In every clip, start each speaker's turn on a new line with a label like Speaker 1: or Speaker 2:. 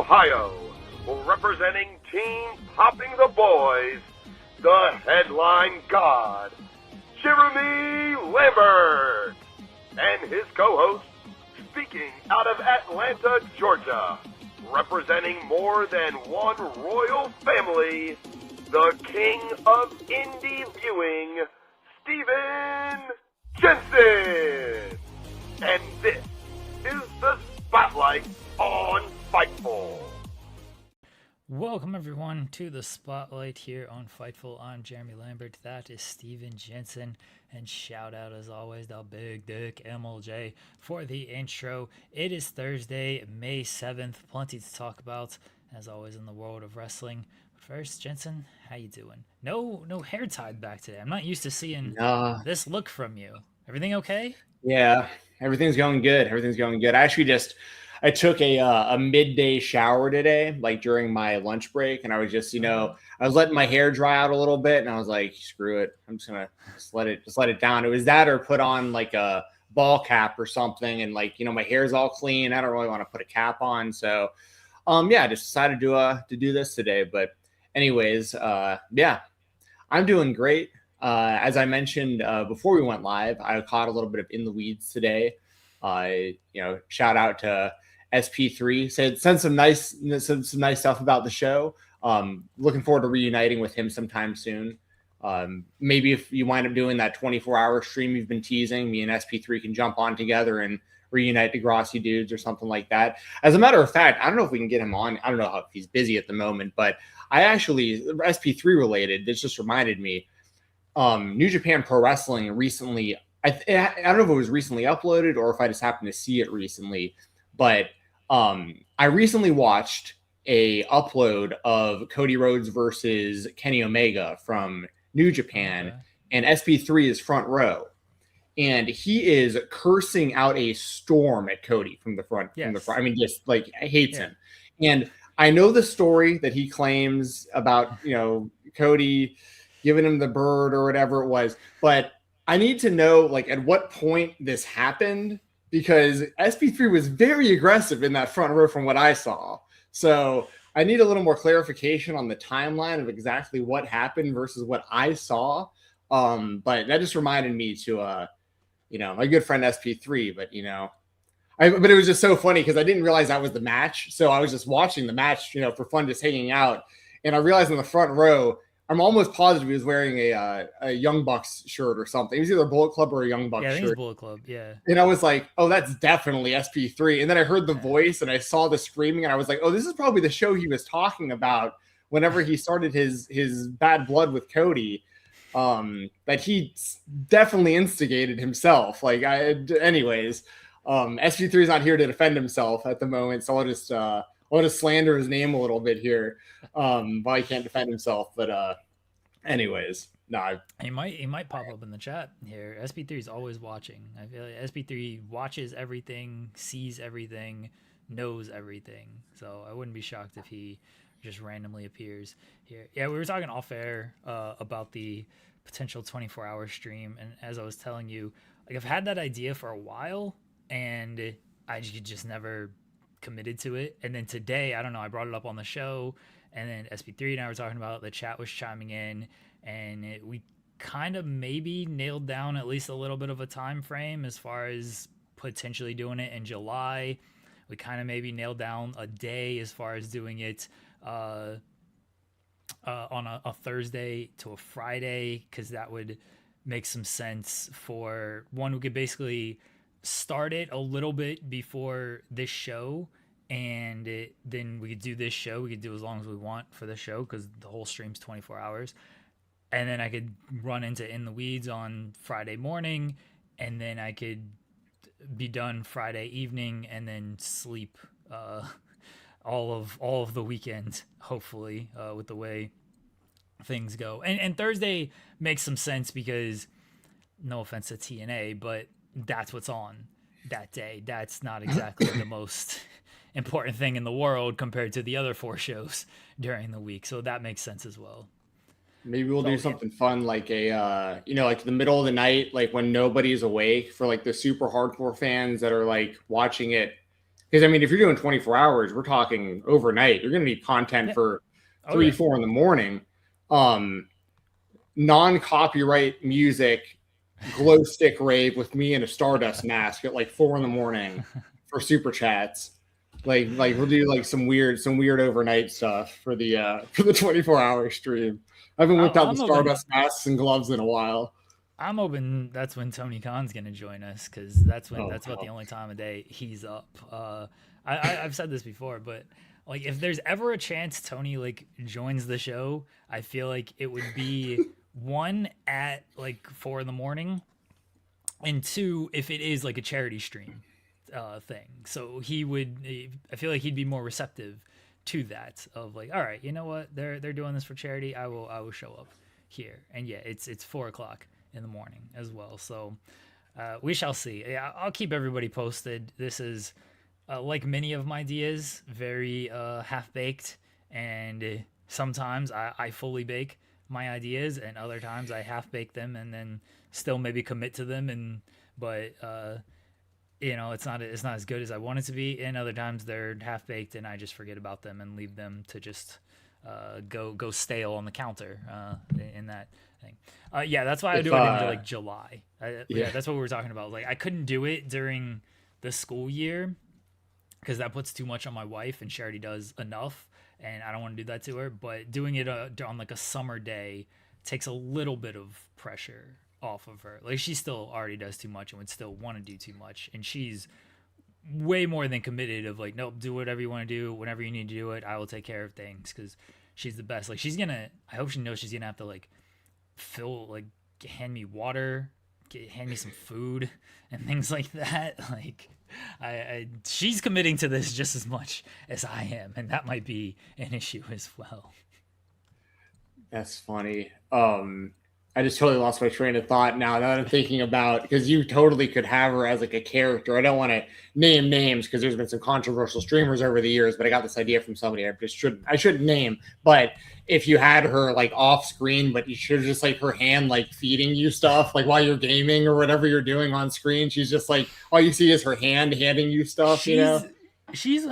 Speaker 1: Ohio, representing Team Popping the Boys, the headline god, Jeremy Lambert, and his co-host, speaking out of Atlanta, Georgia, representing more than one royal family, the king of indie viewing, Stephen Jensen. And this is the Spotlight on Fightful.
Speaker 2: Welcome everyone to the Spotlight here on Fightful. I'm Jeremy Lambert. That is Stephen Jensen. And shout out as always to Big Dick MLJ for the intro. It is Thursday, May 7th. Plenty to talk about as always in the world of wrestling. But first, Jensen, how you doing? No hair tied back today. I'm not used to seeing this look from you. Everything okay?
Speaker 3: Yeah, everything's going good. I took a midday shower today, like during my lunch break, and I was just, I was letting my hair dry out a little bit, and I was like, screw it, I'm just gonna let it down. It was that, or put on like a ball cap or something, and my hair's all clean. I don't really want to put a cap on, so I just decided to do this today. But anyways, I'm doing great. As I mentioned before we went live, I caught a little bit of In the Weeds today. Shout out to SP3, said some nice stuff about the show. Looking forward to reuniting with him sometime soon. Maybe if you wind up doing that 24-hour stream you've been teasing, me and SP3 can jump on together and reunite the Grossi dudes or something like that. As a matter of fact, I don't know if we can get him on. I don't know if he's busy at the moment, but I actually, SP3 related, this just reminded me, New Japan Pro Wrestling recently, I don't know if it was recently uploaded or if I just happened to see it recently, but I recently watched a upload of Cody Rhodes versus Kenny Omega from New Japan, and SP3 is front row, and he is cursing out a storm at Cody from the front. I mean, just like hates him. And I know the story that he claims about, Cody giving him the bird or whatever it was, but I need to know at what point this happened, because SP3 was very aggressive in that front row from what I saw. So I need a little more clarification on the timeline of exactly what happened versus what I saw. But that just reminded me to, my good friend SP3, but but it was just so funny because I didn't realize that was the match. So I was just watching the match, for fun, just hanging out. And I realized in the front row, I'm almost positive he was wearing a Young Bucks shirt or something. It was either Bullet Club or a Young Bucks shirt.
Speaker 2: Yeah, I think it's Bullet Club, yeah.
Speaker 3: And I was like, oh, that's definitely SP3. And then I heard the voice and I saw the screaming and I was like, oh, this is probably the show he was talking about whenever he started his bad blood with Cody. That he definitely instigated himself. SP3 is not here to defend himself at the moment, so I'll just slander his name a little bit here, while he can't defend himself. But anyways, no.
Speaker 2: He might pop up in the chat here. SP3 is always watching. I feel like SP3 watches everything, sees everything, knows everything. So I wouldn't be shocked if he just randomly appears here. Yeah, we were talking off air about the potential 24-hour stream, and as I was telling you, I've had that idea for a while, and I just never committed to it. And then today, I don't know, I brought it up on the show, and then SP3 and I were talking about it, the chat was chiming in, and we kind of maybe nailed down at least a little bit of a time frame as far as potentially doing it in July. We kind of maybe nailed down a day as far as doing it on a Thursday to a Friday, because that would make some sense for one. We could basically start it a little bit before this show, and then we could do this show. We could do as long as we want for the show because the whole stream's 24 hours. And then I could run into In the Weeds on Friday morning, and then I could be done Friday evening and then sleep all of the weekend, hopefully, with the way things go. And Thursday makes some sense because, no offense to TNA, but that's what's on that day. That's not exactly the most important thing in the world compared to the other 4 shows during the week. So that makes sense as well.
Speaker 3: Maybe we'll do something fun, like like the middle of the night, like when nobody's awake, for like the super hardcore fans that are like watching it Because I mean, if you're doing 24 hours, we're talking overnight. You're going to need content for 4 in the morning. Non-copyright music, glow stick rave with me in a Stardust mask at like 4 a.m. for super chats. Like we'll do like some weird overnight stuff for the 24-hour stream. I haven't whipped out the Stardust masks and gloves in a while.
Speaker 2: I'm hoping that's when Tony Khan's gonna join us, because that's about the only time of day he's up. I've said this before, but like if there's ever a chance Tony like joins the show, I feel like it would be one at like 4 a.m, and two if it is like a charity stream thing. So I feel like he'd be more receptive to that, of like, all right, you know what, they're doing this for charity, I will show up here. And yeah, it's 4:00 in the morning as well. So we shall see. Yeah, I'll keep everybody posted. This is like many of my ideas, very half-baked, and sometimes I fully bake my ideas, and other times I half-bake them and then still maybe commit to them, but it's not as good as I want it to be, and other times they're half-baked and I just forget about them and leave them to just go stale on the counter in that thing. That's why I do it into like July. That's what we were talking about. Like I couldn't do it during the school year because that puts too much on my wife, and she already does enough, and I don't want to do that to her. But doing it on like a summer day takes a little bit of pressure off of her. Like she still already does too much and would still want to do too much, and she's way more than committed of like, nope, do whatever you want to do whenever you need to do it. I will take care of things, because she's the best. Like I hope she knows she's gonna have to like hand me water, hand me some food and things like that. Like she's committing to this just as much as I am, and that might be an issue as well.
Speaker 3: That's funny. I just totally lost my train of thought now that I'm thinking about, because you totally could have her as like a character. I don't want to name names because there's been some controversial streamers over the years, but I got this idea from somebody I shouldn't name. But if you had her like off screen, but you should just like her hand like feeding you stuff like while you're gaming or whatever you're doing on screen, she's just like all you see is her hand handing you stuff.
Speaker 2: She's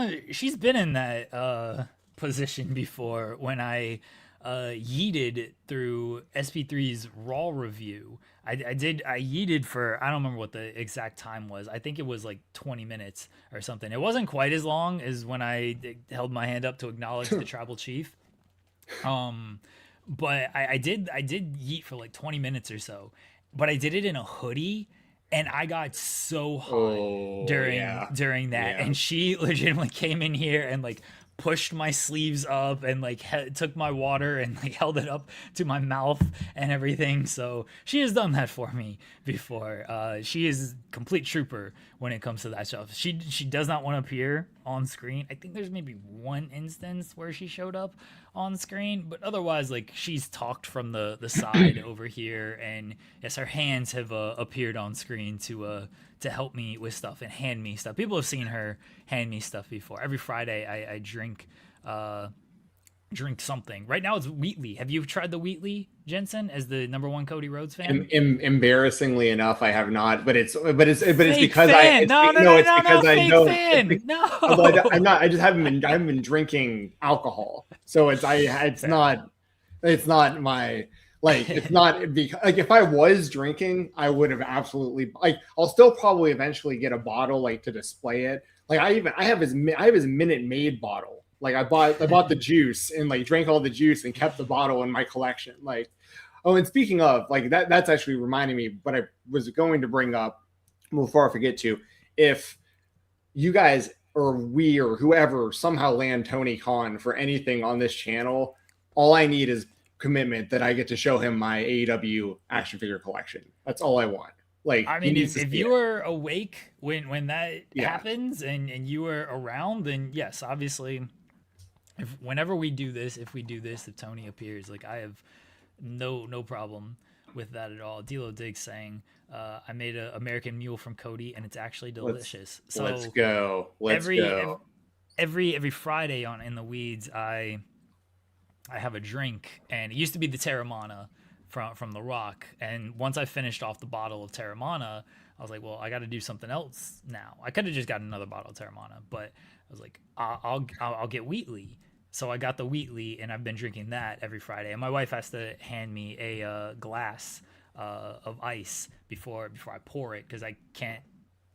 Speaker 2: been in that position before when I yeeted through SP3's Raw review. I yeeted for, I don't remember what the exact time was. I think it was like 20 minutes or something. It wasn't quite as long as when I held my hand up to acknowledge the tribal chief. But I did yeet for like 20 minutes or so, but I did it in a hoodie, and I got so hot during that. And she legitimately came in here and like pushed my sleeves up and like took my water and like held it up to my mouth and everything. So she has done that for me before. She is a complete trooper when it comes to that stuff. She does not want to appear on screen. I think there's maybe one instance where she showed up on screen, but otherwise like she's talked from the side over here, and yes, her hands have appeared on screen to help me with stuff and hand me stuff. People have seen her hand me stuff before. Every Friday I drink something. Right now it's Wheatley. Have you tried the Wheatley, Jensen, as the #1 Cody Rhodes fan?
Speaker 3: Embarrassingly enough, I have not. But it's because
Speaker 2: fan.
Speaker 3: I know.
Speaker 2: No,
Speaker 3: I'm not. I just haven't been drinking alcohol, so it's not my. Like it's not because like if I was drinking, I would have absolutely like I'll still probably eventually get a bottle like to display it. Like I have his Minute Maid bottle. Like I bought the juice and like drank all the juice and kept the bottle in my collection. Like, oh, and speaking of like that's actually reminding me what I was going to bring up before I forget to. If you guys or we or whoever somehow land Tony Khan for anything on this channel, all I need is commitment that I get to show him my AEW action figure collection. That's all I want. Like,
Speaker 2: I mean, if you were awake when that happens and you were around, then yes, obviously, if Tony appears, like I have no problem with that at all. D'Lo Diggs saying, I made an American Mule from Cody and it's actually delicious.
Speaker 3: Let's go.
Speaker 2: Every Friday on In the Weeds, I have a drink, and it used to be the Terramana from The Rock. And once I finished off the bottle of Terramana, I was like, well, I got to do something else now. I could have just got another bottle of Terramana, but I was like, I'll get Wheatley. So I got the Wheatley, and I've been drinking that every Friday. And my wife has to hand me a glass of ice before I pour it, because I can't.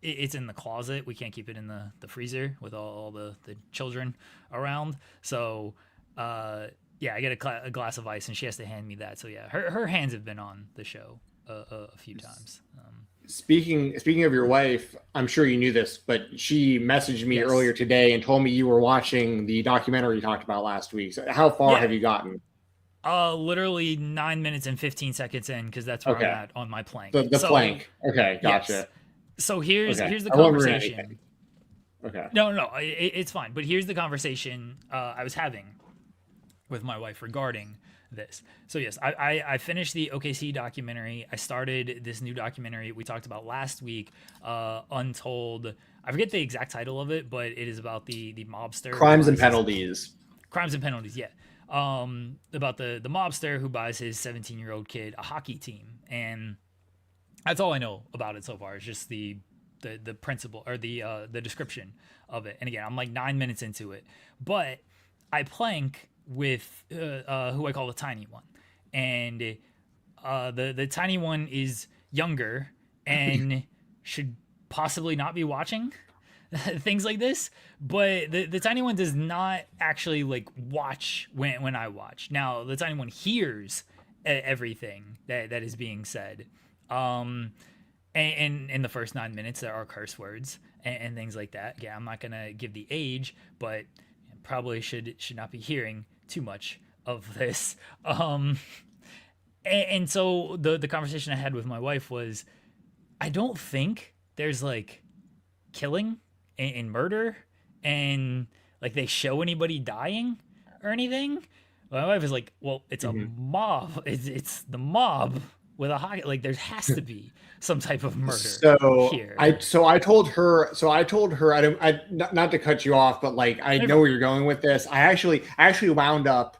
Speaker 2: It's in the closet. We can't keep it in the freezer with all the children around. So, yeah, I get a glass of ice, and she has to hand me that. So yeah, her hands have been on the show a few times.
Speaker 3: Speaking of your wife, I'm sure you knew this, but she messaged me earlier today and told me you were watching the documentary you talked about last week. So how far have you gotten?
Speaker 2: Literally 9 minutes and 15 seconds in, because that's where I'm at on my plank.
Speaker 3: The plank. Okay, gotcha.
Speaker 2: Yes. So here's the conversation.
Speaker 3: Okay.
Speaker 2: No, it's fine. But here's the conversation I was having with my wife regarding this. So yes, I finished the OKC documentary. I started this new documentary we talked about last week, Untold. I forget the exact title of it, but it is about the mobster.
Speaker 3: Crimes and Penalties.
Speaker 2: Crimes and Penalties, yeah. About the mobster who buys his 17-year-old kid a hockey team, and that's all I know about it so far. It's just the principle, or the description of it. And again, I'm like 9 minutes into it, but I plank with who I call the tiny one, and the tiny one is younger and should possibly not be watching things like this, but the tiny one does not actually like watch when I watch. Now the tiny one hears everything that is being said. And in the first 9 minutes, there are curse words and things like that. Yeah, I'm not gonna give the age, but probably should not be hearing too much of this. And so the conversation I had with my wife was, I don't think there's like killing and murder and like they show anybody dying or anything. My wife is like, well, it's a mob. It's the mob with a hockey. Like there has to be some type of murder here.
Speaker 3: I told her, I not to cut you off, but like, I know where you're going with this. I actually wound up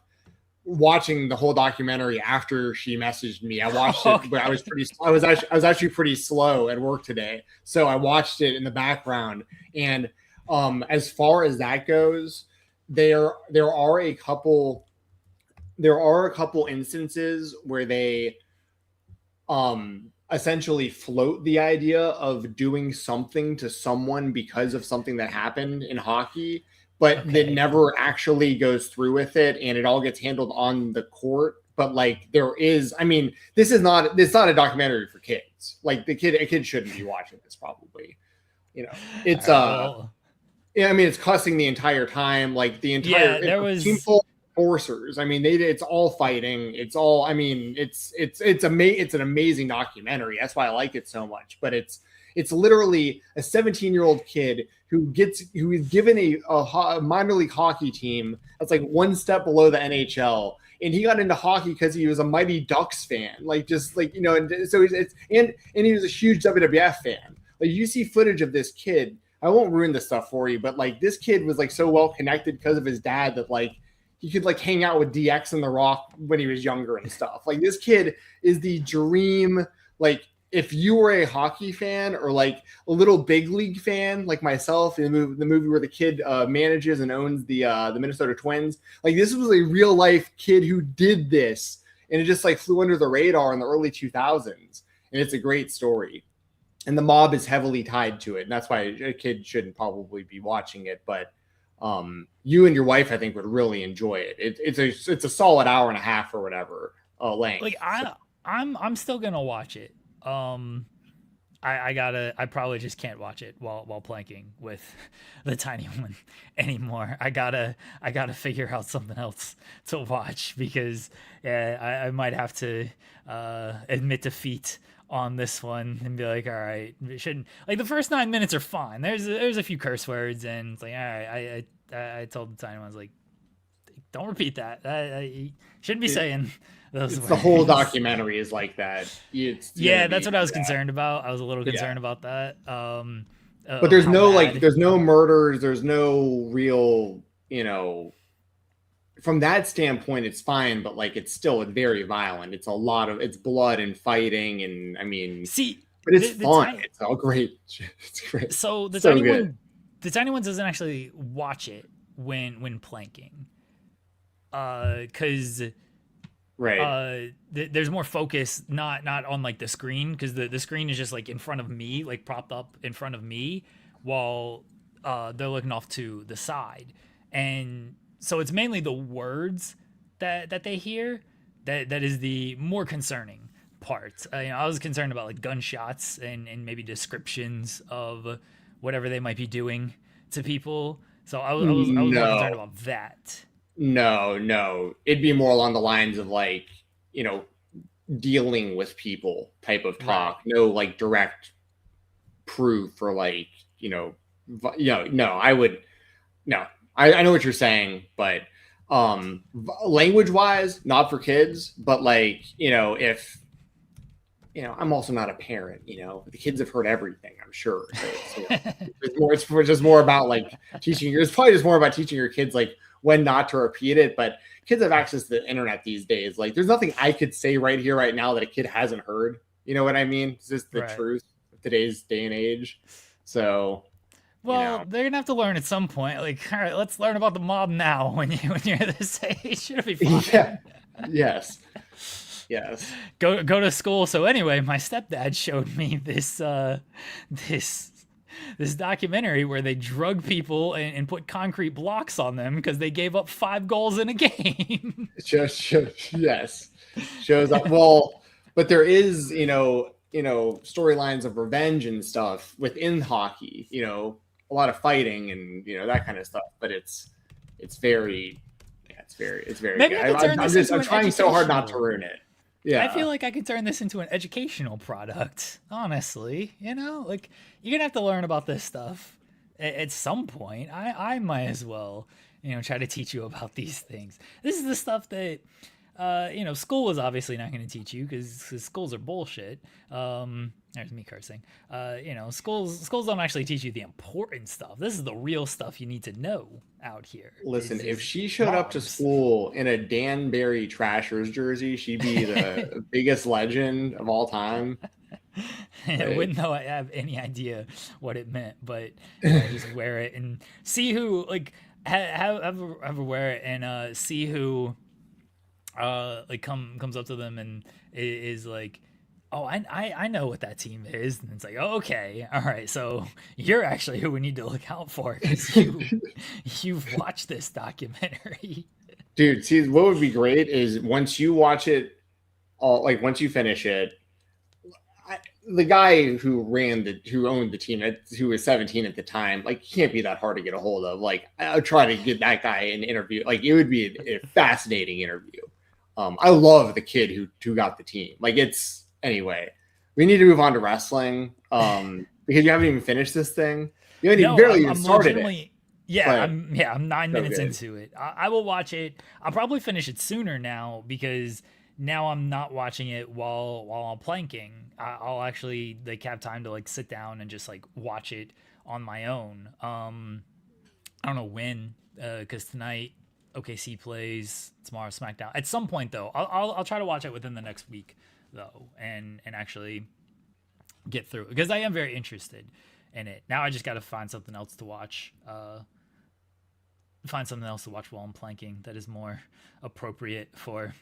Speaker 3: watching the whole documentary after she messaged me. I watched it, but I was actually pretty slow at work today. So I watched it in the background. And as far as that goes, there are a couple instances where they essentially float the idea of doing something to someone because of something that happened in hockey, but that never actually goes through with it, and it all gets handled on the court. But like it's not a documentary for kids. Like a kid shouldn't be watching this probably. You know, it's it's cussing the entire time, like the entire team full enforcers. I mean, it's all fighting. It's all. I mean, it's an amazing documentary. That's why I like it so much. But it's literally a 17-year-old kid who is given a minor league hockey team that's like one step below the NHL, and he got into hockey because he was a Mighty Ducks fan, and so and he was a huge WWF fan. Like you see footage of this kid. I won't ruin this stuff for you, but like this kid was like so well connected because of his dad that like he could like hang out with DX and The Rock when he was younger and stuff. Like this kid is the dream. Like if you were a hockey fan or like a little big league fan like myself, in the movie where the kid manages and owns the Minnesota Twins, like this was a real life kid who did this, and it just like flew under the radar in the early 2000s, and it's a great story. And the mob is heavily tied to it, and that's why a kid shouldn't probably be watching it. But you and your wife, I think, would really enjoy it. It's a solid hour and a half or whatever length.
Speaker 2: Like I'm still gonna watch it. I probably just can't watch it while planking with the tiny one anymore. I gotta figure out something else to watch, because I might have to admit defeat on this one and be like, all right, it shouldn't, like the first 9 minutes are fine. There's a few curse words, and it's like, all right, I told the tiny one, I was like, don't repeat that. I shouldn't be saying those words.
Speaker 3: The whole documentary is like that.
Speaker 2: That's what I was concerned about. I was a little concerned about that.
Speaker 3: But there's no murders. There's no real, from that standpoint, it's fine, but like it's still very violent. It's a lot of blood and fighting, and I mean, but it's fun. It's all great. It's great.
Speaker 2: So the
Speaker 3: so
Speaker 2: tiny
Speaker 3: good.
Speaker 2: one, the tiny one doesn't actually watch it when planking, because
Speaker 3: Right.
Speaker 2: there's more focus not on like the screen, because the screen is just like in front of me, like propped up in front of me, while they're looking off to the side, and so it's mainly the words that they hear that is the more concerning part. I was concerned about like gunshots and maybe descriptions of whatever they might be doing to people. So I was more concerned
Speaker 3: No.
Speaker 2: about that.
Speaker 3: No. It'd be more along the lines of like, you know, dealing with people type of
Speaker 2: Right.
Speaker 3: talk. No, like direct proof or like, no, I would, no, I know what you're saying, but language wise, not for kids, but like, if, I'm also not a parent, the kids have heard everything, I'm sure. So it's just more about like teaching, it's probably just more about teaching your kids like when not to repeat it, but kids have access to the internet these days. Like there's nothing I could say right here, right now that a kid hasn't heard. You know what I mean? It's just the
Speaker 2: Right.
Speaker 3: truth of today's day and age. So,
Speaker 2: Well, they're gonna have to learn at some point. Like, all right, let's learn about the mob now. When you're this age, it'll be fine.
Speaker 3: Yeah. Yes.
Speaker 2: Go to school. So anyway, my stepdad showed me this documentary where they drug people and put concrete blocks on them because they gave up 5 goals in a game.
Speaker 3: Yes. Shows up. Well, but there is, storylines of revenge and stuff within hockey, a lot of fighting and, that kind of stuff, but it's very
Speaker 2: Maybe
Speaker 3: good.
Speaker 2: I could turn this
Speaker 3: I'm
Speaker 2: into
Speaker 3: trying so hard not to ruin it. Yeah.
Speaker 2: I feel like I could turn this into an educational product, honestly. Like you're gonna have to learn about this stuff at some point. I might as well, try to teach you about these things. This is the stuff that, school is obviously not going to teach you because schools are bullshit. There's me cursing. Schools don't actually teach you the important stuff. This is the real stuff you need to know out here.
Speaker 3: Listen, if she showed up to school in a Danbury Trashers jersey, she'd be the biggest legend of all time.
Speaker 2: I wouldn't know I have any idea what it meant, but just wear it and see who ever wear it and see who comes up to them and is like, oh, I know what that team is, and it's like, oh, okay, all right, so you're actually who we need to look out for because you've watched this documentary.
Speaker 3: Dude, see, what would be great is once you watch it, once you finish it, the guy who owned the team, who was 17 at the time, like, can't be that hard to get a hold of. Like, I'll try to get that guy an interview. Like, it would be a fascinating interview. I love the kid who got the team. Anyway, we need to move on to wrestling because you haven't even finished this thing. You haven't barely even started it.
Speaker 2: Yeah, I'm 9 minutes into it. I will watch it. I'll probably finish it sooner now because now I'm not watching it while I'm planking. I'll actually have time to sit down and just watch it on my own. I don't know when because tonight OKC plays, tomorrow SmackDown. At some point though, I'll try to watch it within the next week though, and actually get through it because I am very interested in it. Now I just got to find something else to watch. Find something else to watch while I'm planking that is more appropriate for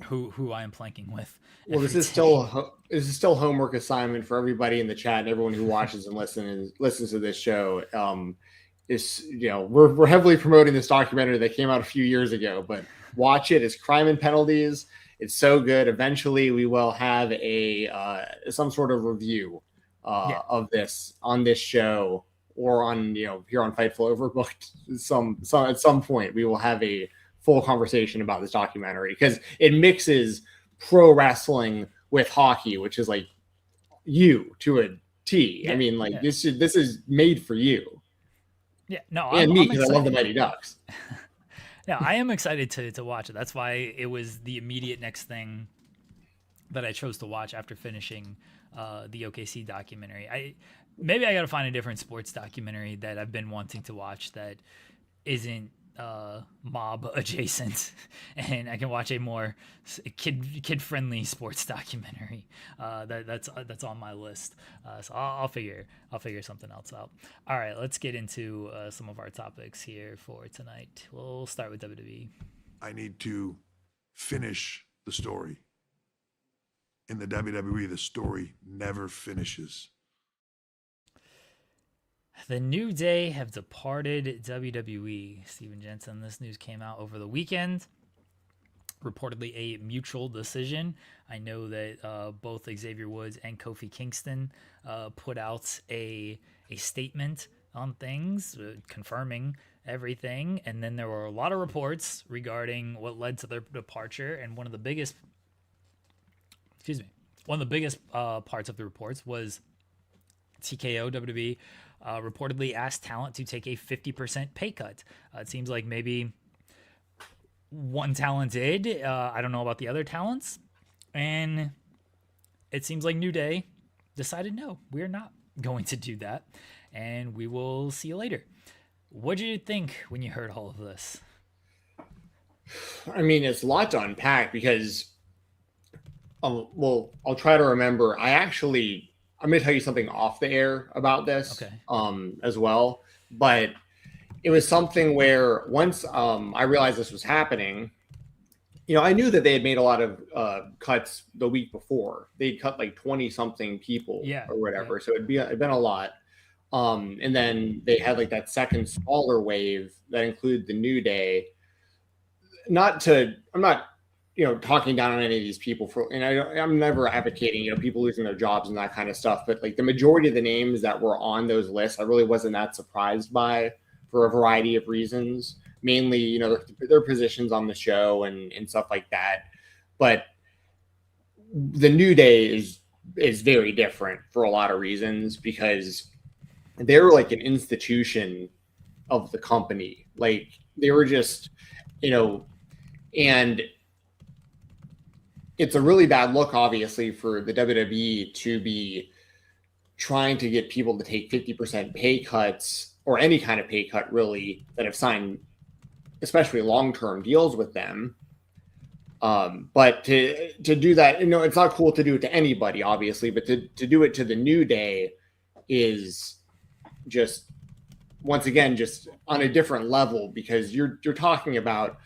Speaker 2: who I am planking with.
Speaker 3: Well, this is still homework assignment for everybody in the chat and everyone who watches and listens to this show. We're heavily promoting this documentary that came out a few years ago, but watch it. It's Crime and Penalties. It's so good. Eventually, we will have some sort of review of this on this show or on here on Fightful Overbooked. At some point, we will have a full conversation about this documentary because it mixes pro wrestling with hockey, which is like you to a T. Yeah, I mean, this is made for you.
Speaker 2: Yeah, no,
Speaker 3: and me because I love the Mighty Ducks.
Speaker 2: Yeah, I am excited to watch it. That's why it was the immediate next thing that I chose to watch after finishing the OKC documentary. Maybe I got to find a different sports documentary that I've been wanting to watch that isn't mob adjacent, and I can watch a more kid friendly sports documentary. That's on my list. So I'll figure something else out. All right, let's get into some of our topics here for tonight. We'll start with WWE.
Speaker 4: I need to finish the story. In the WWE, the story never finishes.
Speaker 2: The New Day have departed WWE. Stephen Jensen, this news came out over the weekend. Reportedly a mutual decision. I know that both Xavier Woods and Kofi Kingston put out a statement on things, confirming everything. And then there were a lot of reports regarding what led to their departure. And one of the biggest parts of the reports was TKO WWE reportedly asked talent to take a 50% pay cut. It seems like maybe one talent did. I don't know about the other talents. And it seems like New Day decided, no, we're not going to do that. And we will see you later. What did you think when you heard all of this?
Speaker 3: I mean, it's a lot to unpack because, I'll try to remember. I'm going to tell you something off the air about this, as well. But it was something where once I realized this was happening, I knew that they had made a lot of cuts the week before. They'd cut like 20 something people or whatever. Yeah. So it'd been a lot. And then they had like that second smaller wave that included the New Day. I'm not talking down on any of these people I'm never advocating, people losing their jobs and that kind of stuff. But like the majority of the names that were on those lists, I really wasn't that surprised by for a variety of reasons, mainly, their positions on the show and stuff like that. But the New Day is very different for a lot of reasons because they're like an institution of the company. Like they were just, and it's a really bad look, obviously, for the WWE to be trying to get people to take 50% pay cuts or any kind of pay cut, really, that have signed, especially long-term deals with them. But to do that, it's not cool to do it to anybody, obviously, but to do it to the New Day is just, once again, just on a different level because you're talking about,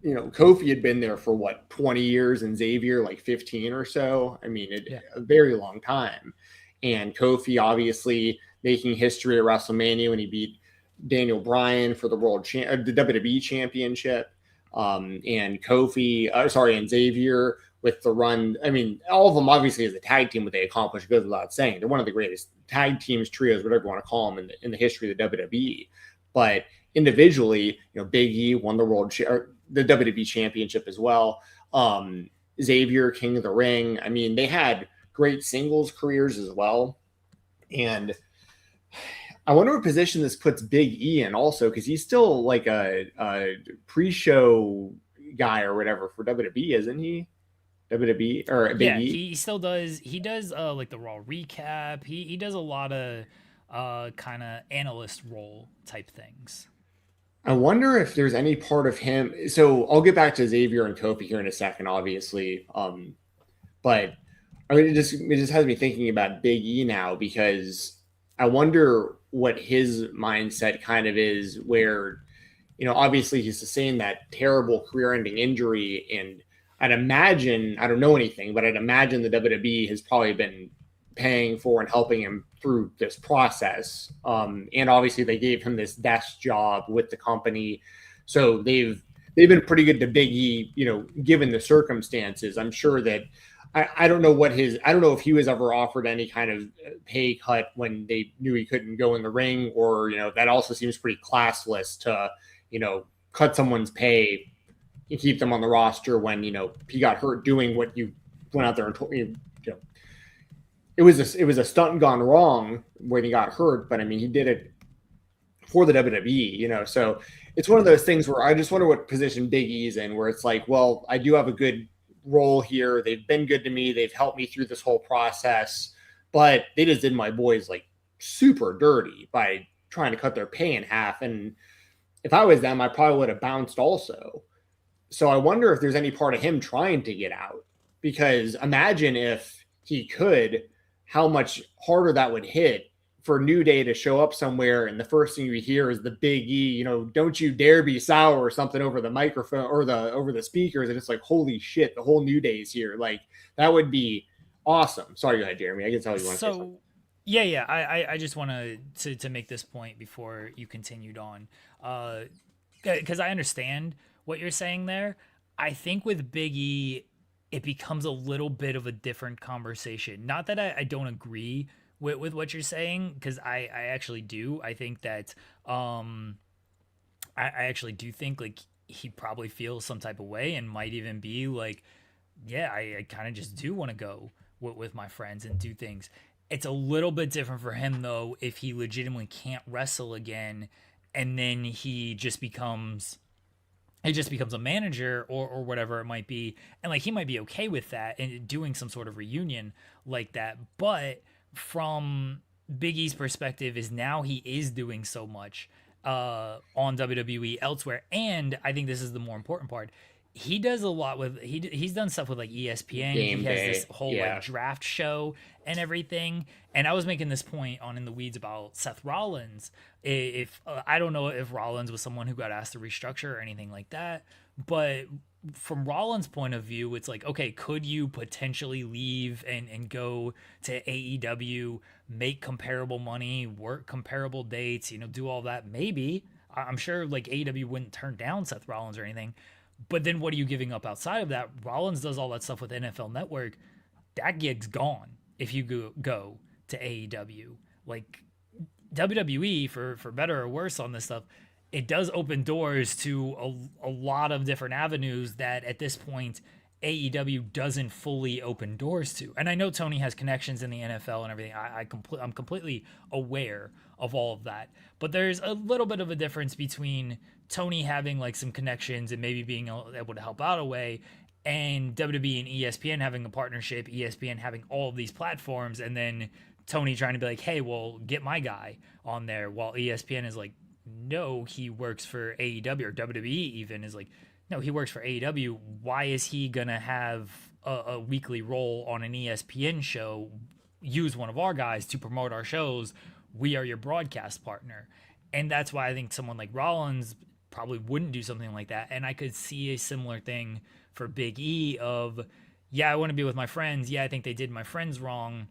Speaker 3: Kofi had been there for 20 years and Xavier like 15 or so. I mean, a very long time. And Kofi obviously making history at WrestleMania when he beat Daniel Bryan for the the WWE Championship. And Xavier with the run. I mean, all of them obviously as a tag team, what they accomplished goes without saying. They're one of the greatest tag teams, trios, whatever you want to call them in the history of the WWE. But individually, Big E won the WWE Championship as well. Xavier, King of the Ring. I mean, they had great singles careers as well. And I wonder what position this puts Big E in also, because he's still like a pre-show guy or whatever for WWE, isn't he? WWE or Big E?
Speaker 2: He still does. He does like the Raw recap. He does a lot of kind of analyst role type things.
Speaker 3: I wonder if there's any part of him. So I'll get back to Xavier and Kofi here in a second, obviously. But I mean, it just has me thinking about Big E now because I wonder what his mindset kind of is where, obviously he sustained that terrible career-ending injury. And I'd imagine, I don't know anything, but I'd imagine the WWE has probably been paying for and helping him through this process. And obviously they gave him this desk job with the company. So they've been pretty good to Big E, given the circumstances. I'm sure that I don't know if he was ever offered any kind of pay cut when they knew he couldn't go in the ring, or, that also seems pretty classless to, cut someone's pay and keep them on the roster when, he got hurt doing what you went out there and told me, it was a stunt gone wrong when he got hurt, but I mean, he did it for the WWE, so it's one of those things where I just wonder what position Big E's in, where it's like, well, I do have a good role here. They've been good to me. They've helped me through this whole process, but they just did my boys like super dirty by trying to cut their pay in half. And if I was them, I probably would have bounced also. So I wonder if there's any part of him trying to get out, because imagine if he could, how much harder that would hit for New Day to show up somewhere and the first thing you hear is the Big E, you know, don't you dare be sour or something over the microphone or over the speakers, and it's like, holy shit, the whole New Day is here. Like, that would be awesome. Sorry, go ahead, Jeremy. I can tell you want to say something.
Speaker 2: Yeah. I just want to make this point before you continued on, because I understand what you're saying there. I think with Big E, it becomes a little bit of a different conversation. Not that I don't agree with what you're saying, because I actually do. I think that I actually do think like he probably feels some type of way and might even be like, yeah, I kind of just do want to go with my friends and do things. It's a little bit different for him though if he legitimately can't wrestle again, and then he just becomes a manager or whatever it might be, and like he might be okay with that and doing some sort of reunion like that. But from Big E's perspective is now he is doing so much on WWE elsewhere, and I think this is the more important part. He does a lot with he's done stuff with like ESPN.
Speaker 3: Game
Speaker 2: he has
Speaker 3: day,
Speaker 2: this whole
Speaker 3: yeah.
Speaker 2: like draft show and everything. And I was making this point on In the Weeds about Seth Rollins. If I don't know if Rollins was someone who got asked to restructure or anything like that, but from Rollins' point of view, it's like, okay, could you potentially leave and go to AEW, make comparable money, work comparable dates, you know, do all that? Maybe. I'm sure like AEW wouldn't turn down Seth Rollins or anything. But then what are you giving up outside of that? Rollins does all that stuff with NFL Network. That gig's gone if you go to AEW. Like WWE, for better or worse on this stuff, it does open doors to a lot of different avenues that at this point AEW doesn't fully open doors to. And I know Tony has connections in the NFL and everything. I'm completely aware of all of that. But there's a little bit of a difference between Tony having like some connections and maybe being able to help out a way, and WWE and ESPN having a partnership, ESPN having all of these platforms, and then Tony trying to be like, hey, well, get my guy on there, while ESPN is like, no, he works for AEW, or WWE even is like, no, he works for AEW. Why is he going to have a weekly role on an ESPN show? Use one of our guys to promote our shows. We are your broadcast partner. And that's why I think someone like Rollins probably wouldn't do something like that. And I could see a similar thing for Big E of, yeah, I want to be with my friends. Yeah, I think they did my friends wrong.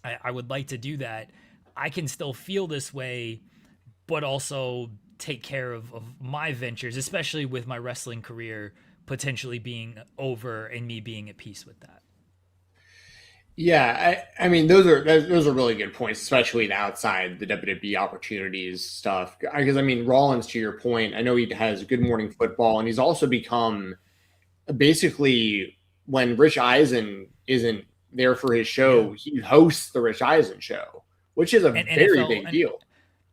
Speaker 2: I would like to do that. I can still feel this way, but also take care of my ventures, especially with my wrestling career potentially being over and me being at peace with that.
Speaker 3: Yeah, I mean, those are really good points, especially the outside the WWE opportunities stuff. Because I mean, Rollins, to your point, I know he has Good Morning Football, and he's also become basically, when Rich Eisen isn't there for his show, he hosts the Rich Eisen show, which is a very big deal.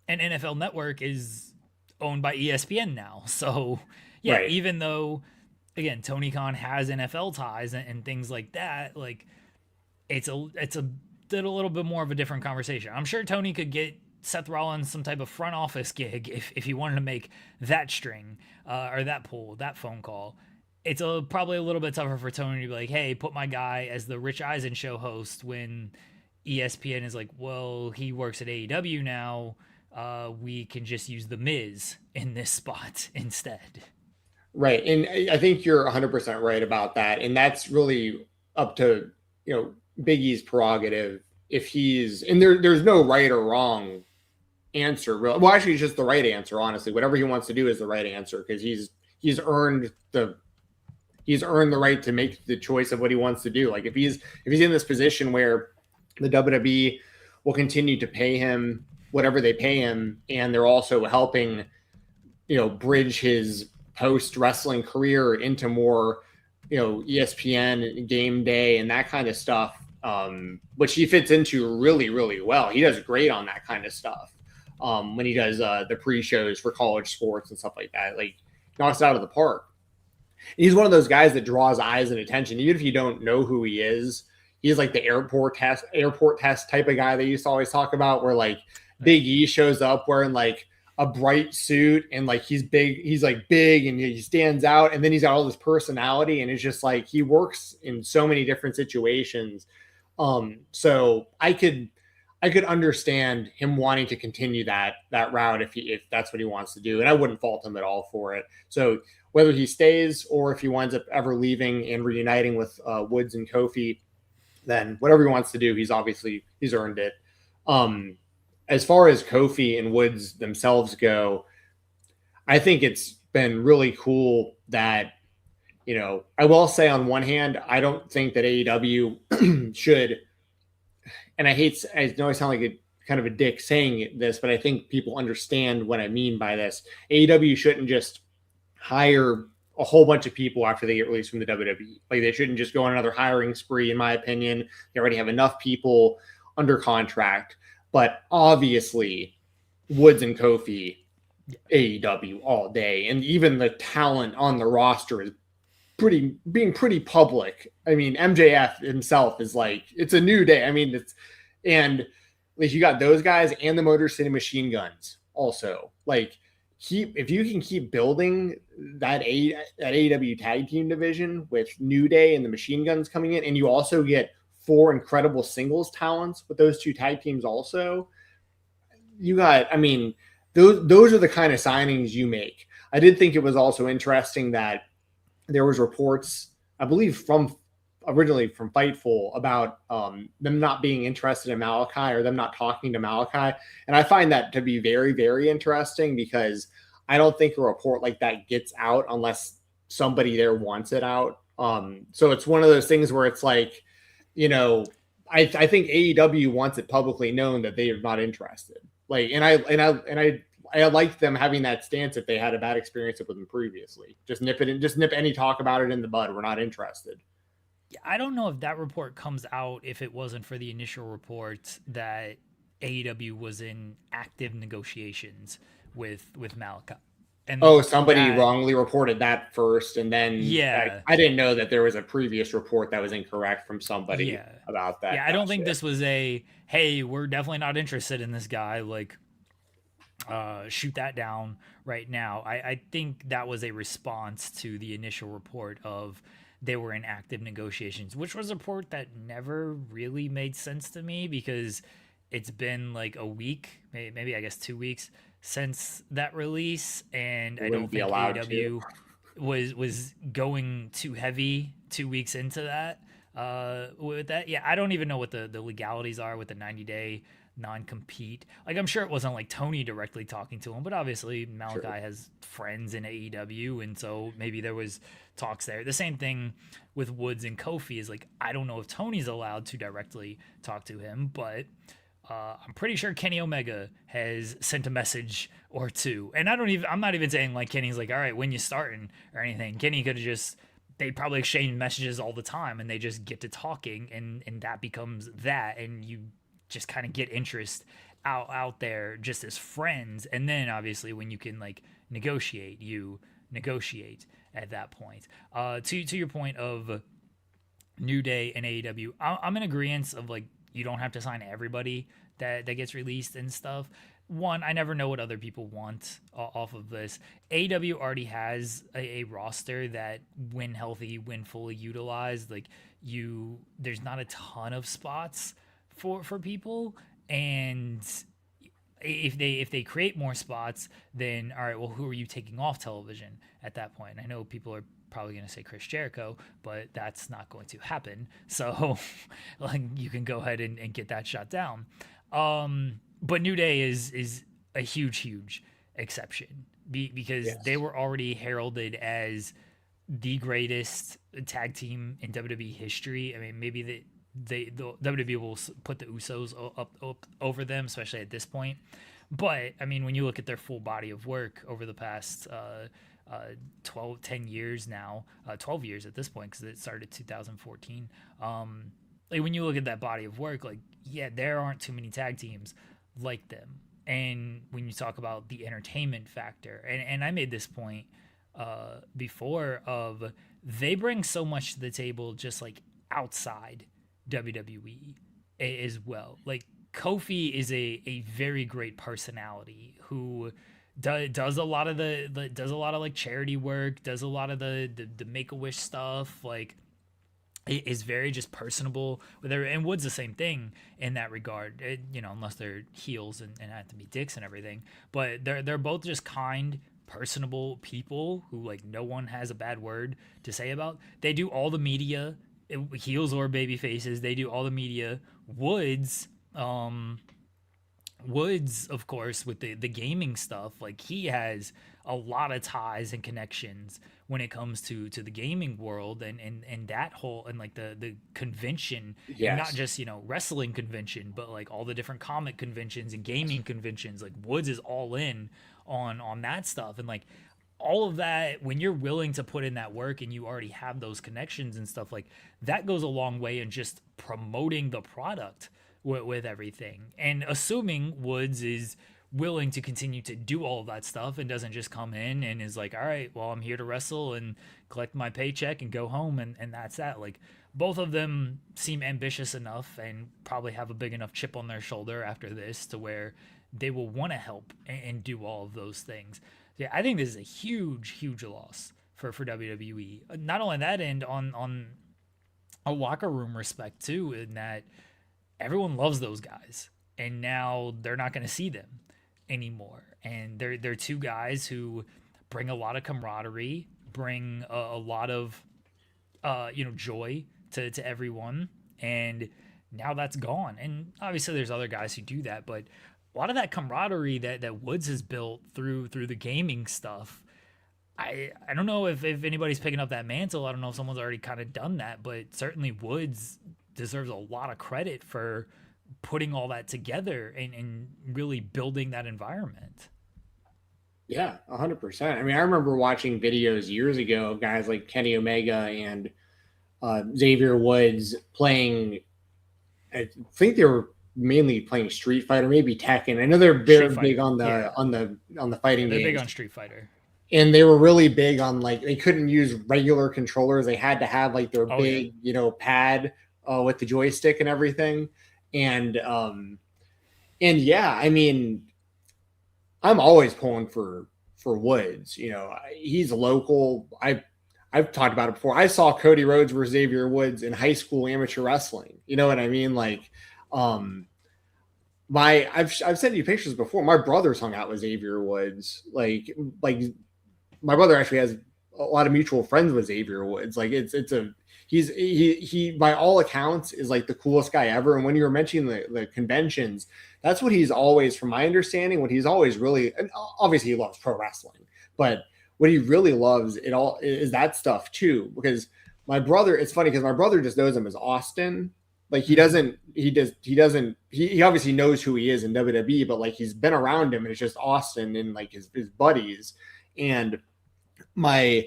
Speaker 2: And NFL Network is owned by ESPN now, so yeah, right. Even though, again, Tony Khan has NFL ties and things like that, like. It's a little bit more of a different conversation. I'm sure Tony could get Seth Rollins some type of front office gig if he wanted to make that string or that pull, that phone call. It's probably a little bit tougher for Tony to be like, hey, put my guy as the Rich Eisen show host, when ESPN is like, well, he works at AEW now. We can just use The Miz in this spot instead.
Speaker 3: Right. And I think you're 100% right about that. And that's really up to, you know, Big E's prerogative. If he's, and there's no right or wrong answer, really. Well, actually, it's just the right answer. Honestly, whatever he wants to do is the right answer, because he's earned the right to make the choice of what he wants to do. Like if he's in this position where the WWE will continue to pay him whatever they pay him, and they're also helping, you know, bridge his post wrestling career into more, you know, ESPN game day and that kind of stuff, which he fits into really, really well. He does great on that kind of stuff. When he does the pre-shows for college sports and stuff like that, like knocks it out of the park. He's one of those guys that draws eyes and attention, even if you don't know who he is. He's like the airport test type of guy they used to always talk about, where like Big E shows up wearing like a bright suit and like he's big and he stands out, and then he's got all this personality, and it's just like he works in so many different situations. So I could understand him wanting to continue that route if that's what he wants to do, and I wouldn't fault him at all for it. So whether he stays or if he winds up ever leaving and reuniting with Woods and Kofi, then whatever he wants to do, he's earned it. As far as Kofi and Woods themselves go, I think it's been really cool that, I will say on one hand, I don't think that AEW should, and I know I sound like a kind of a dick saying this, but I think people understand what I mean by this. AEW shouldn't just hire a whole bunch of people after they get released from the WWE. Like, they shouldn't just go on another hiring spree, in my opinion. They already have enough people under contract. But obviously, Woods and Kofi, AEW all day. And even the talent on the roster is being pretty public. I mean, MJF himself is like, it's a new day. I mean, and like, you got those guys and the Motor City Machine Guns also. Like, if you can keep building that AEW tag team division with New Day and the Machine Guns coming in, and you also get 4 incredible singles talents with those 2 tag teams also, you got, I mean, those are the kind of signings you make. I did think it was also interesting that there was reports, I believe originally from Fightful, about them not being interested in Malachi, or them not talking to Malachi. And I find that to be very, very interesting, because I don't think a report like that gets out unless somebody there wants it out. So it's one of those things where it's like, I think AEW wants it publicly known that they are not interested. Like, and I liked them having that stance if they had a bad experience with them previously. Just nip any talk about it in the bud. We're not interested.
Speaker 2: I don't know if that report comes out if it wasn't for the initial report that AEW was in active negotiations with Malachi. And
Speaker 3: somebody wrongly reported that first, and then I didn't know that there was a previous report that was incorrect from somebody about that.
Speaker 2: Yeah, I don't think this was hey, we're definitely not interested in this guy. Like, shoot that down right now. I think that was a response to the initial report of they were in active negotiations, which was a report that never really made sense to me, because it's been like a week, maybe I guess 2 weeks since that release, and I don't think AEW was going too heavy 2 weeks into that. With that, I don't even know what the legalities are with the 90-day non-compete. Like, I'm sure it wasn't like Tony directly talking to him, but obviously Malachi has friends in AEW, and so maybe there was talks there. The same thing with Woods and Kofi is like, I don't know if Tony's allowed to directly talk to him, but I'm pretty sure Kenny Omega has sent a message or two. And I'm not even saying like Kenny's like, all right, when you starting or anything. Kenny could have they probably exchange messages all the time, and they just get to talking, and that becomes that, and you just kind of get interest out there just as friends. And then obviously when you can like negotiate, you negotiate at that point. To your point of New Day and AEW, I'm in agreement of like, you don't have to sign everybody that gets released and stuff. One, I never know what other people want off of this. AEW already has a roster that, when healthy, when fully utilized, like there's not a ton of spots for people, and if they create more spots, then all right, well, who are you taking off television at that point? And I know people are probably going to say Chris Jericho, but that's not going to happen. So like, you can go ahead and get that shot down. But New Day is a huge exception because they were already heralded as the greatest tag team in WWE history. I mean, maybe the WWE will put the Usos up over them, especially at this point. But I mean, when you look at their full body of work over the past 10 years now, 12 years at this point, because it started 2014. Like, when you look at that body of work, like, there aren't too many tag teams like them. And when you talk about the entertainment factor, and I made this point before, of they bring so much to the table just like outside WWE as well. Like, Kofi is a very great personality who does a lot of does a lot of like charity work, does a lot of the Make-A-Wish stuff, like is very just personable with her. And Wood's the same thing in that regard, unless they're heels and have to be dicks and everything, but they're both just kind, personable people who, like, no one has a bad word to say about. They do all the media, heels or baby faces, they do all the media. Woods, of course, with the gaming stuff, like, he has a lot of ties and connections when it comes to the gaming world and that whole, and like the convention,
Speaker 3: Yes.
Speaker 2: and not just, wrestling convention, but like all the different comic conventions and gaming conventions. Like, Woods is all in on that stuff. And like all of that, when you're willing to put in that work and you already have those connections and stuff, like that goes a long way in just promoting the product with everything. And assuming Woods is willing to continue to do all of that stuff and doesn't just come in and is like, all right, well, I'm here to wrestle and collect my paycheck and go home, and that's that. Like, both of them seem ambitious enough and probably have a big enough chip on their shoulder after this to where they will want to help and do all of those things. Yeah, I think this is a huge loss for WWE. Not only that end, on a locker room respect too, in that everyone loves those guys, and now they're not going to see them anymore. And they're two guys who bring a lot of camaraderie, bring a lot of joy to everyone, and now that's gone. And obviously there's other guys who do that, but a lot of that camaraderie that Woods has built through the gaming stuff, I don't know if anybody's picking up that mantle. I don't know if someone's already kind of done that, but certainly Woods deserves a lot of credit for putting all that together and really building that environment.
Speaker 3: Yeah, 100%. I mean, I remember watching videos years ago of guys like Kenny Omega and Xavier Woods playing. I think they were mainly playing Street Fighter, maybe Tekken. I know they're very big on the fighting
Speaker 2: They're
Speaker 3: games.
Speaker 2: big on Street Fighter.
Speaker 3: And they were really big on, like, they couldn't use regular controllers. They had to have like their big, pad with the joystick and everything. And yeah, I mean, I'm always pulling for Woods. He's local. I've talked about it before. I saw Cody Rhodes versus Xavier Woods in high school amateur wrestling. You know what I mean? Like, I've sent you pictures before. My brother's hung out with Xavier Woods. Like my brother actually has a lot of mutual friends with Xavier Woods. Like, he by all accounts is like the coolest guy ever. And when you were mentioning the conventions, that's what he's always, from my understanding, what he's always really, and obviously he loves pro wrestling, but what he really loves it all is that stuff too. Because my brother, it's funny because my brother just knows him as Austin. Like, he obviously knows who he is in WWE, but like, he's been around him and it's just Austin and like his buddies. And my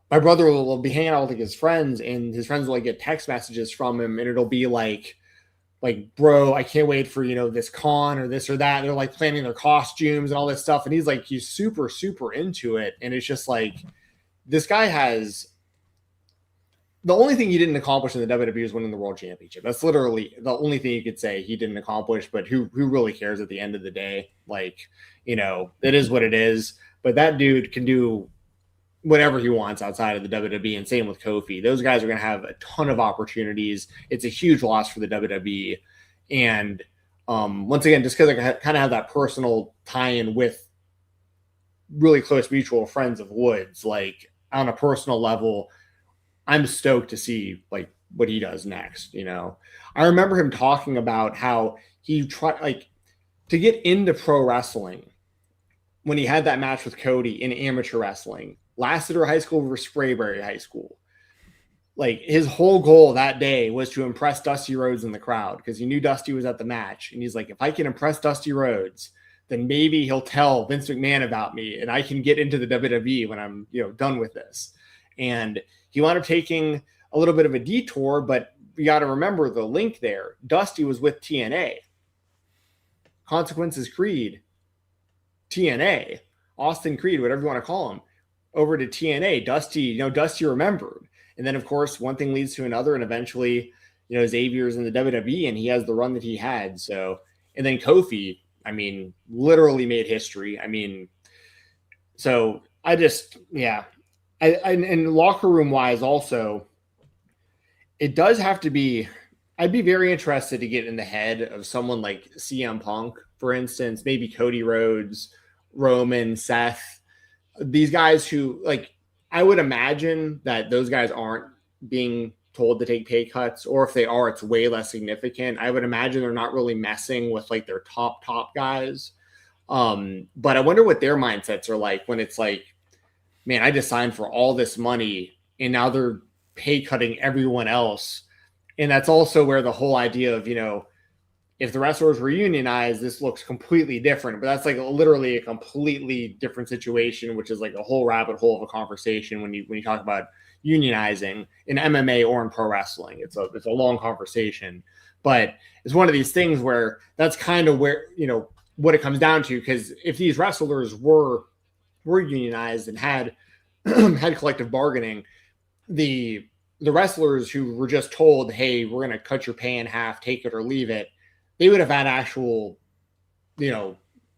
Speaker 3: brother will be hanging out with like his friends, and his friends will like get text messages from him, and it'll be like, bro, I can't wait for, this con or this or that. They're like planning their costumes and all this stuff. And he's super, super into it. And it's just like, this guy has, the only thing he didn't accomplish in the WWE is winning the world championship. That's literally the only thing you could say he didn't accomplish, but who really cares at the end of the day? Like, it is what it is, but that dude can do whatever he wants outside of the WWE, and same with Kofi. Those guys are going to have a ton of opportunities. It's a huge loss for the WWE. And once again, just because I kind of have that personal tie-in with really close mutual friends of Woods, like, on a personal level, I'm stoked to see like what he does next. I remember him talking about how he tried like to get into pro wrestling when he had that match with Cody in amateur wrestling. Lassiter High School versus Sprayberry High School. Like, his whole goal that day was to impress Dusty Rhodes in the crowd, because he knew Dusty was at the match. And he's like, if I can impress Dusty Rhodes, then maybe he'll tell Vince McMahon about me and I can get into the WWE when I'm, done with this. And he wound up taking a little bit of a detour, but you got to remember the link there. Dusty was with TNA. Consequences Creed. TNA. Austin Creed, whatever you want to call him. Over to TNA, Dusty remembered. And then, of course, one thing leads to another, and eventually, Xavier's in the WWE, and he has the run that he had. So, and then Kofi, I mean, literally made history. I mean, So I just, yeah. And locker room wise, also, it does have to be. I'd be very interested to get in the head of someone like CM Punk, for instance, maybe Cody Rhodes, Roman, Seth, these guys who, like, I would imagine that those guys aren't being told to take pay cuts, or if they are, it's way less significant. I would imagine they're not really messing with like their top guys. But I wonder what their mindsets are like when it's like, man, I just signed for all this money and now they're pay cutting everyone else. And that's also where the whole idea of, if the wrestlers were unionized, this looks completely different. But that's like literally a completely different situation, which is like a whole rabbit hole of a conversation when you talk about unionizing in MMA or in pro wrestling. It's a long conversation, but it's one of these things where that's kind of where what it comes down to. Because if these wrestlers were unionized and had had collective bargaining, the wrestlers who were just told, hey, we're going to cut your pay in half, take it or leave it, they would have had actual,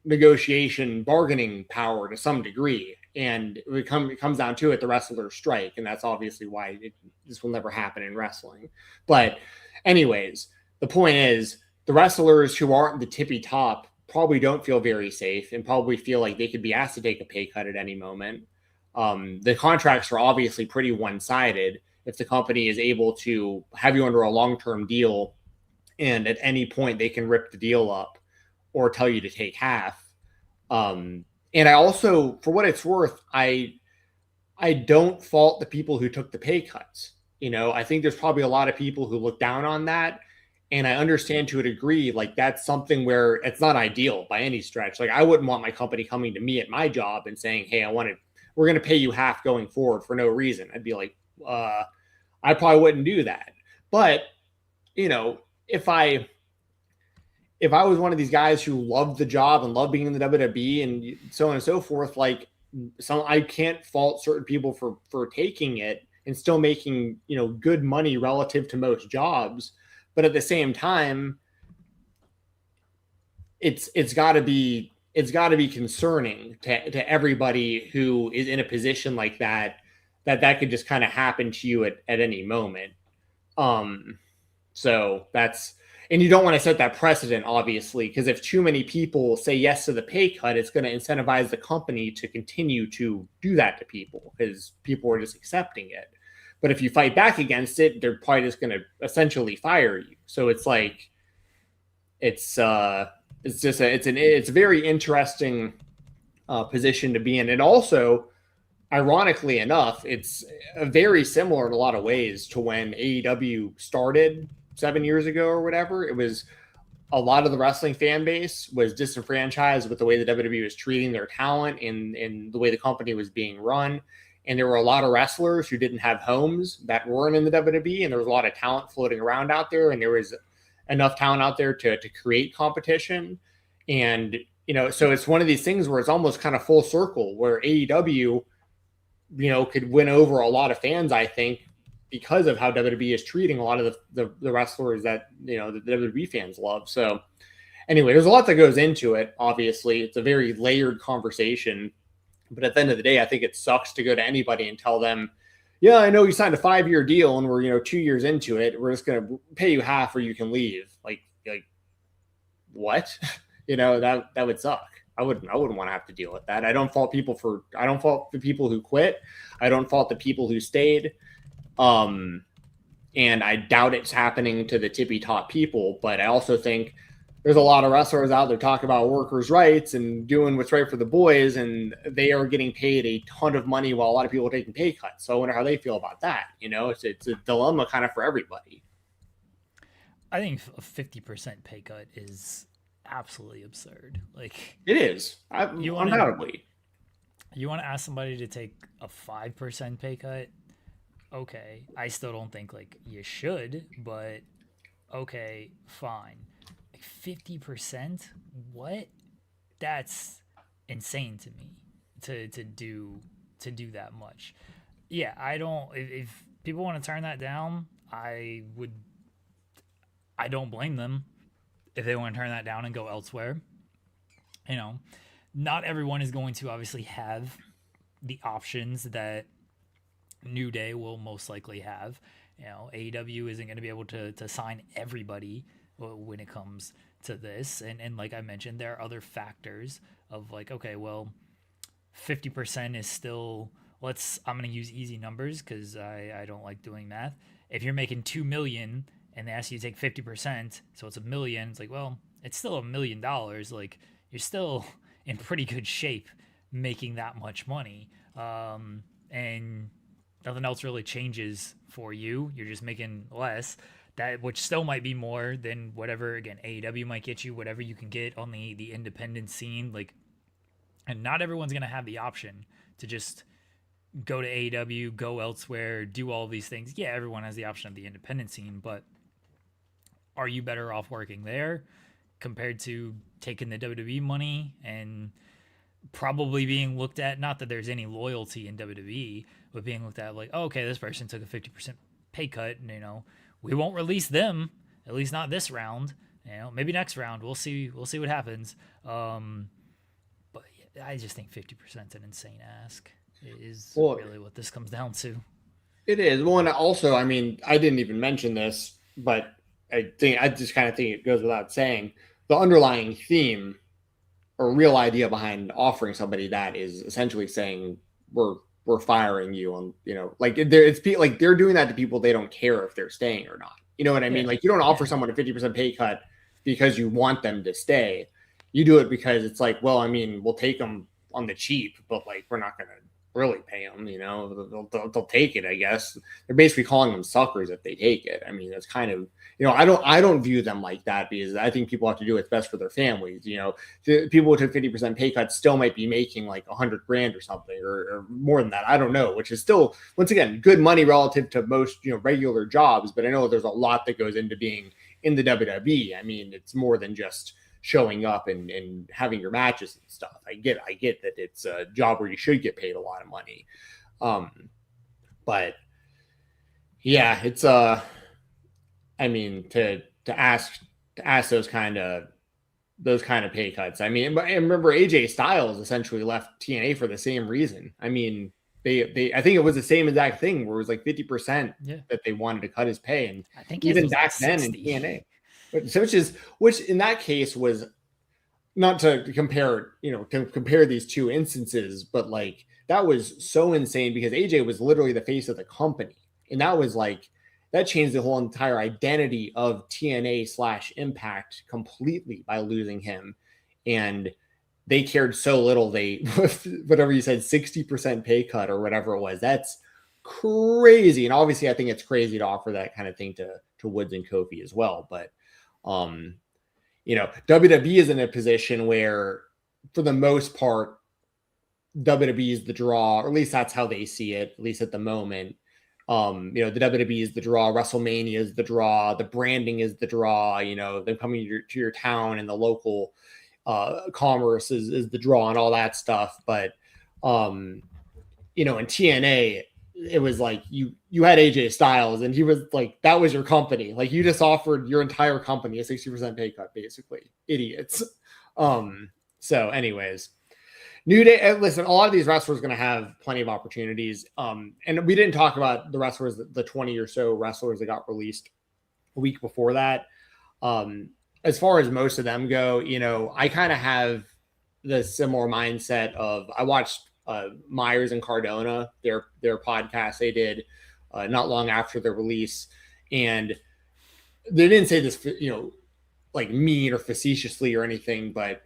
Speaker 3: negotiation, bargaining power to some degree. And it comes down to it, the wrestlers strike. And that's obviously why this will never happen in wrestling. But anyways, the point is the wrestlers who aren't the tippy top probably don't feel very safe and probably feel like they could be asked to take a pay cut at any moment. The contracts are obviously pretty one-sided. If the company is able to have you under a long-term deal and at any point they can rip the deal up or tell you to take half. And I also, for what it's worth, I don't fault the people who took the pay cuts. I think there's probably a lot of people who look down on that. And I understand to a degree, like that's something where it's not ideal by any stretch. Like I wouldn't want my company coming to me at my job and saying, hey, we're going to pay you half going forward for no reason. I'd be like, I probably wouldn't do that. But, if I was one of these guys who loved the job and loved being in the WWE and so on and so forth, like I can't fault certain people for taking it and still making, good money relative to most jobs. But at the same time, it's got to be concerning to everybody who is in a position like that could just kind of happen to you at any moment. So and you don't want to set that precedent, obviously, because if too many people say yes to the pay cut, it's going to incentivize the company to continue to do that to people because people are just accepting it. But if you fight back against it, they're probably just going to essentially fire you. So it's like, it's a very interesting position to be in. And also, ironically enough, it's very similar in a lot of ways to when AEW started 7 years ago or whatever. It was a lot of the wrestling fan base was disenfranchised with the way the WWE was treating their talent and the way the company was being run. And there were a lot of wrestlers who didn't have homes that weren't in the WWE. And there was a lot of talent floating around out there. And there was enough talent out there to create competition. And, so it's one of these things where it's almost kind of full circle where AEW, could win over a lot of fans, I think, because of how WWE is treating a lot of the wrestlers that, the WWE fans love. So anyway, there's a lot that goes into it. Obviously, it's a very layered conversation. But at the end of the day, I think it sucks to go to anybody and tell them, yeah, I know you signed a 5-year deal and we're, 2 years into it. We're just going to pay you half or you can leave. Like what? That would suck. I wouldn't want to have to deal with that. I don't fault the people who quit. I don't fault the people who stayed. And I doubt it's happening to the tippy top people, but I also think there's a lot of wrestlers out there talking about workers' rights and doing what's right for the boys, and they are getting paid a ton of money while a lot of people are taking pay cuts. So I wonder how they feel about that. It's a dilemma kind of for everybody.
Speaker 2: I think a 50% pay cut is absolutely absurd. Like
Speaker 3: it is, undoubtedly.
Speaker 2: You want to ask somebody to take a 5% pay cut? Okay, I still don't think like you should, but okay, fine. 50%? What? That's insane to me to do that much. Yeah, I don't. If people want to turn that down, I don't blame them if they want to turn that down and go elsewhere. Not everyone is going to obviously have the options that New Day will most likely have. You know, AEW isn't going to be able to sign everybody when it comes to this. And like I mentioned, there are other factors of like, okay, well, 50% is still, I'm going to use easy numbers because I don't like doing math. If you're making 2 million and they ask you to take 50%, so it's $1 million, it's like, well, it's still $1 million. Like, you're still in pretty good shape making that much money. And nothing else really changes for you. You're just making less. That, which still might be more than whatever, again, AEW might get you, whatever you can get on the independent scene. Like, and not everyone's going to have the option to just go to AEW, go elsewhere, do all these things. Yeah, everyone has the option of the independent scene, but are you better off working there compared to taking the WWE money and probably being looked at, not that there's any loyalty in WWE, but being looked at like, oh, okay, this person took a 50% pay cut, and, you know, we won't release them, at least not this round. You know, maybe next round we'll see what happens. But I just think 50% is an insane ask. It is really what this comes down to.
Speaker 3: It is. Well, and also, I mean, I didn't even mention this, but I just kind of think it goes without saying. The underlying theme or real idea behind offering somebody that is essentially saying we're firing you on, you know, like like they're doing that to people. They don't care if they're staying or not. You know what I mean? Like, you don't offer someone a 50% pay cut because you want them to stay. You do it because it's like, well, I mean, we'll take them on the cheap, but like, we're not going to really pay them, you know, they'll take it, I guess. They're basically calling them suckers if they take it. I mean, that's kind of, you know, I don't view them like that, because I think people have to do what's best for their families. You know, the people who took 50% pay cuts still might be making like $100,000 or something, or more than that. I don't know, which is still, once again, good money relative to most, you know, regular jobs. But I know there's a lot that goes into being in the WWE. I mean, it's more than just showing up and having your matches and stuff. I get that it's a job where you should get paid a lot of money. But yeah, it's I mean, to ask those kind of pay cuts. I mean, I remember AJ Styles essentially left TNA for the same reason. I mean, they I think it was the same exact thing where it was like 50% that they wanted to cut his pay. And
Speaker 2: I think
Speaker 3: even back then in TNA, which in that case was, not to compare, you know, to compare these two instances, but like, that was so insane because AJ was literally the face of the company. And that was like, that changed the whole entire identity of TNA/Impact completely by losing him. And they cared so little. They, whatever you said, 60% pay cut or whatever it was, that's crazy. And obviously I think it's crazy to offer that kind of thing to Woods and Kofi as well. But, you know, WWE is in a position where, for the most part, WWE is the draw, or at least that's how they see it, at least at the moment. You know, the WWE is the draw, WrestleMania is the draw, the branding is the draw, you know, them coming to your town, and the local commerce is the draw, and all that stuff. But, you know, in TNA, it was like you had AJ Styles, and he was like, that was your company. Like, you just offered your entire company a 60% pay cut, basically. Idiots. So anyways, New Day, listen, a lot of these wrestlers are going to have plenty of opportunities. And we didn't talk about the wrestlers, the 20 or so wrestlers that got released a week before that. As far as most of them go, you know, I kind of have the similar mindset of, I watched Myers and Cardona, their podcast they did not long after the release, and they didn't say this, you know, like mean or facetiously or anything, but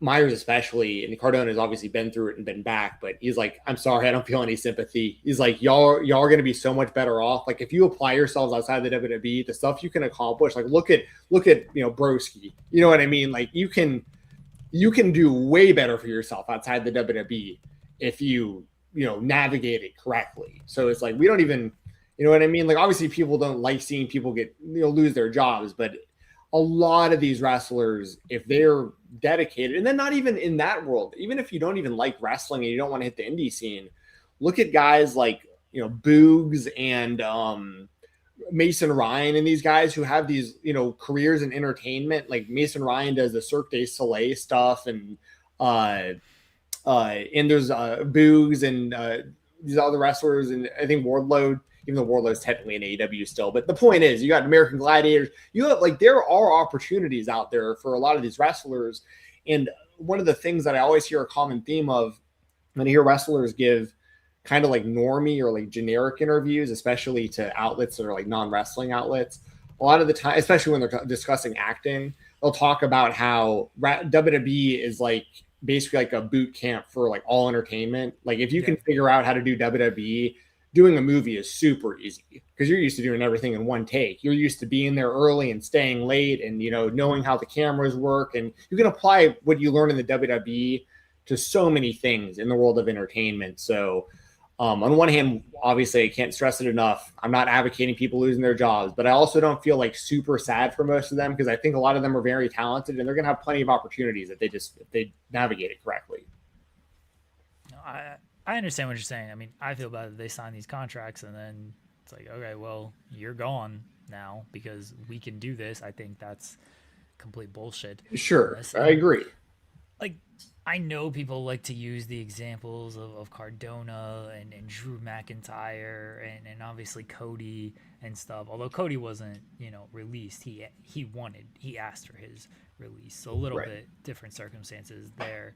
Speaker 3: Myers especially, and Cardona has obviously been through it and been back, but he's like, I'm sorry, I don't feel any sympathy. He's like, y'all are going to be so much better off. Like, if you apply yourselves outside the WWE, the stuff you can accomplish, like look at, you know, Broski, you know what I mean? Like, you can do way better for yourself outside the WWE if you know, navigate it correctly. So it's like, we don't even, you know what I mean? Like, obviously people don't like seeing people get, you know, lose their jobs, but a lot of these wrestlers, if they're dedicated, and then not even in that world, even if you don't even like wrestling and you don't want to hit the indie scene, look at guys like, you know, Boogs and Mason Ryan and these guys who have these, you know, careers in entertainment. Like Mason Ryan does the Cirque du Soleil stuff, and And there's Boogs and these other wrestlers, and I think Wardlow, even though Wardlow's technically in AEW still. But the point is, you got American Gladiators. You have like there are opportunities out there for a lot of these wrestlers. And one of the things that I always hear a common theme of when I hear wrestlers give kind of like normie or like generic interviews, especially to outlets that are like non-wrestling outlets, a lot of the time, especially when they're discussing acting, they'll talk about how WWE is like basically like a boot camp for like all entertainment. Like if you can figure out how to do WWE, doing a movie is super easy because you're used to doing everything in one take. You're used to being there early and staying late and, you know, knowing how the cameras work, and you can apply what you learn in the WWE to so many things in the world of entertainment. So on one hand, obviously I can't stress it enough. I'm not advocating people losing their jobs, but I also don't feel like super sad for most of them because I think a lot of them are very talented and they're going to have plenty of opportunities if they navigate it correctly.
Speaker 2: I understand what you're saying. I mean, I feel bad that they sign these contracts and then it's like, okay, well, you're gone now because we can do this. I think that's complete bullshit.
Speaker 3: Sure, I agree.
Speaker 2: Like, I know people like to use the examples of Cardona and Drew McIntyre and obviously Cody and stuff. Although Cody wasn't, you know, released, he asked for his release. So a little bit different circumstances there.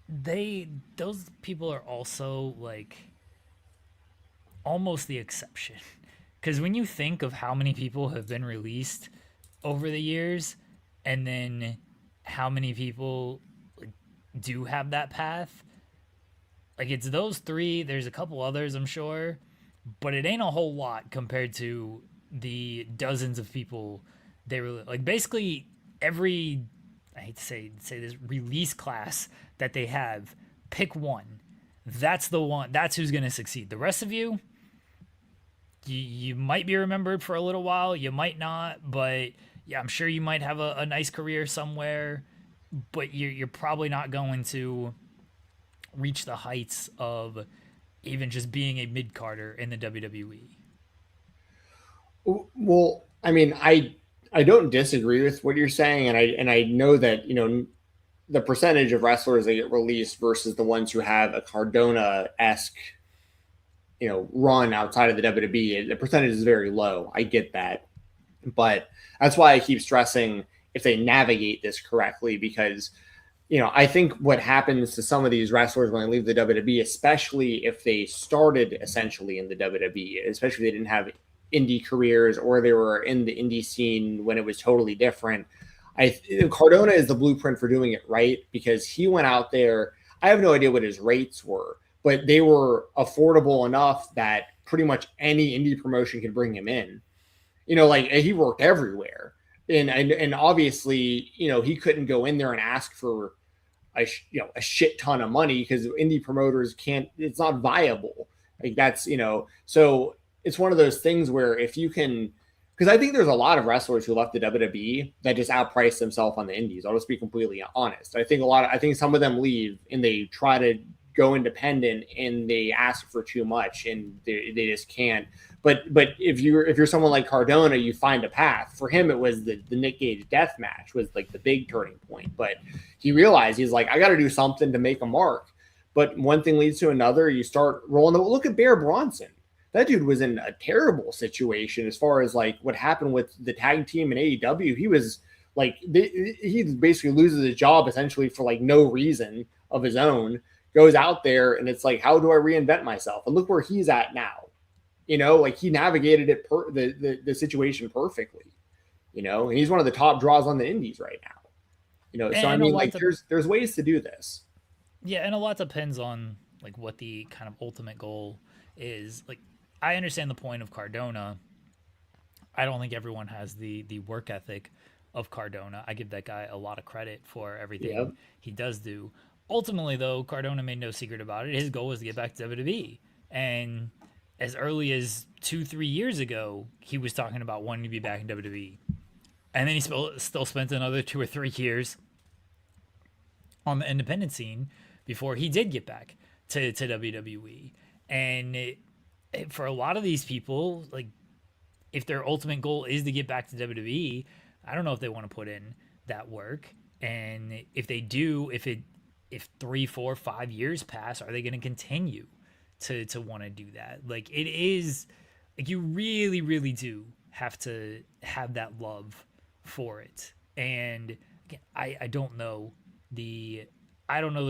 Speaker 2: Those people are also like almost the exception. Because when you think of how many people have been released over the years and then how many people do have that path, like it's those three. There's a couple others, I'm sure, but it ain't a whole lot compared to the dozens of people they were like. Basically, every, I hate to say this, release class that they have, pick one. That's the one. That's who's gonna succeed. The rest of you, you might be remembered for a little while. You might not, but yeah, I'm sure you might have a nice career somewhere. But you're probably not going to reach the heights of even just being a mid-carder in the WWE.
Speaker 3: Well, I mean, I don't disagree with what you're saying, and I know that, you know, the percentage of wrestlers that get released versus the ones who have a Cardona-esque, you know, run outside of the WWE, the percentage is very low. I get that, but that's why I keep stressing if they navigate this correctly, because, you know, I think what happens to some of these wrestlers when they leave the WWE, especially if they started essentially in the WWE, especially if they didn't have indie careers or they were in the indie scene when it was totally different. Cardona is the blueprint for doing it right, because he went out there. I have no idea what his rates were, but they were affordable enough that pretty much any indie promotion could bring him in. You know, like he worked everywhere. And obviously, you know, he couldn't go in there and ask for a shit ton of money because indie promoters can't. It's not viable. Like that's, you know, so it's one of those things where if you can, because I think there's a lot of wrestlers who left the WWE that just outprice themselves on the indies. I'll just be completely honest. I think some of them leave and they try to go independent and they ask for too much and they just can't. But if you're someone like Cardona, you find a path. For him, it was the Nick Gage death match was like the big turning point. But he realized, he's like, I got to do something to make a mark. But one thing leads to another. You start rolling. Look at Bear Bronson. That dude was in a terrible situation as far as like what happened with the tag team in AEW. He was like, he basically loses his job essentially for like no reason of his own. Goes out there and it's like, how do I reinvent myself? And look where he's at now. You know, like he navigated it the situation perfectly. You know, and he's one of the top draws on the indies right now. You know, so I mean, like there's ways to do this.
Speaker 2: Yeah, and a lot depends on like what the kind of ultimate goal is. Like, I understand the point of Cardona. I don't think everyone has the work ethic of Cardona. I give that guy a lot of credit for everything he does do. Ultimately, though, Cardona made no secret about it. His goal was to get back to WWE. And as early as 2-3 years ago, he was talking about wanting to be back in WWE. And then he still spent another 2 or 3 years on the independent scene before he did get back to WWE. And for a lot of these people, like, if their ultimate goal is to get back to WWE, I don't know if they want to put in that work. And if they do, if if 3, 4, 5 years pass, are they going to continue to want to do that? Like, it is like, you really, really do have to have that love for it. And again, I don't know the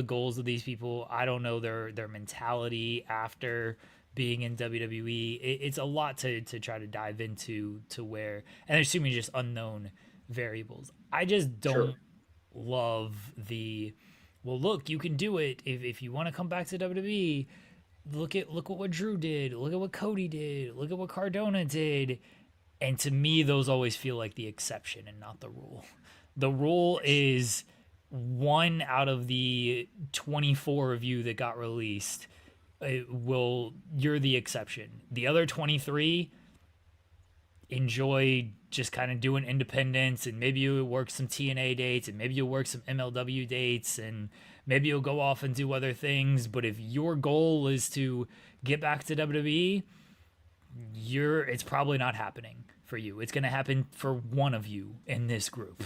Speaker 2: goals of these people. I don't know their mentality after being in WWE. It's a lot to try to dive into, to where, and there's too many just unknown variables. I just don't love the, well, look, you can do it if you want to come back to WWE. Look at what Drew did. Look at what Cody did. Look at what Cardona did. And to me, those always feel like the exception and not the rule. The rule is 1 out of the 24 of you that got released you're the exception. The other 23 enjoy just kind of doing independence, and maybe you'll work some TNA dates, and maybe you'll work some MLW dates, and maybe you'll go off and do other things. But if your goal is to get back to WWE, it's probably not happening for you. It's going to happen for one of you in this group.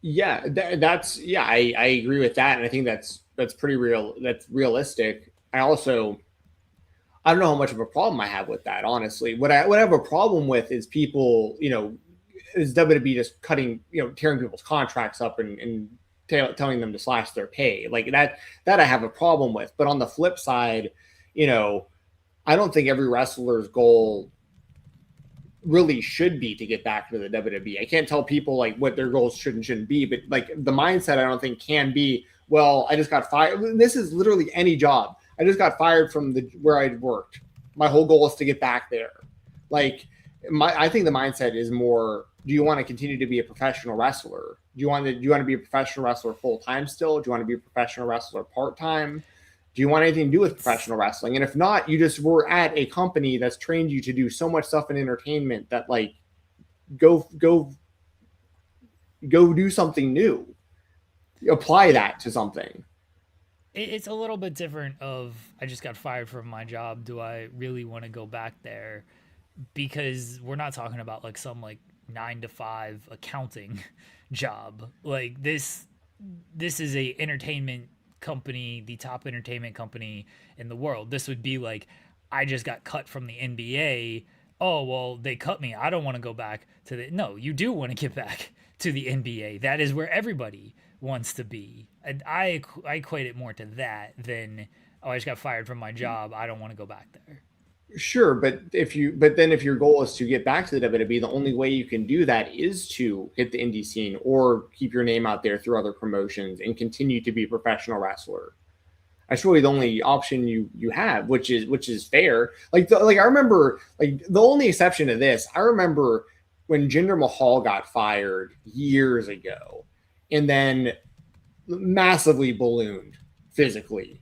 Speaker 3: Yeah, I agree with that, and I think that's pretty real. That's realistic. I don't know how much of a problem I have with that, honestly. What I have a problem with is people, is WWE just cutting, tearing people's contracts up and telling them to slash their pay. Like that I have a problem with. But on the flip side, I don't think every wrestler's goal really should be to get back to the WWE. I can't tell people like what their goals should and shouldn't be, but like the mindset I don't think can be, well, I just got fired. This is literally any job. I just got fired from where I'd worked. My whole goal is to get back there. Like I think the mindset is more, do you want to continue to be a professional wrestler? Do you want to be a professional wrestler full time still? Do you want to be a professional wrestler part time? Do you want anything to do with professional wrestling? And if not, you just were at a company that's trained you to do so much stuff in entertainment that like go do something new. Apply that to something.
Speaker 2: It's a little bit different of, I just got fired from my job. Do I really want to go back there? Because we're not talking about like some like 9-to-5 accounting job. Like this is a entertainment company, the top entertainment company in the world. This would be like, I just got cut from the NBA. Oh, well, they cut me. I don't want to go back to no, you do want to get back to the NBA. That is where everybody wants to be. And I equate it more to that than, oh, I just got fired from my job, I don't want to go back there.
Speaker 3: Sure, but if your goal is to get back to the WWE, the only way you can do that is to hit the indie scene or keep your name out there through other promotions and continue to be a professional wrestler. That's really the only option you have, which is fair. I remember, like, the only exception to this, I remember when Jinder Mahal got fired years ago, and then massively ballooned physically.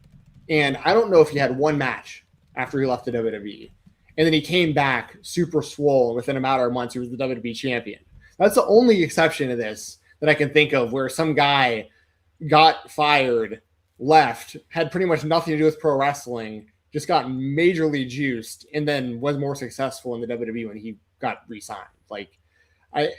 Speaker 3: And I don't know if he had one match after he left the WWE. And then he came back super swole. Within a matter of months, he was the WWE champion. That's the only exception to this that I can think of, where some guy got fired, left, had pretty much nothing to do with pro wrestling, just got majorly juiced, and then was more successful in the WWE when he got re-signed. Like, I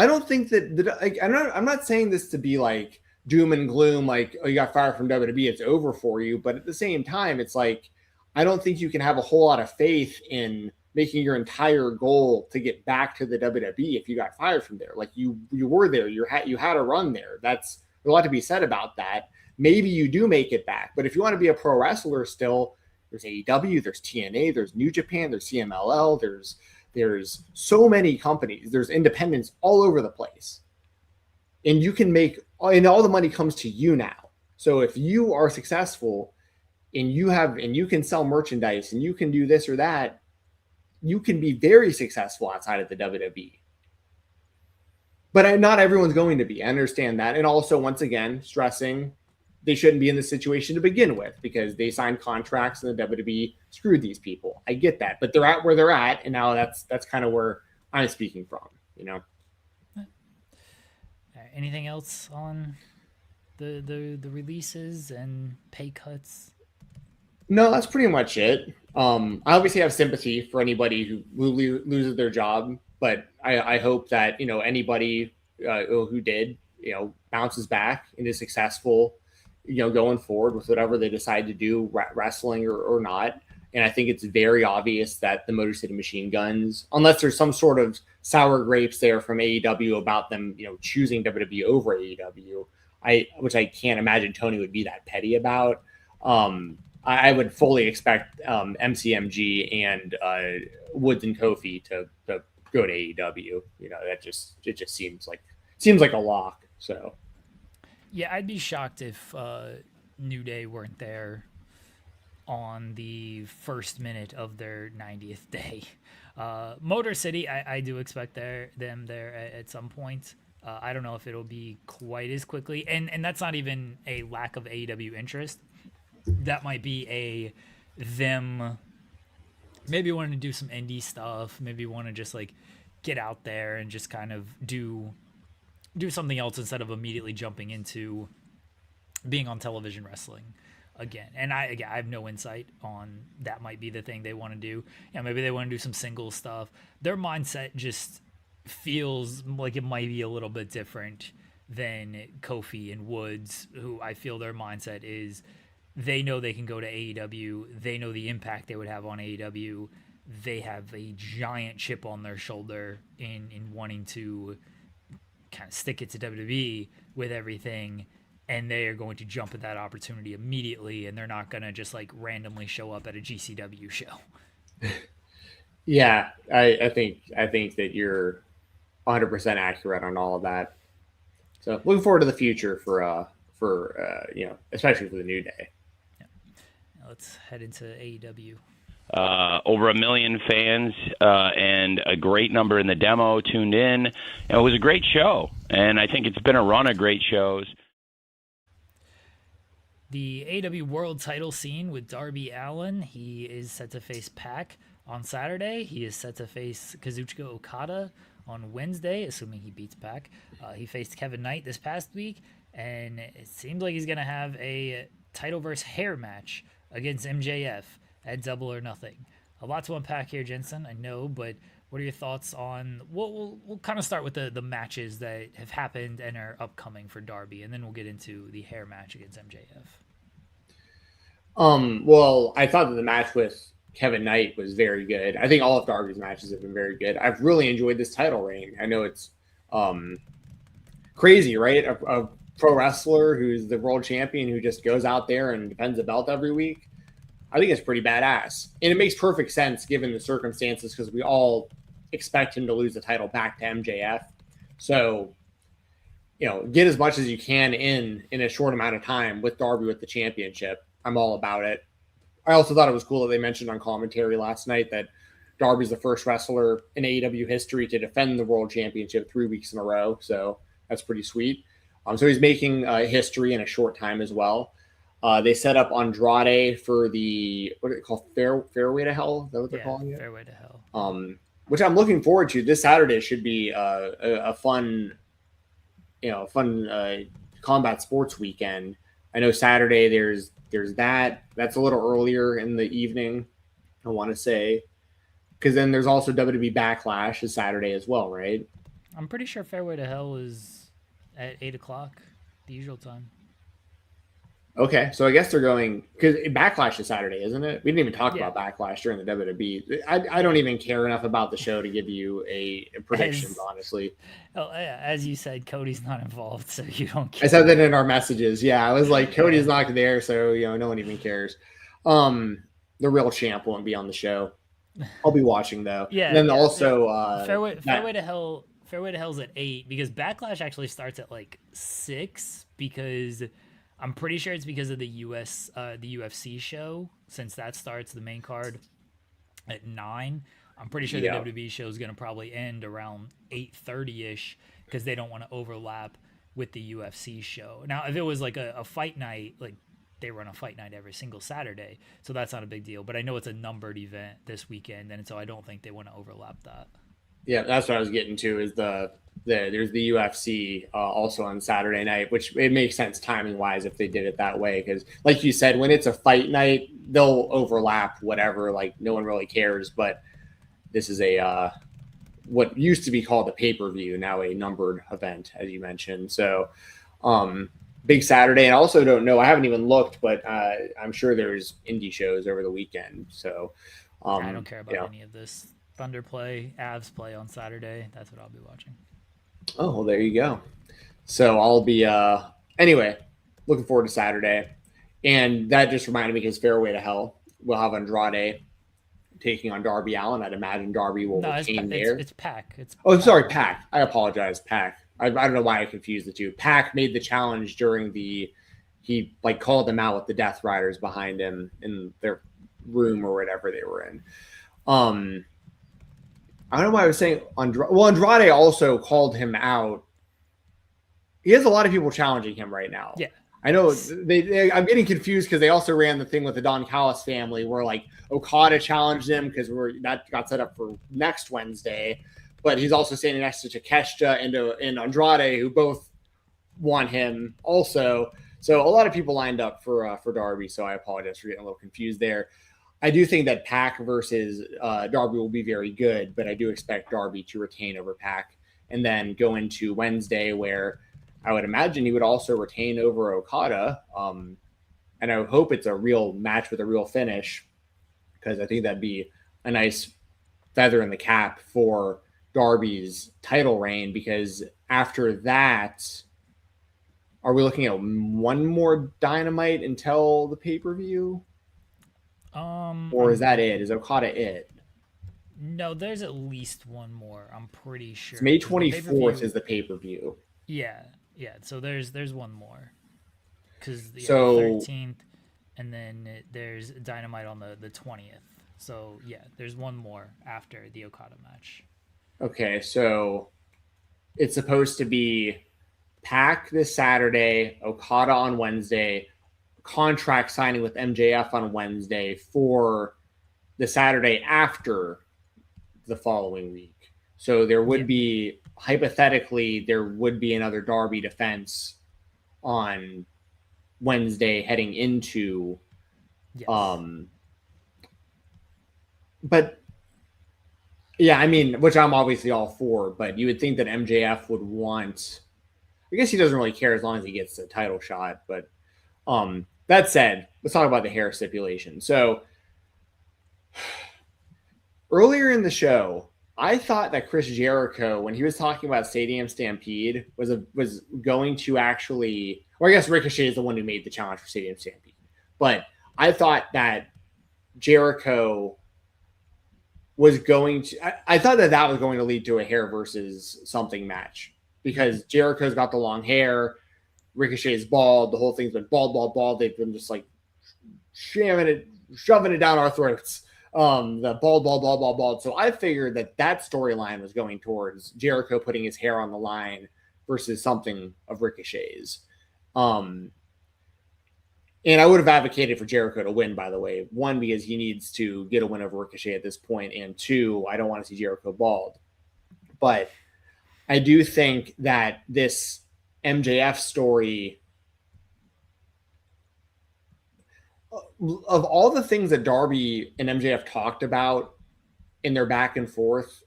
Speaker 3: don't think that I'm not saying this to be like doom and gloom, like, oh, you got fired from WWE, it's over for you. But at the same time, it's like, I don't think you can have a whole lot of faith in making your entire goal to get back to the WWE if you got fired from there. Like, you were there, you had a run there. There's a lot to be said about that. Maybe you do make it back, but if you want to be a pro wrestler still, there's AEW, there's TNA, there's New Japan, there's CMLL, there's so many companies, there's independents all over the place. And you can and all the money comes to you now. So if you are successful and you can sell merchandise and you can do this or that, you can be very successful outside of the WWE. But not everyone's going to be. I understand that. And also, once again, stressing, they shouldn't be in this situation to begin with because they signed contracts and the WWE screwed these people. I get that. But they're at where they're at. And now that's kind of where I'm speaking from,
Speaker 2: Anything else on the releases and pay cuts?
Speaker 3: No, that's pretty much it. I obviously have sympathy for anybody who loses their job, but I hope that, anybody who did, bounces back and is successful, going forward with whatever they decide to do, wrestling or not. And I think it's very obvious that the Motor City Machine Guns, unless there's some sort of sour grapes there from AEW about them, choosing WWE over AEW, which I can't imagine Tony would be that petty about. I would fully expect MCMG and Woods and Kofi to go to AEW. It just seems like a lock. So
Speaker 2: yeah, I'd be shocked if New Day weren't there on the first minute of their 90th day. Motor City, I do expect them there at some point. I don't know if it'll be quite as quickly, and that's not even a lack of AEW interest. That might be them maybe wanting to do some indie stuff, maybe want to just like get out there and just kind of do something else instead of immediately jumping into being on television wrestling again. And I have no insight on that. Might be the thing they want to do. Yeah, maybe they want to do some single stuff. Their mindset just feels like it might be a little bit different than Kofi and Woods, who I feel their mindset is they know they can go to AEW. They know the impact they would have on AEW. They have a giant chip on their shoulder in wanting to kind of stick it to WWE with everything. And they are going to jump at that opportunity immediately, and they're not going to just like randomly show up at a GCW show.
Speaker 3: Yeah, I think that you're 100% accurate on all of that. So looking forward to the future for especially for the New Day.
Speaker 2: Yeah. Now let's head into AEW.
Speaker 5: Over 1 million fans and a great number in the demo tuned in. And it was a great show, and I think it's been a run of great shows.
Speaker 2: The AEW World Title scene with Darby Allin. He is set to face Pac on Saturday. He is set to face Kazuchika Okada on Wednesday, assuming he beats Pac. He faced Kevin Knight this past week, and it seems like he's going to have a title versus hair match against MJF at Double or Nothing. A lot to unpack here, Jensen, I know, but what are your thoughts on... We'll kind of start with the matches that have happened and are upcoming for Darby, and then we'll get into the hair match against MJF.
Speaker 3: Well, I thought that the match with Kevin Knight was very good. I think all of Darby's matches have been very good. I've really enjoyed this title reign. I know it's crazy, right? A pro wrestler who's the world champion who just goes out there and defends the belt every week. I think it's pretty badass. And it makes perfect sense given the circumstances because we all expect him to lose the title back to MJF. So, get as much as you can in a short amount of time with Darby with the championship. I'm all about it. I also thought it was cool that they mentioned on commentary last night that Darby's the first wrestler in AEW history to defend the world championship 3 weeks in a row. So that's pretty sweet. So he's making history in a short time as well. They set up Andrade for the, what are they called? Fairway to Hell? Is that what they're calling it?
Speaker 2: Fairway to Hell.
Speaker 3: Which I'm looking forward to. This Saturday should be a fun combat sports weekend. I know Saturday there's that's a little earlier in the evening, I want to say, because then there's also WWE Backlash is Saturday as well, right?
Speaker 2: I'm pretty sure Fairway to Hell is at 8:00, the usual time.
Speaker 3: Okay, so I guess they're going because Backlash is Saturday, isn't it? We didn't even talk about Backlash during the WWE. I don't even care enough about the show to give you a prediction, honestly.
Speaker 2: As you said, Cody's not involved, so you don't care.
Speaker 3: I said that in our messages. Yeah, I was like, Cody's not there, so no one even cares. The real champ won't be on the show. I'll be watching though.
Speaker 2: Yeah.
Speaker 3: And then also
Speaker 2: Fairway to Hell. Fairway to Hell's at 8 because Backlash actually starts at like 6 because. I'm pretty sure it's because of the UFC show, since that starts the main card at 9. I'm pretty sure the WWE show is going to probably end around 8:30-ish because they don't want to overlap with the UFC show. Now, if it was like a fight night, like they run a fight night every single Saturday, so that's not a big deal. But I know it's a numbered event this weekend, and so I don't think they want to overlap that.
Speaker 3: Yeah, that's what I was getting to is there's the UFC also on Saturday night, which it makes sense timing wise if they did it that way. Because like you said, when it's a fight night, they'll overlap whatever, like no one really cares. But this is what used to be called a pay-per-view, now a numbered event, as you mentioned. So big Saturday. And I also don't know, I haven't even looked, but I'm sure there's indie shows over the weekend. So
Speaker 2: I don't care about any of this. Thunder play, Avs play on Saturday. That's what I'll be watching.
Speaker 3: Oh, well, there you go. So I'll be anyway, looking forward to Saturday. And that just reminded me, because Fairway to Hell will have Andrade taking on Darby Allin. I'd imagine Darby will retain there.
Speaker 2: It's Pac.
Speaker 3: I'm sorry, Pac. I apologize, Pac. I don't know why I confused the two. Pac made the challenge during he like called them out with the Death Riders behind him in their room or whatever they were in. I don't know why I was saying Andrade also called him out. He has a lot of people challenging him right now.
Speaker 2: Yeah.
Speaker 3: I know I'm getting confused because they also ran the thing with the Don Callis family where like Okada challenged him because that got set up for next Wednesday, but he's also standing next to Takeshita and Andrade, who both want him also. So a lot of people lined up for Darby. So I apologize for getting a little confused there. I do think that Pac versus Darby will be very good, but I do expect Darby to retain over Pac and then go into Wednesday where I would imagine he would also retain over Okada. And I would hope it's a real match with a real finish, because I think that'd be a nice feather in the cap for Darby's title reign, because after that, are we looking at one more Dynamite until the pay-per-view? Or is that it? Is Okada it?
Speaker 2: No, there's at least one more. I'm pretty sure.
Speaker 3: It's May 24th is the pay-per-view.
Speaker 2: Yeah. So there's one more, because the 13th, and then there's Dynamite on the 20th. So yeah, there's one more after the Okada match.
Speaker 3: Okay, so it's supposed to be Pac this Saturday, Okada on Wednesday, contract signing with MJF on Wednesday for the Saturday after the following week. So there would be, hypothetically, there would be another Darby defense on Wednesday heading into, but yeah, I mean, which I'm obviously all for, but you would think that MJF would want, I guess he doesn't really care as long as he gets a title shot, but that said, let's talk about the hair stipulation. So earlier in the show, I thought that Chris Jericho, when he was talking about Stadium Stampede, was going to actually, or I guess Ricochet is the one who made the challenge for Stadium Stampede, but I thought that Jericho was going to, I thought that was going to lead to a hair versus something match, because Jericho's got the long hair, Ricochet's bald, the whole thing's been bald. They've been just like shoving it down our throats. The bald. So I figured that storyline was going towards Jericho putting his hair on the line versus something of Ricochet's. And I would have advocated for Jericho to win, by the way. One, because he needs to get a win over Ricochet at this point, and two, I don't want to see Jericho bald. But I do think that this MJF story, of all the things that Darby and MJF talked about in their back and forth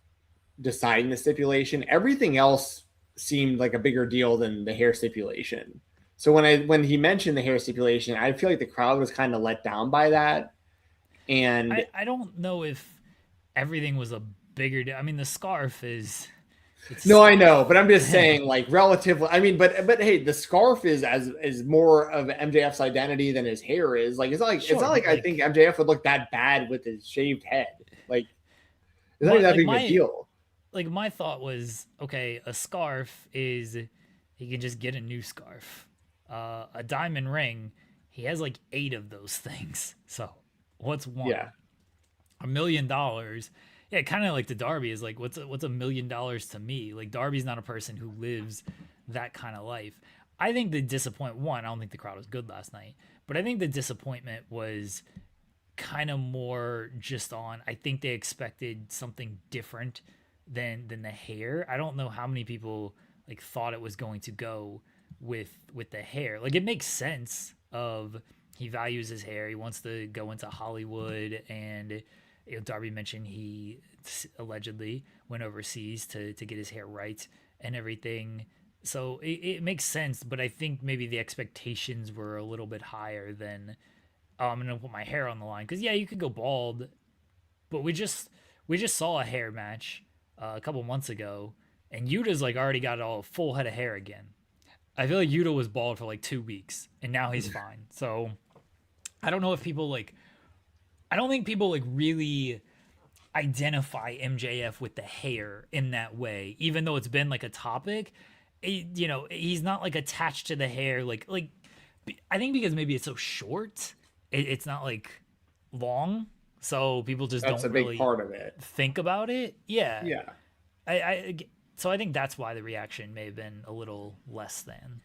Speaker 3: deciding the stipulation, everything else seemed like a bigger deal than the hair stipulation. So when he mentioned the hair stipulation, I feel like the crowd was kind of let down by that. And
Speaker 2: I don't know if everything was a bigger deal. I mean, the scarf is.
Speaker 3: No, I know, but I'm just saying, like, relatively. I mean, but hey, the scarf is more of MJF's identity than his hair is. Like, it's not like I think MJF would look that bad with his shaved head. Like, it's not that big of a deal.
Speaker 2: Like, my thought was, okay, a scarf is he can just get a new scarf. A diamond ring, he has like 8 of those things. So what's one?
Speaker 3: Yeah.
Speaker 2: $1 million. Yeah, kind of like the Darby is like, what's $1 million to me? Like, Darby's not a person who lives that kind of life. I think the disappointment, I don't think the crowd was good last night, but I think the disappointment was kind of more just on, I think they expected something different than the hair. I don't know how many people like thought it was going to go with the hair. Like, it makes sense of he values his hair. He wants to go into Hollywood and Darby mentioned he allegedly went overseas to get his hair right and everything. So it makes sense, but I think maybe the expectations were a little bit higher than, oh, I'm gonna put my hair on the line, because yeah, you could go bald, but we just saw a hair match a couple months ago, and Yuta's like already got a full head of hair again. I feel like Yuta was bald for like 2 weeks, and now he's fine. So I don't know if people like. I don't think people like really identify MJF with the hair in that way, even though it's been like a topic. He's not like attached to the hair. Like I think because maybe it's so short, it's not like long, so people just
Speaker 3: That's
Speaker 2: don't
Speaker 3: a big
Speaker 2: really
Speaker 3: part of it.
Speaker 2: think about it. Yeah,
Speaker 3: Yeah.
Speaker 2: so I think that's why the reaction may have been a little less than.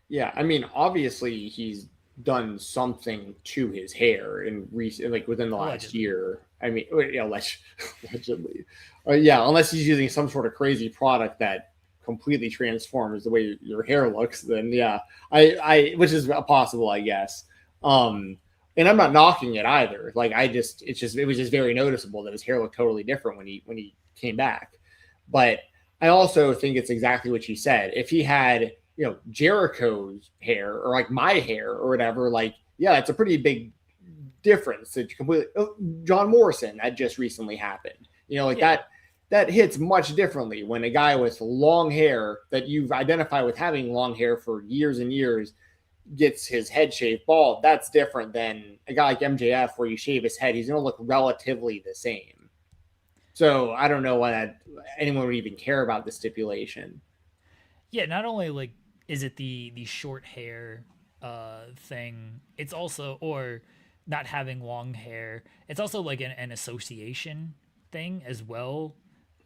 Speaker 3: Yeah, I mean, obviously he's done something to his hair in recent, like within the last
Speaker 2: Allegedly.
Speaker 3: year. I mean, yeah, allegedly, yeah, unless he's using some sort of crazy product that completely transforms the way your hair looks, then yeah, which is possible, I guess. And I'm not knocking it either. Like, it was just very noticeable that his hair looked totally different when he came back. But I also think it's exactly what you said. If he had, Jericho's hair or like my hair or whatever, like, yeah, it's a pretty big difference. It's completely John Morrison that just recently happened. That hits much differently when a guy with long hair that you've identified with having long hair for years and years gets his head shaved bald. That's different than a guy like MJF where you shave his head. He's going to look relatively the same. So I don't know why anyone would even care about the stipulation.
Speaker 2: Yeah, not only like is it the short hair thing, it's also, or not having long hair, it's also like an association thing as well.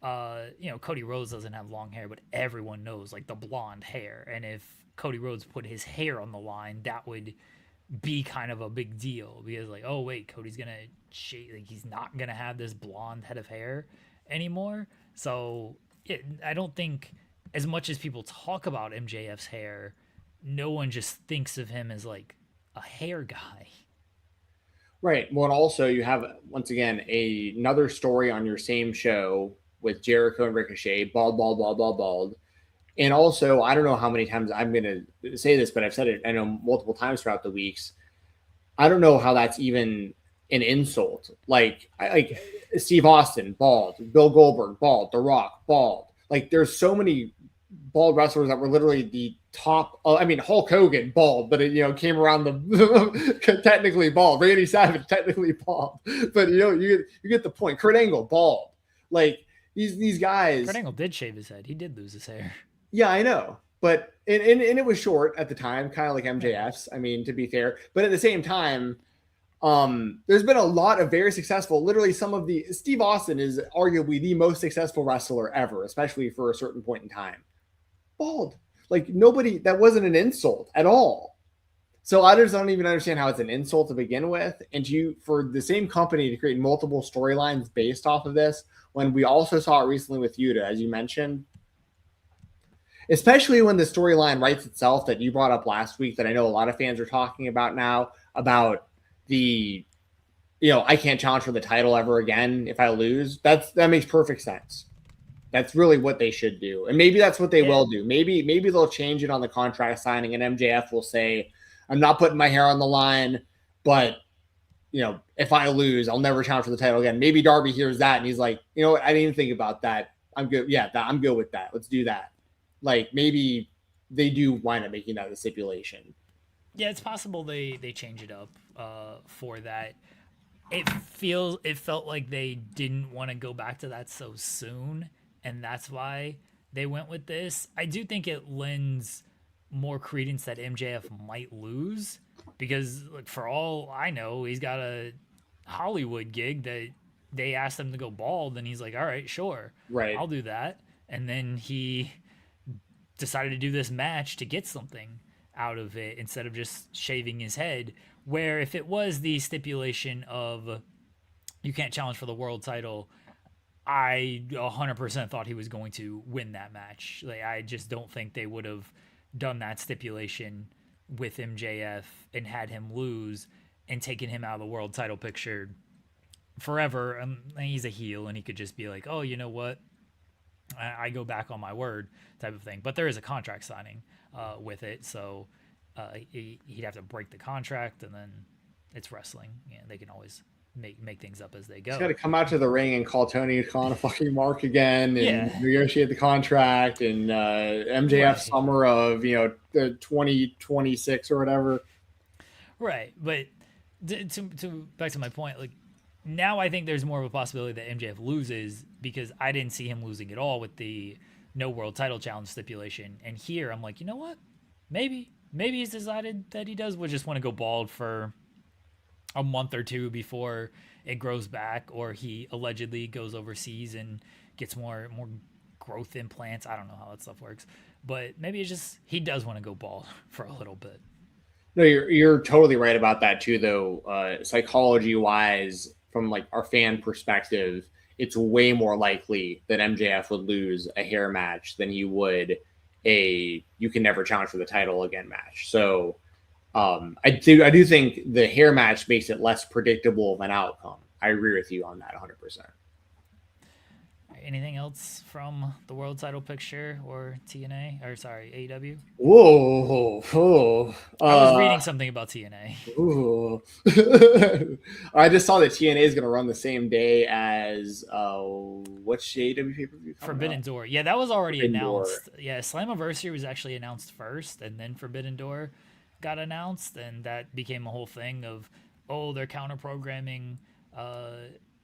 Speaker 2: Cody Rhodes doesn't have long hair, but everyone knows like the blonde hair, and if Cody Rhodes put his hair on the line, that would be kind of a big deal, because like, oh wait, Cody's gonna shave, like he's not gonna have this blonde head of hair anymore. So I don't think, as much as people talk about MJF's hair, no one just thinks of him as like a hair guy.
Speaker 3: Right. Well, and also you have, once again, another story on your same show with Jericho and Ricochet, bald, bald, bald, bald, bald. And also, I don't know how many times I'm going to say this, but I've said it, I know, multiple times throughout the weeks. I don't know how that's even an insult. Like Steve Austin, bald. Bill Goldberg, bald. The Rock, bald. Like, there's so many bald wrestlers that were literally the top. I mean, Hulk Hogan, bald, but it came around the technically bald. Randy Savage, technically bald, but you get the point. Kurt Angle, bald. Like, these guys.
Speaker 2: Kurt Angle did shave his head. He did lose his hair.
Speaker 3: Yeah, I know, but and it was short at the time, kind of like MJF's. I mean, to be fair, but at the same time, there's been a lot of very successful. Literally, Steve Austin is arguably the most successful wrestler ever, especially for a certain point in time. Bald, like nobody. That wasn't an insult at all. So I just don't even understand how it's an insult to begin with. And for the same company to create multiple storylines based off of this, when we also saw it recently with Yuta, as you mentioned. Especially when the storyline writes itself that you brought up last week, that I know a lot of fans are talking about now, about the, I can't challenge for the title ever again if I lose. That makes perfect sense. That's really what they should do. And maybe that's what they will do. Maybe they'll change it on the contract signing, and MJF will say, I'm not putting my hair on the line, but if I lose, I'll never challenge for the title again. Maybe Darby hears that and he's like, you know what? I didn't even think about that. I'm good. Yeah, I'm good with that. Let's do that. Like, maybe they do wind up making that a stipulation.
Speaker 2: Yeah, it's possible they change it up for that. It felt like they didn't want to go back to that so soon, and that's why they went with this. I do think it lends more credence that MJF might lose, because like, for all I know, he's got a Hollywood gig that they asked him to go bald, and he's like, all right, sure,
Speaker 3: right,
Speaker 2: I'll do that. And then he decided to do this match to get something out of it instead of just shaving his head, where if it was the stipulation of you can't challenge for the world title, I 100% thought he was going to win that match. Like, I just don't think they would have done that stipulation with MJF and had him lose and taken him out of the world title picture forever, and he's a heel, and he could just be like, oh, you know what? I go back on my word type of thing. But there is a contract signing with it, so he'd have to break the contract, and then it's wrestling. Yeah, they can always make things up as they go.
Speaker 3: He's got to come out to the ring and call Tony Khan a fucking mark again and negotiate the contract and MJF summer of the 2026 or whatever.
Speaker 2: Right, but to back to my point, like now I think there's more of a possibility that MJF loses because I didn't see him losing at all with the no world title challenge stipulation, and here I'm like, you know what, maybe he's decided that he would just want to go bald for a month or two before it grows back, or he allegedly goes overseas and gets more growth implants. I don't know how that stuff works, but maybe it's just he does want to go bald for a little bit.
Speaker 3: No, you're totally right about that too, though. Psychology wise, from like our fan perspective, it's way more likely that MJF would lose a hair match than he would a you can never challenge for the title again match. So I do think the hair match makes it less predictable of an outcome. I agree with you on that 100%.
Speaker 2: Anything else from the world title picture or TNA or sorry AEW?
Speaker 3: Whoa!
Speaker 2: I was reading something about TNA.
Speaker 3: Ooh. I just saw that TNA is going to run the same day as what's AEW pay-per-view?
Speaker 2: Forbidden Door. Yeah, that was already announced. Yeah, Slammiversary was actually announced first, and then Forbidden Door got announced, and that became a whole thing of they're counter programming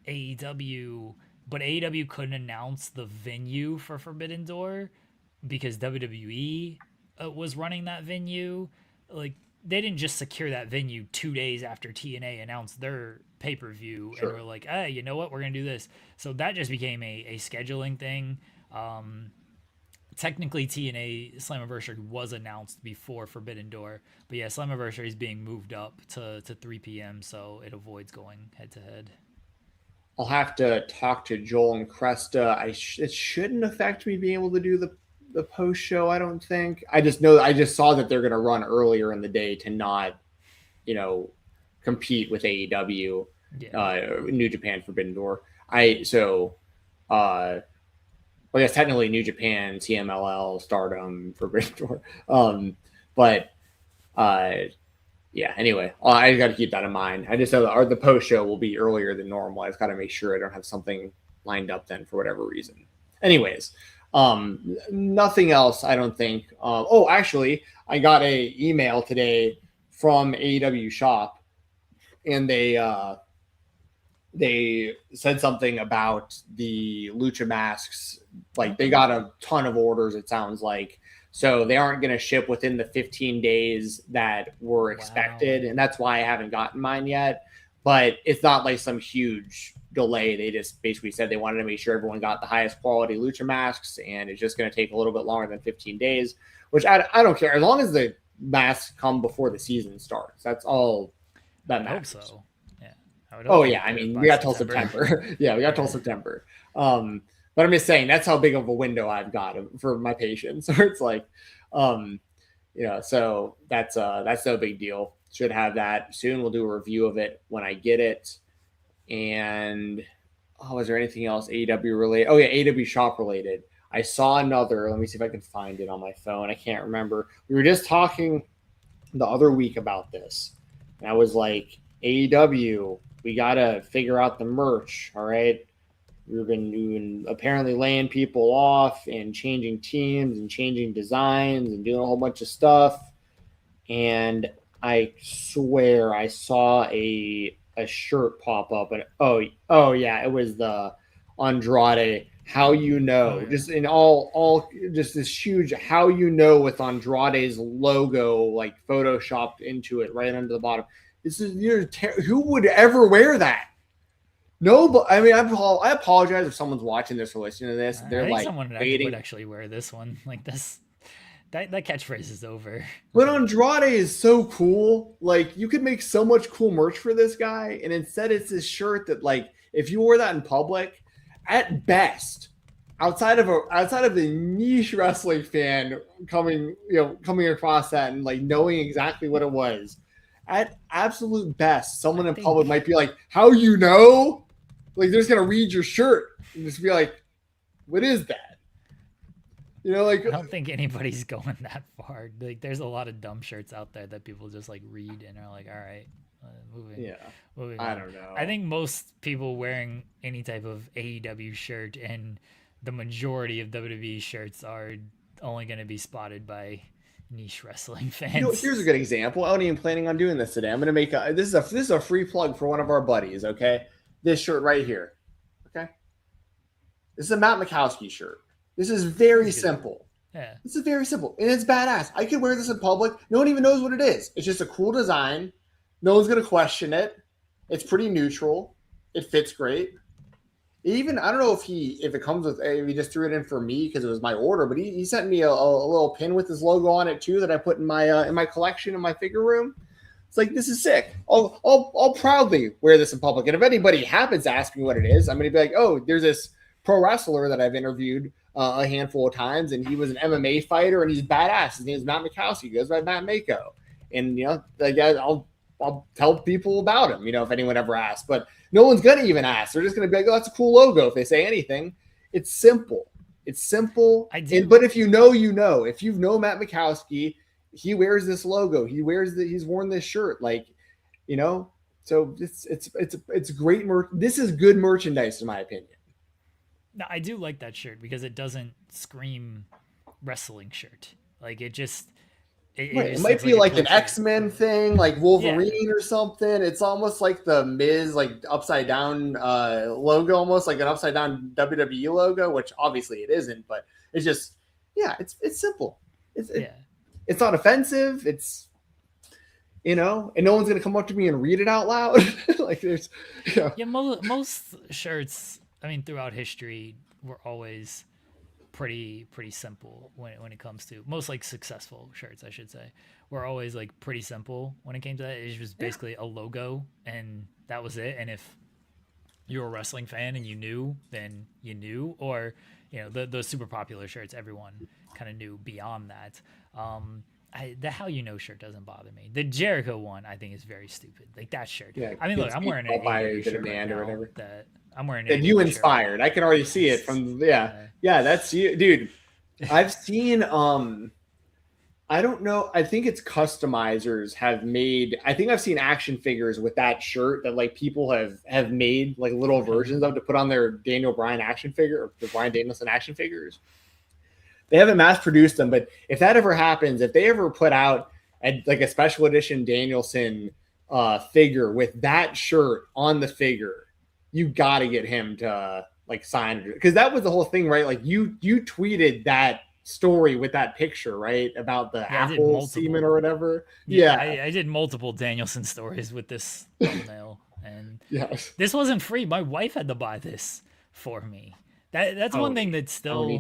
Speaker 2: AEW. But AEW couldn't announce the venue for Forbidden Door because WWE was running that venue. Like, they didn't just secure that venue 2 days after TNA announced their pay-per-view. Sure. And we're like, hey, you know what? We're going to do this. So that just became a scheduling thing. Technically, TNA Slammiversary was announced before Forbidden Door. But yeah, Slammiversary is being moved up to 3 p.m., so it avoids going head-to-head.
Speaker 3: I'll have to talk to Joel and Cresta. It shouldn't affect me being able to do the post show. I don't think. I just saw that they're going to run earlier in the day to not, compete with AEW, New Japan Forbidden Door. I guess technically New Japan, CMLL, Stardom, Forbidden Door. Yeah, anyway, I got to keep that in mind. I just know that the post show will be earlier than normal. I just got to make sure I don't have something lined up then for whatever reason. Anyways, nothing else, I don't think. Actually, I got a email today from AEW Shop, and they said something about the Lucha masks. Like, they got a ton of orders, it sounds like. So they aren't going to ship within the 15 days that were expected. Wow. And that's why I haven't gotten mine yet. But it's not like some huge delay. They just basically said they wanted to make sure everyone got the highest quality Lucha masks. And it's just going to take a little bit longer than 15 days, which I don't care. As long as the masks come before the season starts. That's all that matters.
Speaker 2: I hope so.
Speaker 3: Yeah. I mean, we got till September. Yeah, we got till September. But I'm just saying that's how big of a window I've got for my patience. So it's like, so that's no big deal. Should have that soon. We'll do a review of it when I get it. And is there anything else AEW related? Oh yeah, AEW Shop related. I saw another. Let me see if I can find it on my phone. I can't remember. We were just talking the other week about this, and I was like, AEW, we gotta figure out the merch. All right. We've been apparently laying people off and changing teams and changing designs and doing a whole bunch of stuff. And I swear I saw a shirt pop up. And oh yeah, it was the Andrade. How just in all just this huge how with Andrade's logo like photoshopped into it right under the bottom. This is who would ever wear that? No, but I mean, I apologize if someone's watching this or listening to this. They're like,
Speaker 2: someone would actually wear this one like this. That catchphrase is over.
Speaker 3: But Andrade is so cool. Like, you could make so much cool merch for this guy, and instead it's this shirt that, like, if you wore that in public, at best, outside of the niche wrestling fan coming across that and like knowing exactly what it was, at absolute best, someone in public might be like, "How you know?" Like they're just gonna read your shirt and just be like, "What is that?" You know, like
Speaker 2: I don't think anybody's going that far. Like, there's a lot of dumb shirts out there that people just like read and are like, all right, moving
Speaker 3: I
Speaker 2: on.
Speaker 3: don't know.
Speaker 2: I think most people wearing any type of AEW shirt and the majority of WWE shirts are only going to be spotted by niche wrestling fans.
Speaker 3: You know, here's a good example. I wasn't even planning on doing this today. I'm gonna make this is a free plug for one of our buddies. Okay, this shirt right here. Okay, this is a Matt Mikowski shirt. This is very simple.
Speaker 2: Yeah.
Speaker 3: This is very simple, and it's badass. I could wear this in public. No one even knows what it is. It's just a cool design. No one's gonna question it. It's pretty neutral. It fits great. Even I don't know if it comes with if he just threw it in for me because it was my order, but he sent me a little pin with his logo on it too that I put in my collection in my figure room. It's like, this is sick. I'll proudly wear this in public. And if anybody happens to ask me what it is, I'm gonna be like, oh, there's this pro wrestler that I've interviewed a handful of times, and he was an MMA fighter, and he's badass. His name is Matt Mikowski. He goes by Matt Mako, and you know, like I'll tell people about him. You know, if anyone ever asks, but no one's gonna even ask. They're just gonna be like, oh, that's a cool logo. If they say anything, it's simple. It's simple. But if you know, you know. If you know Matt Mikowski, he wears this logo. He's worn this shirt. Like, you know, so it's great. This is good merchandise, in my opinion.
Speaker 2: No, I do like that shirt because it doesn't scream wrestling shirt. Like it just.
Speaker 3: It might be like an X-Men thing, like Wolverine or something. It's almost like the Miz, like upside down logo, almost like an upside down WWE logo, which obviously it isn't, but it's just, it's simple. It's not offensive. It's, you know, and no one's gonna come up to me and read it out loud. Like there's,
Speaker 2: most shirts, I mean, throughout history, were always pretty simple when it comes to most like successful shirts, I should say, were always like pretty simple when it came to that. It was basically a logo and that was it. And if you're a wrestling fan and you knew, then you knew, or you know, those super popular shirts, everyone kind of knew beyond that. The How You Know shirt doesn't bother me. The Jericho one I think is very stupid. Like that shirt. Yeah, I mean, look, I'm wearing an AEW shirt right now or that I'm wearing an
Speaker 3: and you inspired. I can already see it from that's you, dude. I've seen I don't know. I think it's customizers have made. I think I've seen action figures with that shirt that like people have made like little versions of to put on their Daniel Bryan action figure or the Bryan Danielson action figures. They haven't mass produced them, but if that ever happens, if they ever put out like a special edition Danielson figure with that shirt on the figure, you got to get him to like sign it, because that was the whole thing, right? Like you tweeted that story with that picture, right, about the apple semen or whatever.
Speaker 2: I did multiple Danielson stories with this thumbnail, and this wasn't free. My wife had to buy this for me. That's one thing that still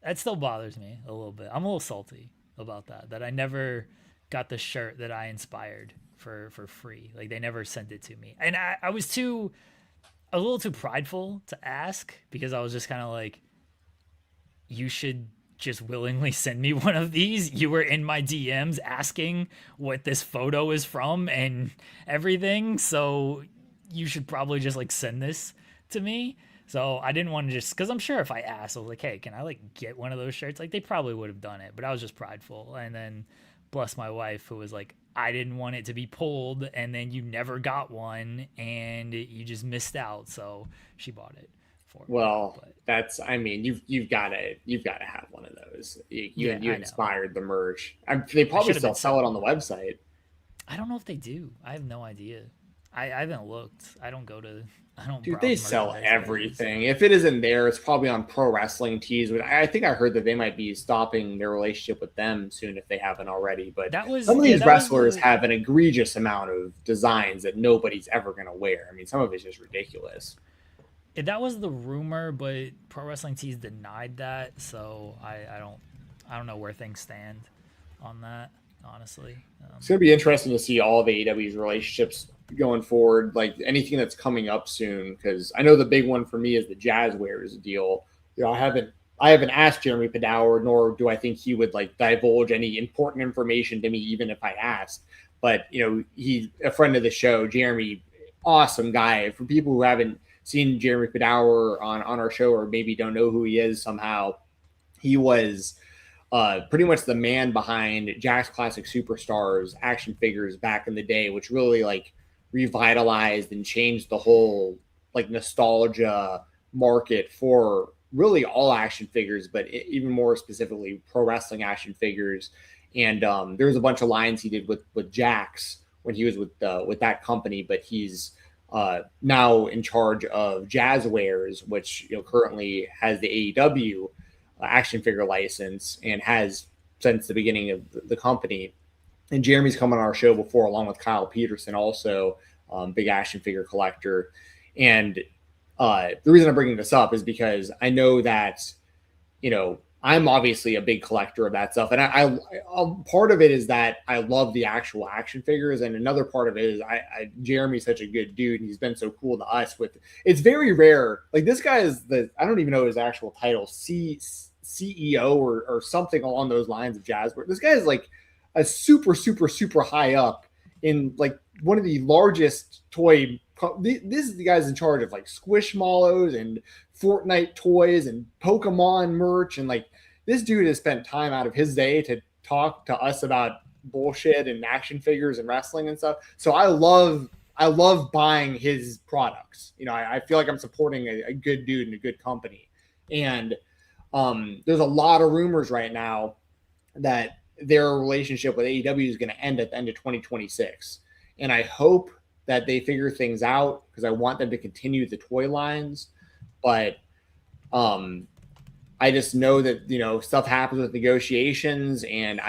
Speaker 2: that still bothers me a little bit. I'm a little salty about that I never got the shirt that I inspired for free. Like they never sent it to me, and I was a little too prideful to ask, because I was just kind of like, you should just willingly send me one of these. You were in my DMs asking what this photo is from and everything, so you should probably just like send this to me. So I didn't want to just, because I'm sure if I asked, I was like, hey, can I like get one of those shirts? Like they probably would have done it, but I was just prideful. And then bless my wife, who was like, I didn't want it to be pulled, and then you never got one, and you just missed out. So she bought it for me.
Speaker 3: Well, that's, I mean, you've got to have one of those. You inspired the merch. They probably still sell it on the website.
Speaker 2: I don't know if they do. I have no idea. I haven't looked. I don't. Dude,
Speaker 3: they sell everything. If it isn't there, it's probably on Pro Wrestling Tees. I think I heard that they might be stopping their relationship with them soon if they haven't already. But some of these wrestlers have an egregious amount of designs that nobody's ever going to wear. I mean, some of it's just ridiculous.
Speaker 2: That was the rumor, but Pro Wrestling Tees denied that. So I don't know where things stand on that, honestly.
Speaker 3: It's going to be interesting to see all of AEW's relationships going forward, like anything that's coming up soon, because I know the big one for me is the Jazzwares deal. You know, I haven't asked Jeremy Padour, nor do I think he would like divulge any important information to me, even if I asked. But you know, he's a friend of the show. Jeremy, awesome guy. For people who haven't seen Jeremy Padawer on our show or maybe don't know who he is somehow, he was pretty much the man behind Jack's Classic Superstars action figures back in the day, which really like revitalized and changed the whole like nostalgia market for really all action figures, but even more specifically pro wrestling action figures. And there was a bunch of lines he did with Jax when he was with that company, but he's now in charge of Jazzwares, which currently has the AEW action figure license and has since the beginning of the company. And Jeremy's come on our show before, along with Kyle Peterson, also big action figure collector. And the reason I'm bringing this up is because I know that, I'm obviously a big collector of that stuff. And I part of it is that I love the actual action figures. And another part of it is Jeremy's such a good dude. And he's been so cool to us it's very rare. Like this guy is I don't even know his actual title, CEO or something along those lines of Jazzware. This guy is like a super, super, super high up in like one of the largest toy. This is the guy's in charge of like Squishmallows and Fortnite toys and Pokemon merch. And like this dude has spent time out of his day to talk to us about bullshit and action figures and wrestling and stuff. So I love buying his products. I feel like I'm supporting a good dude and a good company. And there's a lot of rumors right now that their relationship with AEW is going to end at the end of 2026. And I hope that they figure things out because I want them to continue the toy lines. But I just know that, stuff happens with negotiations, and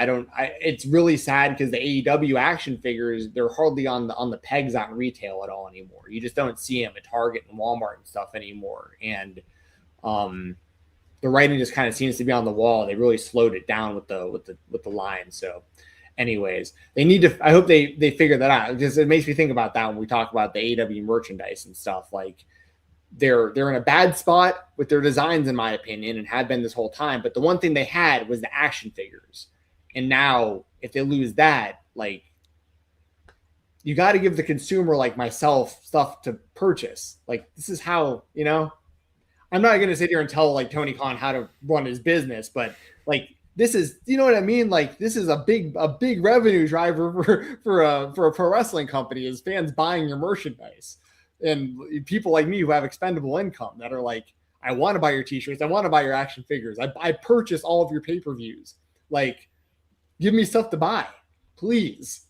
Speaker 3: it's really sad because the AEW action figures, they're hardly on the pegs on retail at all anymore. You just don't see them at Target and Walmart and stuff anymore. And the writing just kind of seems to be on the wall. They really slowed it down with the line. So anyways, they need to, I hope they figure that out, because it makes me think about that when we talk about the AEW merchandise and stuff. Like they're in a bad spot with their designs, in my opinion, and have been this whole time. But the one thing they had was the action figures. And now if they lose that, like you got to give the consumer like myself stuff to purchase. Like this is how, I'm not going to sit here and tell like Tony Khan how to run his business, but like this is, you know what I mean? Like this is a big revenue driver for a pro wrestling company, is fans buying your merchandise, and people like me who have expendable income that are like, I want to buy your t-shirts. I want to buy your action figures. I purchase all of your pay-per-views. Like, give me stuff to buy, please.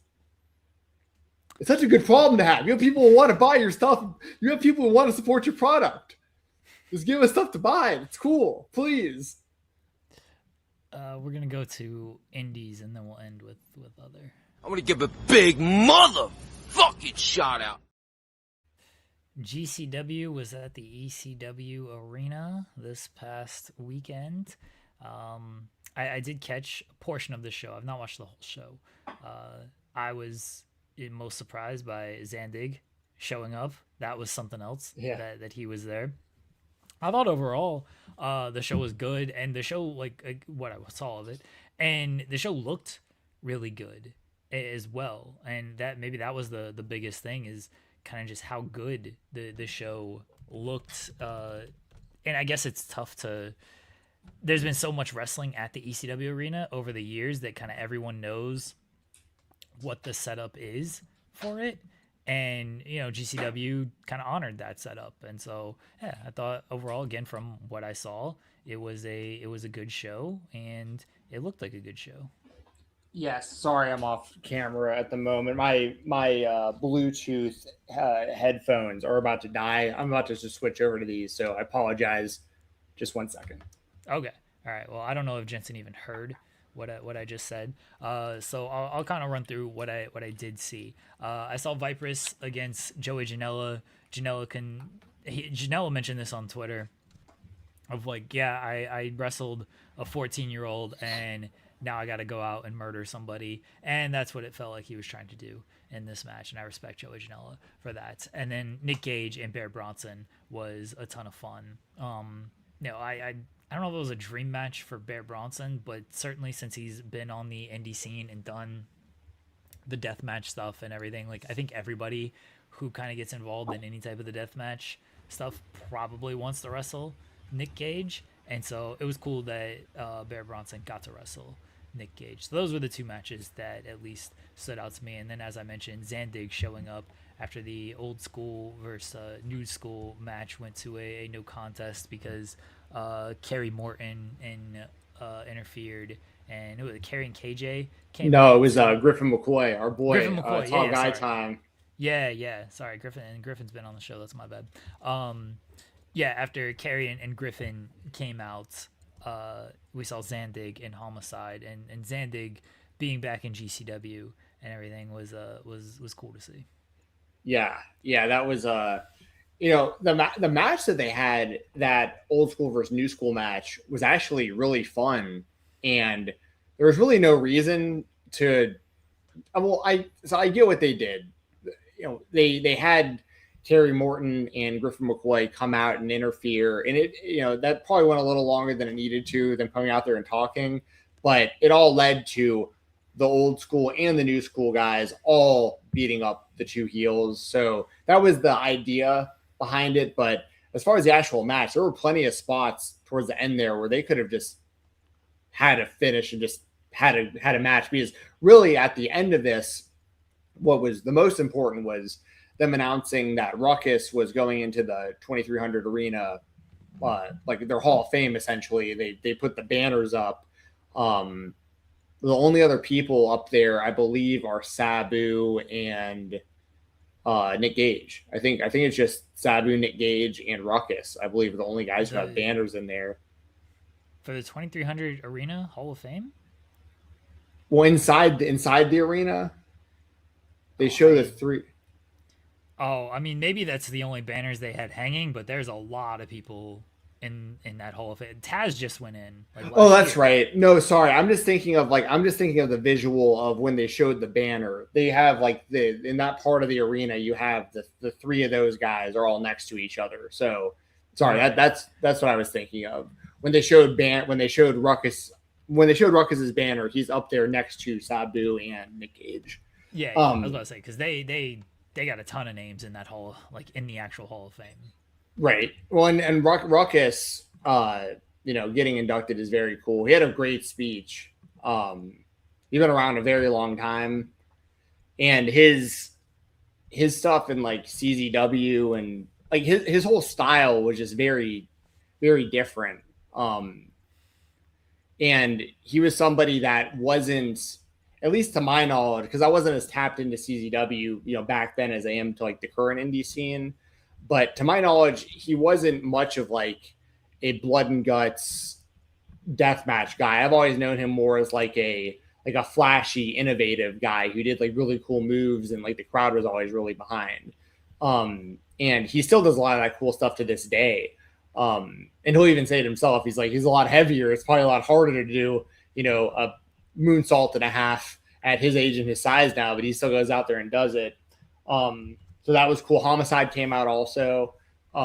Speaker 3: It's such a good problem to have. You have people who want to buy your stuff. You have people who want to support your product. Just give us stuff to buy. It's cool. Please.
Speaker 2: We're going to go to indies, and then we'll end with other.
Speaker 6: I'm going to give a big motherfucking shout out.
Speaker 2: GCW was at the ECW Arena this past weekend. I did catch a portion of the show. I've not watched the whole show. I was most surprised by Zandig showing up. That was something else. Yeah. That he was there. I thought overall the show was good, and the show, like what I saw of it, and the show looked really good as well. And that was the biggest thing, is kind of just how good the show looked. And I guess it's tough to, there's been so much wrestling at the ECW Arena over the years that kind of everyone knows what the setup is for it. And, GCW kind of honored that setup. And so, yeah, I thought overall, again, from what I saw, it was a good show, and it looked like a good show.
Speaker 3: Yes, sorry, I'm off camera at the moment. My Bluetooth headphones are about to die. I'm about to just switch over to these, so I apologize. Just 1 second.
Speaker 2: Okay. All right. Well, I don't know if Jensen even heard what I just said. So I'll kind of run through what I did see. I saw Viperous against Joey Janela. Janela mentioned this on Twitter of like, yeah, I wrestled a 14-year-old and now I got to go out and murder somebody. And that's what it felt like he was trying to do in this match. And I respect Joey Janela for that. And then Nick Gage and Bear Bronson was a ton of fun. I don't know if it was a dream match for Bear Bronson, but certainly since he's been on the indie scene and done the deathmatch stuff and everything, like I think everybody who kind of gets involved in any type of the deathmatch stuff probably wants to wrestle Nick Gage, and so it was cool that Bear Bronson got to wrestle Nick Gage. So those were the two matches that at least stood out to me. And then, as I mentioned, Zandig showing up after the old school versus new school match went to a no contest because Kerry Morton interfered, and it was Kerry and KJ came.
Speaker 3: No, it was Griffin McCoy, our boy,
Speaker 2: Griffin McCoy,
Speaker 3: tall guy
Speaker 2: sorry.
Speaker 3: time.
Speaker 2: Yeah. Sorry, Griffin's been on the show. That's my bad. Yeah, after Kerry and Griffin came out, we saw Zandig and Homicide, and Zandig being back in GCW and everything was cool to see.
Speaker 3: Yeah, that was the match that they had, that old school versus new school match, was actually really fun, and there was really no reason to. I get what they did. They had Terry Morton and Griffin McCoy come out and interfere, and it that probably went a little longer than it needed to, them coming out there and talking, but it all led to the old school and the new school guys all beating up the two heels. So that was the idea behind it. But as far as the actual match, there were plenty of spots towards the end there where they could have just had a finish and just had a match, because really at the end of this, what was the most important was them announcing that Ruckus was going into the 2300 Arena, like their Hall of Fame, essentially. They put the banners up. The only other people up there, I believe, are Sabu and Nick Gage. I think it's just Sabu, Nick Gage, and Ruckus, I believe, are the only guys who have banners in there.
Speaker 2: For the 2300 Arena Hall of Fame?
Speaker 3: Well, inside the arena, they show the three.
Speaker 2: Oh, I mean, maybe that's the only banners they had hanging, but there's a lot of people in that Hall of Fame. Taz just went in.
Speaker 3: That's right. No, sorry. I'm just thinking of the visual of when they showed the banner. They have in that part of the arena, you have the three of those guys are all next to each other. So sorry, that's what I was thinking of. When they showed Ruckus's banner, he's up there next to Sabu and Nick Gage.
Speaker 2: Yeah, I was about to say, because they got a ton of names in that hall, in the actual Hall of Fame.
Speaker 3: Right. Well, and Ruckus, getting inducted is very cool. He had a great speech. He's been around a very long time, and his stuff in CZW and his whole style was just very, very different. And he was somebody that wasn't, at least to my knowledge, because I wasn't as tapped into CZW, back then as I am to the current indie scene. But to my knowledge, he wasn't much of a blood and guts deathmatch guy. I've always known him more as a flashy, innovative guy who did really cool moves, and the crowd was always really behind. And he still does a lot of that cool stuff to this day. And he'll even say it himself. He's a lot heavier. It's probably a lot harder to do, a moonsault and a half at his age and his size now, but he still goes out there and does it. So that was cool. Homicide came out also. There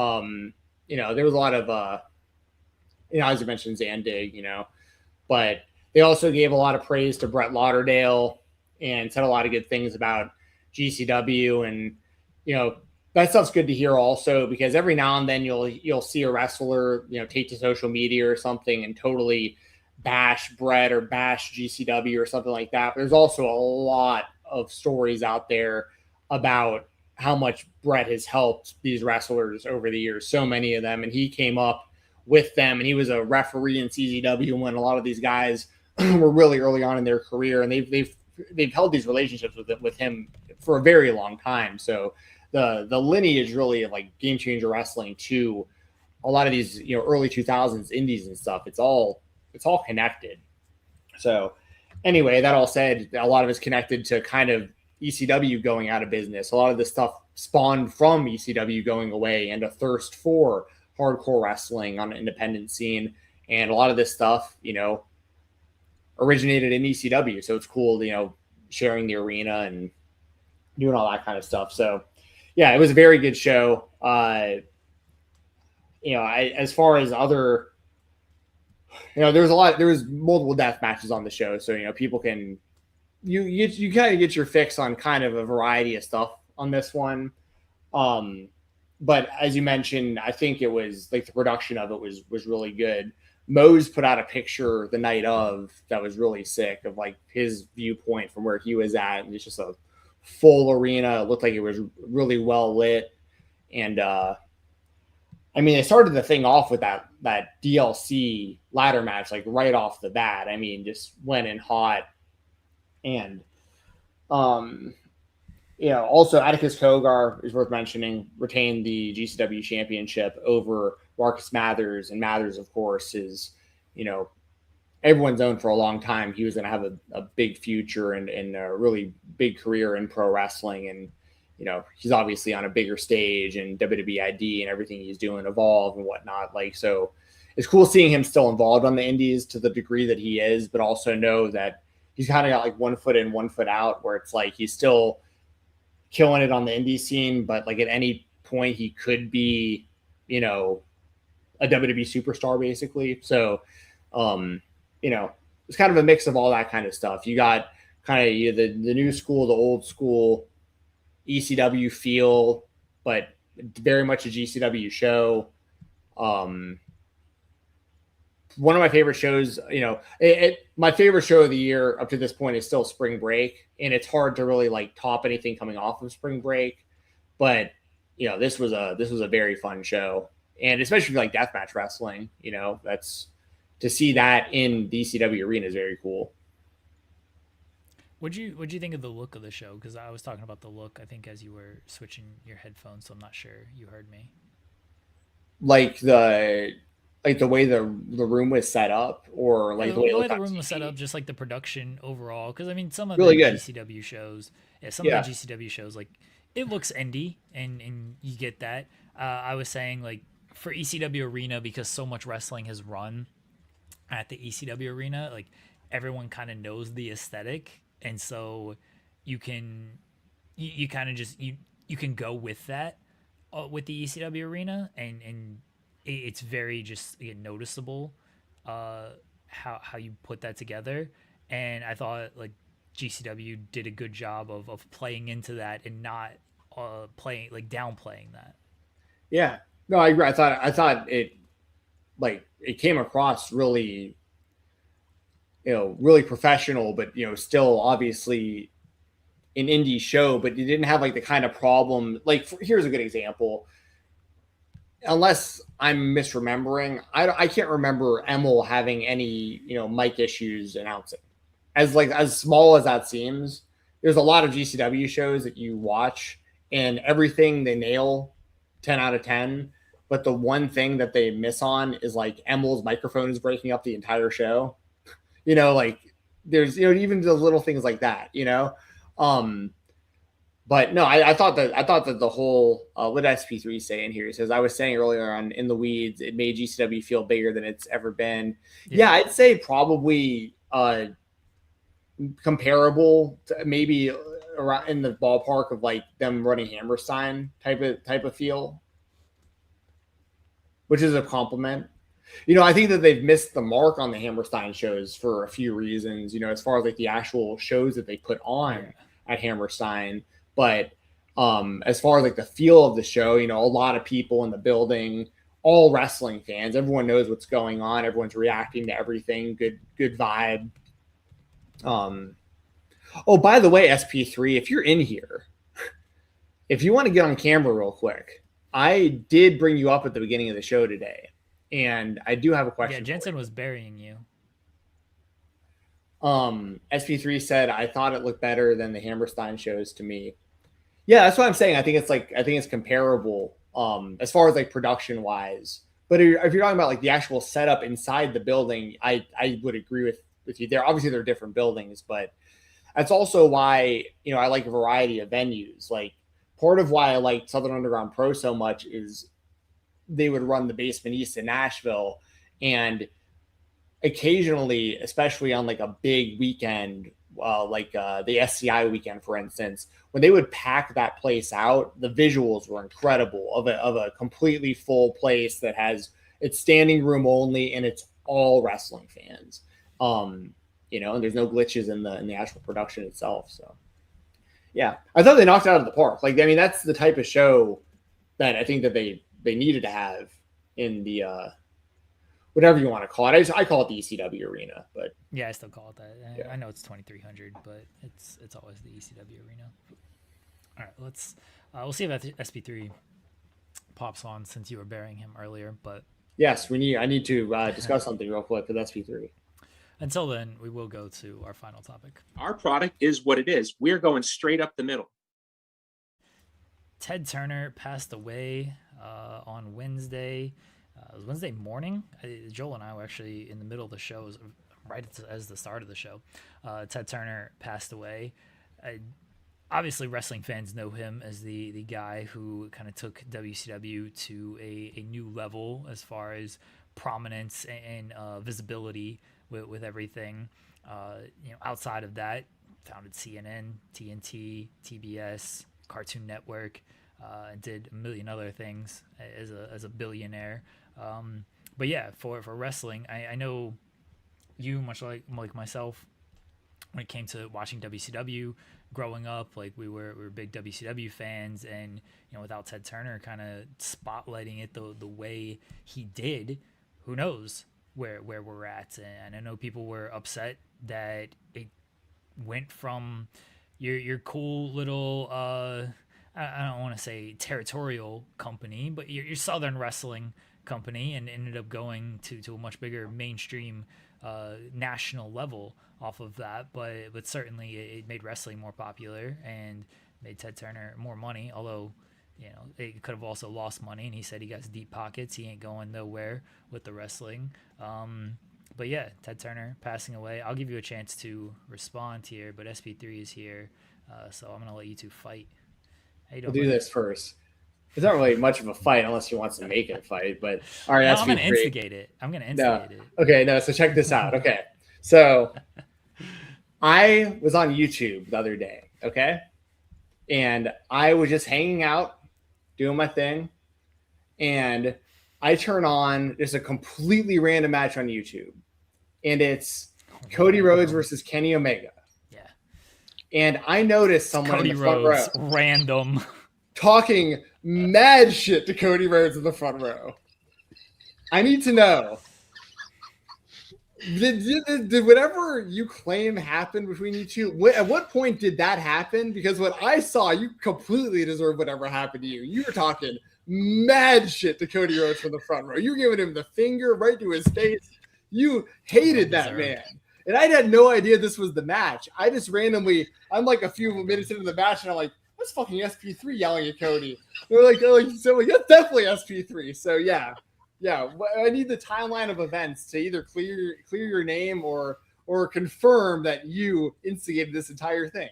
Speaker 3: was a lot of, as you mentioned, Zandig, but they also gave a lot of praise to Brett Lauderdale and said a lot of good things about GCW. And, that stuff's good to hear also, because every now and then you'll see a wrestler, take to social media or something and totally bash Brett or bash GCW or something like that. But there's also a lot of stories out there about how much Brett has helped these wrestlers over the years, so many of them. And he came up with them, and he was a referee in CZW when a lot of these guys were really early on in their career, and they've held these relationships with him for a very long time. So the lineage really of Game Changer Wrestling to a lot of these early 2000s indies and stuff, it's all connected. So anyway, that all said, a lot of it's connected to kind of ECW going out of business. A lot of this stuff spawned from ECW going away and a thirst for hardcore wrestling on an independent scene. And a lot of this stuff, originated in ECW. So it's cool, sharing the arena and doing all that kind of stuff. So yeah, it was a very good show. As far as other, there was multiple death matches on the show. So, people can, you kind of get your fix on kind of a variety of stuff on this one. but as you mentioned, I think it was like the production of it was really good. Mose put out a picture the night of that was really sick of like his viewpoint from where he was at, and it's just a full arena. It looked like it was really well lit, and I mean, they started the thing off with that DLC ladder match like right off the bat. I mean, just went in hot, and also Atticus Kogar is worth mentioning, retained the GCW championship over Marcus Mathers, and Mathers, of course, is, everyone's known for a long time. He was going to have a big future and a really big career in pro wrestling. And, he's obviously on a bigger stage, and WWE ID and everything he's doing, Evolve and whatnot. So it's cool seeing him still involved on the indies to the degree that he is, but also know that he's kind of got like 1 foot in, 1 foot out, where it's like he's still killing it on the indie scene, but like at any point he could be, a WWE superstar basically. So, it's kind of a mix of all that kind of stuff. You got kind of the new school, the old school ECW feel, but very much a GCW show. One of my favorite shows, my favorite show of the year up to this point is still Spring Break, and it's hard to really like top anything coming off of Spring Break. But this was a very fun show, and especially like deathmatch wrestling, that's to see that in the ECW Arena is very cool.
Speaker 2: What'd you think of the look of the show? Because I was talking about the look, I think, as you were switching your headphones, so I'm not sure you heard me.
Speaker 3: Like the way the room was set up, or like
Speaker 2: the way the room was set up, just like the production overall. Because I mean, some of
Speaker 3: really
Speaker 2: the
Speaker 3: good.
Speaker 2: GCW shows, of the GCW shows, like it looks indie, and you get that. I was saying like for ECW Arena, because so much wrestling has run at the ECW Arena, like everyone kind of knows the aesthetic, and so you can kind of just you can go with that with the ECW Arena, and it's very just noticeable how you put that together. And I thought like GCW did a good job of playing into that and not downplaying that.
Speaker 3: Yeah, no, I agree. I thought it came across really, really professional, but still obviously an indie show, but you didn't have like the kind of problem. Like here's a good example. Unless I'm misremembering, I can't remember Emil having any mic issues announcing. As small as that seems, there's a lot of GCW shows that you watch and everything they nail 10 out of 10, but the one thing that they miss on is like Emil's microphone is breaking up the entire show. Like there's even the little things like that. But no, I thought that the whole what did SP3 say in here? He says, I was saying earlier on In the Weeds, it made GCW feel bigger than it's ever been. Yeah, I'd say probably comparable to maybe around in the ballpark of like them running Hammerstein type of feel, which is a compliment. I think that they've missed the mark on the Hammerstein shows for a few reasons, as far as like the actual shows that they put on at Hammerstein. But as far as like the feel of the show, a lot of people in the building, all wrestling fans, everyone knows what's going on. Everyone's reacting to everything. Good vibe. Oh, by the way, SP3, if you're in here, if you want to get on camera real quick, I did bring you up at the beginning of the show today, and I do have a question.
Speaker 2: Yeah, Jensen was burying you.
Speaker 3: SP3 said, I thought it looked better than the Hammerstein shows to me. Yeah, that's what I'm saying. I think it's comparable as far as like production wise. But if you're talking about like the actual setup inside the building, I would agree with you there. Obviously, they're different buildings, but that's also why I like a variety of venues. Like part of why I like Southern Underground Pro so much is they would run the Basement East in Nashville, and occasionally, especially on like a big weekend, like the SCI weekend, for instance, when they would pack that place out, the visuals were incredible of a completely full place that has it's standing room only and it's all wrestling fans. And there's no glitches in the actual production itself. So yeah, I thought they knocked it out of the park. Like, I mean, that's the type of show that I think that they needed to have in the whatever you want to call it. I call it the ECW Arena, but
Speaker 2: yeah, I still call it that.
Speaker 3: Yeah.
Speaker 2: I know it's 2300, but it's always the ECW Arena. All right, we'll see if SP3 pops on since you were burying him earlier, but
Speaker 3: yes, I need to discuss something real quick with SP3.
Speaker 2: Until then, we will go to our final topic.
Speaker 7: Our product is what it is. We're going straight up the middle.
Speaker 2: Ted Turner passed away on Wednesday. It was Wednesday morning. Joel and I were actually in the middle of the show, right as the start of the show. Ted Turner passed away. Obviously, wrestling fans know him as the guy who kind of took WCW to a new level as far as prominence and visibility with everything. Outside of that, founded CNN, TNT, TBS, Cartoon Network, and did a million other things as a billionaire. But yeah, for wrestling, I know you, much like myself, when it came to watching WCW growing up, like we were big WCW fans, and without Ted Turner kind of spotlighting it the way he did, who knows where we're at. And I know people were upset that it went from your cool little I don't want to say territorial company, but your Southern wrestling company, and ended up going to a much bigger mainstream national level off of that. But certainly it made wrestling more popular and made Ted Turner more money, although it could have also lost money, and he said he got deep pockets, he ain't going nowhere with the wrestling. But yeah, Ted Turner passing away. I'll give you a chance to respond here, but SP3 is here, so I'm gonna let you two fight. How you doing,
Speaker 3: We'll do this first. It's not really much of a fight unless he wants to make it a fight, but all right,
Speaker 2: no,
Speaker 3: SP3.
Speaker 2: I'm gonna instigate it. it.
Speaker 3: Okay, no, so check this out. Okay, so I was on YouTube the other day, okay? And I was just hanging out, doing my thing, and I turn on just a completely random match on YouTube, and it's Cody Rhodes versus Kenny Omega.
Speaker 2: Yeah.
Speaker 3: And I noticed someone
Speaker 2: Cody
Speaker 3: in the front
Speaker 2: Rhodes,
Speaker 3: row
Speaker 2: random,
Speaker 3: talking mad shit to Cody Rhodes in the front row. I need to know, did whatever you claim happened between you two, at what point did that happen? Because what I saw, you completely deserve whatever happened to you. You were talking mad shit to Cody Rhodes from the front row. You were giving him the finger right to his face. You hated that man. And I had no idea this was the match. I just randomly, I'm like a few minutes into the match, and I'm like, that's fucking SP3 yelling at Cody. They're like, so that's definitely SP3. So yeah, I need the timeline of events to either clear your name or confirm that you instigated this entire thing.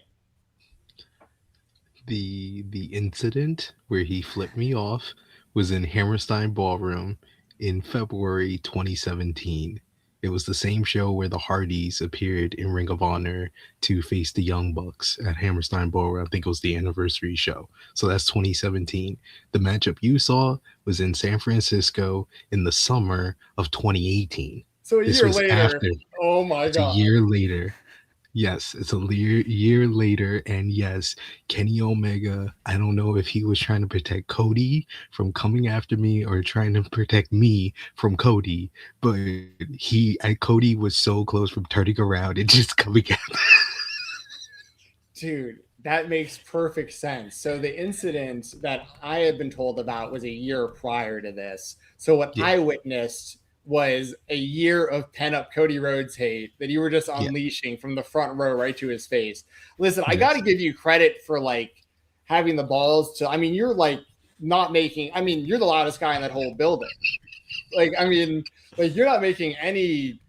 Speaker 8: The incident where he flipped me off was in Hammerstein Ballroom in February 2017. It was the same show where the Hardys appeared in Ring of Honor to face the Young Bucks at Hammerstein Ballroom. I think it was the anniversary show. So that's 2017. The matchup you saw was in San Francisco in the summer of 2018.
Speaker 3: So a year later. Oh my God.
Speaker 8: A year later. Yes, it's a year later, and yes, Kenny Omega, I don't know if he was trying to protect Cody from coming after me or trying to protect me from Cody, but Cody was so close from turning around and just coming at
Speaker 3: Dude, that makes perfect sense. So the incident that I had been told about was a year prior to this. So what I witnessed was a year of pent-up Cody Rhodes hate that you were just unleashing from the front row right to his face. Listen, I got to give you credit for like having the balls to, you're like not making, you're the loudest guy in that whole building. You're not making any,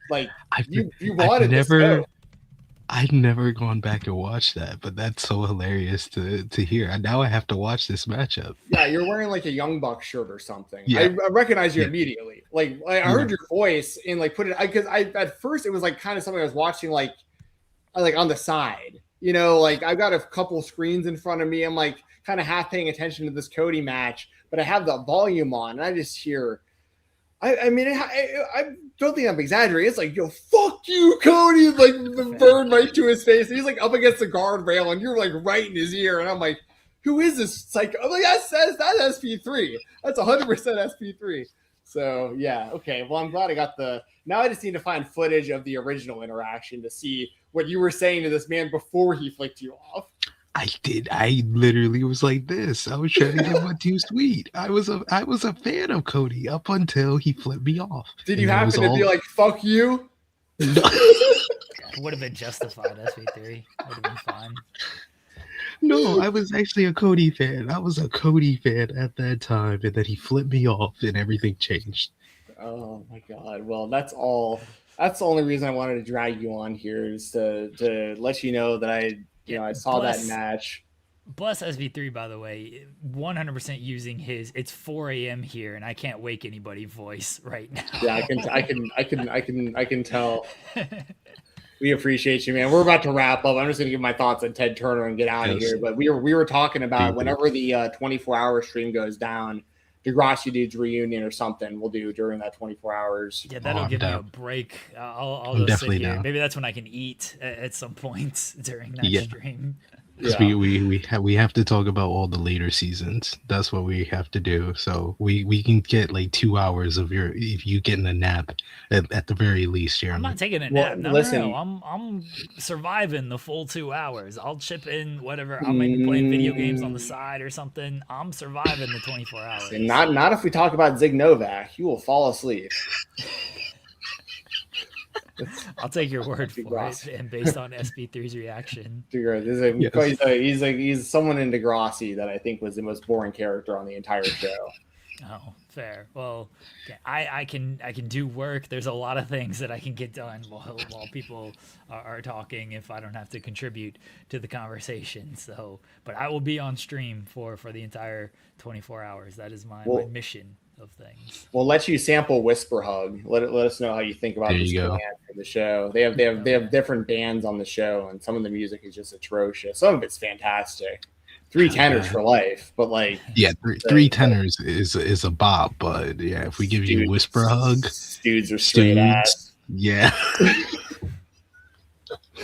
Speaker 3: you wanted this show.
Speaker 8: I've never gone back and watched that, but that's so hilarious to hear. Now I have to watch this matchup.
Speaker 3: Yeah, you're wearing like a Young Buck shirt or something. Yeah. I recognize you immediately. I heard your voice and put it, because at first it was like kind of something I was watching like on the side. I've got a couple screens in front of me. I'm like kind of half paying attention to this Cody match, but I have the volume on and I just hear. I don't think I'm exaggerating. It's like, yo, fuck you, Cody, the burn right to his face. And he's like up against the guardrail and you're like right in his ear. And I'm like, who is this psycho? I'm like, that's SP3. That's 100% SP3. So yeah, okay. Well, I'm glad I got now I just need to find footage of the original interaction to see what you were saying to this man before he flicked you off.
Speaker 8: I did. I literally was like this. I was trying to get him too sweet. I was a fan of Cody up until he flipped me off.
Speaker 3: Did you happen to be like, fuck you?
Speaker 2: No. Would have been justified, SP3. Would have been fine.
Speaker 8: No, I was actually a Cody fan. I was a Cody fan at that time, and then he flipped me off, and everything changed.
Speaker 3: Oh my god! Well, that's all. That's the only reason I wanted to drag you on here is to let you know that I saw that match.
Speaker 2: Bless SV3, by the way, 100% using his "It's 4 a.m. here and I can't wake anybody" voice right now.
Speaker 3: Yeah, I can tell. We appreciate you, man. We're about to wrap up. I'm just going to give my thoughts on Ted Turner and get out of here. But we were talking about whenever the 24-hour stream goes down, Degrassi Dudes reunion or something we'll do during that 24 hours.
Speaker 2: Yeah, that'll give me a break. I'll just sit here. Down. Maybe that's when I can eat at some point during that stream.
Speaker 8: Yeah. We have to talk about all the later seasons. That's what we have to do. So we can get like 2 hours of if you getting a nap at the very least, Jeremy.
Speaker 2: I'm not taking a nap. No, I'm surviving the full 2 hours. I'll chip in whatever. I might be playing video games on the side or something. I'm surviving the 24 hours.
Speaker 3: And not if we talk about Zig Novak. You will fall asleep.
Speaker 2: I'll take your word for it, and based on SP3's reaction.
Speaker 3: He's someone in Degrassi that I think was the most boring character on the entire show.
Speaker 2: Oh, fair. Well, I can do work. There's a lot of things that I can get done while people are talking if I don't have to contribute to the conversation. So, but I will be on stream for the entire 24 hours. That is my mission of things.
Speaker 3: We'll let you sample Whisper Hug. Let us know how you think about this band for the show. They have different bands on the show, and some of the music is just atrocious. Some of it's fantastic. 3 tenors for life, but like
Speaker 8: three tenors is a bop. But yeah, if we give you Whisper Hug,
Speaker 3: dudes are straight ass.
Speaker 8: Yeah.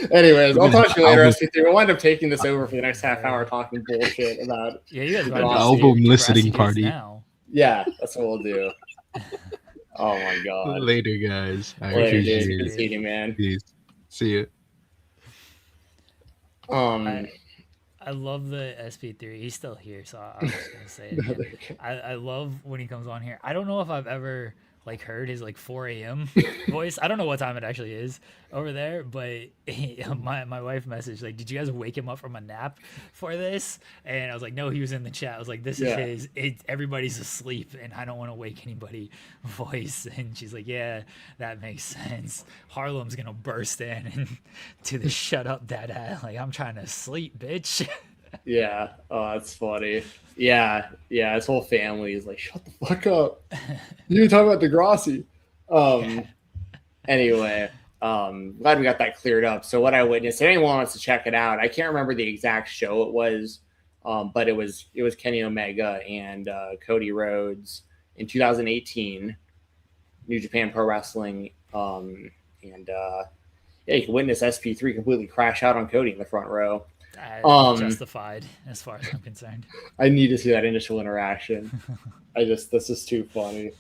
Speaker 3: Anyways, I'll talk to you later, SP3. We'll wind up taking this over for the next half hour talking bullshit about
Speaker 2: you guys
Speaker 8: album listening party.
Speaker 2: Now.
Speaker 3: Yeah, that's what we'll do. Oh my god.
Speaker 8: Later, guys. I
Speaker 3: appreciate it. Good to see you, man.
Speaker 8: Peace. See you.
Speaker 2: I love the SP3. He's still here, so I'm just gonna say it. I love when he comes on here. I don't know if I've ever heard his 4 a.m. voice. I don't know what time it actually is over there, but my wife messaged did you guys wake him up from a nap for this? And I was like, no, he was in the chat. I was like, this is his. Everybody's asleep, and I don't want to wake anybody voice. And she's like, yeah, that makes sense. Harlem's gonna burst in to the shut up dad. I'm trying to sleep, bitch.
Speaker 3: Yeah. Oh, that's funny. Yeah. His whole family is like, shut the fuck up. You talking about Degrassi. Anyway, glad we got that cleared up. So what I witnessed, if anyone wants to check it out, I can't remember the exact show it was, but it was Kenny Omega and Cody Rhodes in 2018, New Japan Pro Wrestling. You can witness SP3 completely crash out on Cody in the front row.
Speaker 2: Justified as far as I'm concerned.
Speaker 3: I need to see that initial interaction. This is too funny.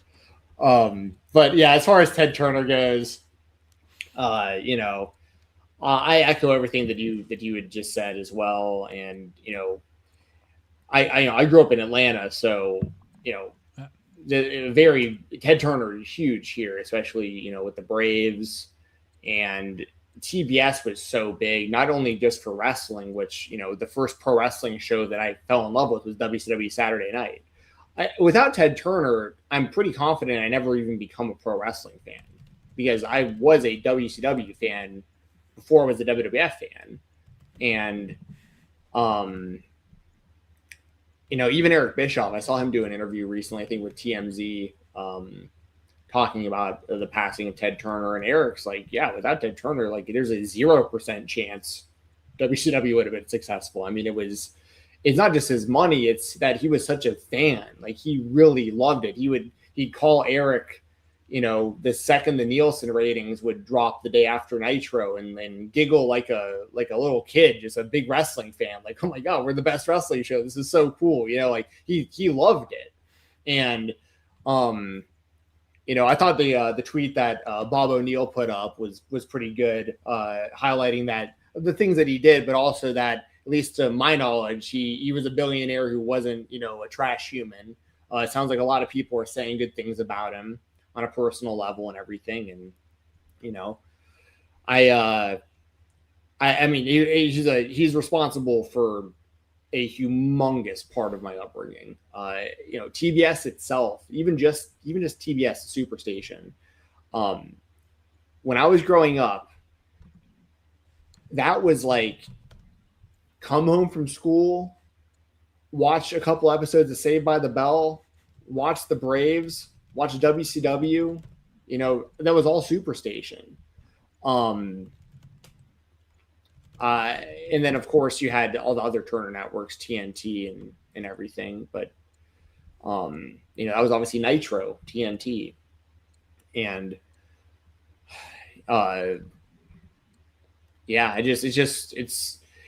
Speaker 3: But yeah, as far as Ted Turner goes, I echo everything that you had just said as well. And I grew up in Atlanta, so Ted Turner is huge here, especially with the Braves, and TBS was so big, not only just for wrestling, which, the first pro wrestling show that I fell in love with was WCW Saturday Night. Without Ted Turner, I'm pretty confident I never even become a pro wrestling fan, because I was a WCW fan before I was a WWF fan. And, even Eric Bischoff, I saw him do an interview recently, I think with TMZ, talking about the passing of Ted Turner, and Eric's like, yeah, without Ted Turner, there's a 0% chance WCW would have been successful. I mean, it's not just his money, it's that he was such a fan. He really loved it. He'd call Eric, the second the Nielsen ratings would drop the day after Nitro, and giggle like a little kid, just a big wrestling fan, like, oh my God, we're the best wrestling show. This is so cool. Like he loved it. And, I thought the tweet that Bob O'Neill put up was pretty good, highlighting that the things that he did, but also that, at least to my knowledge, he was a billionaire who wasn't, a trash human. It sounds like a lot of people are saying good things about him on a personal level and everything. And, I mean, he's responsible for a humongous part of my upbringing. TBS itself, even just TBS Superstation. When I was growing up, that was like, come home from school, watch a couple episodes of Saved by the Bell, watch the Braves, watch WCW. That was all Superstation. And then, of course, you had all the other Turner networks, TNT and everything. But, that was obviously Nitro, TNT. And,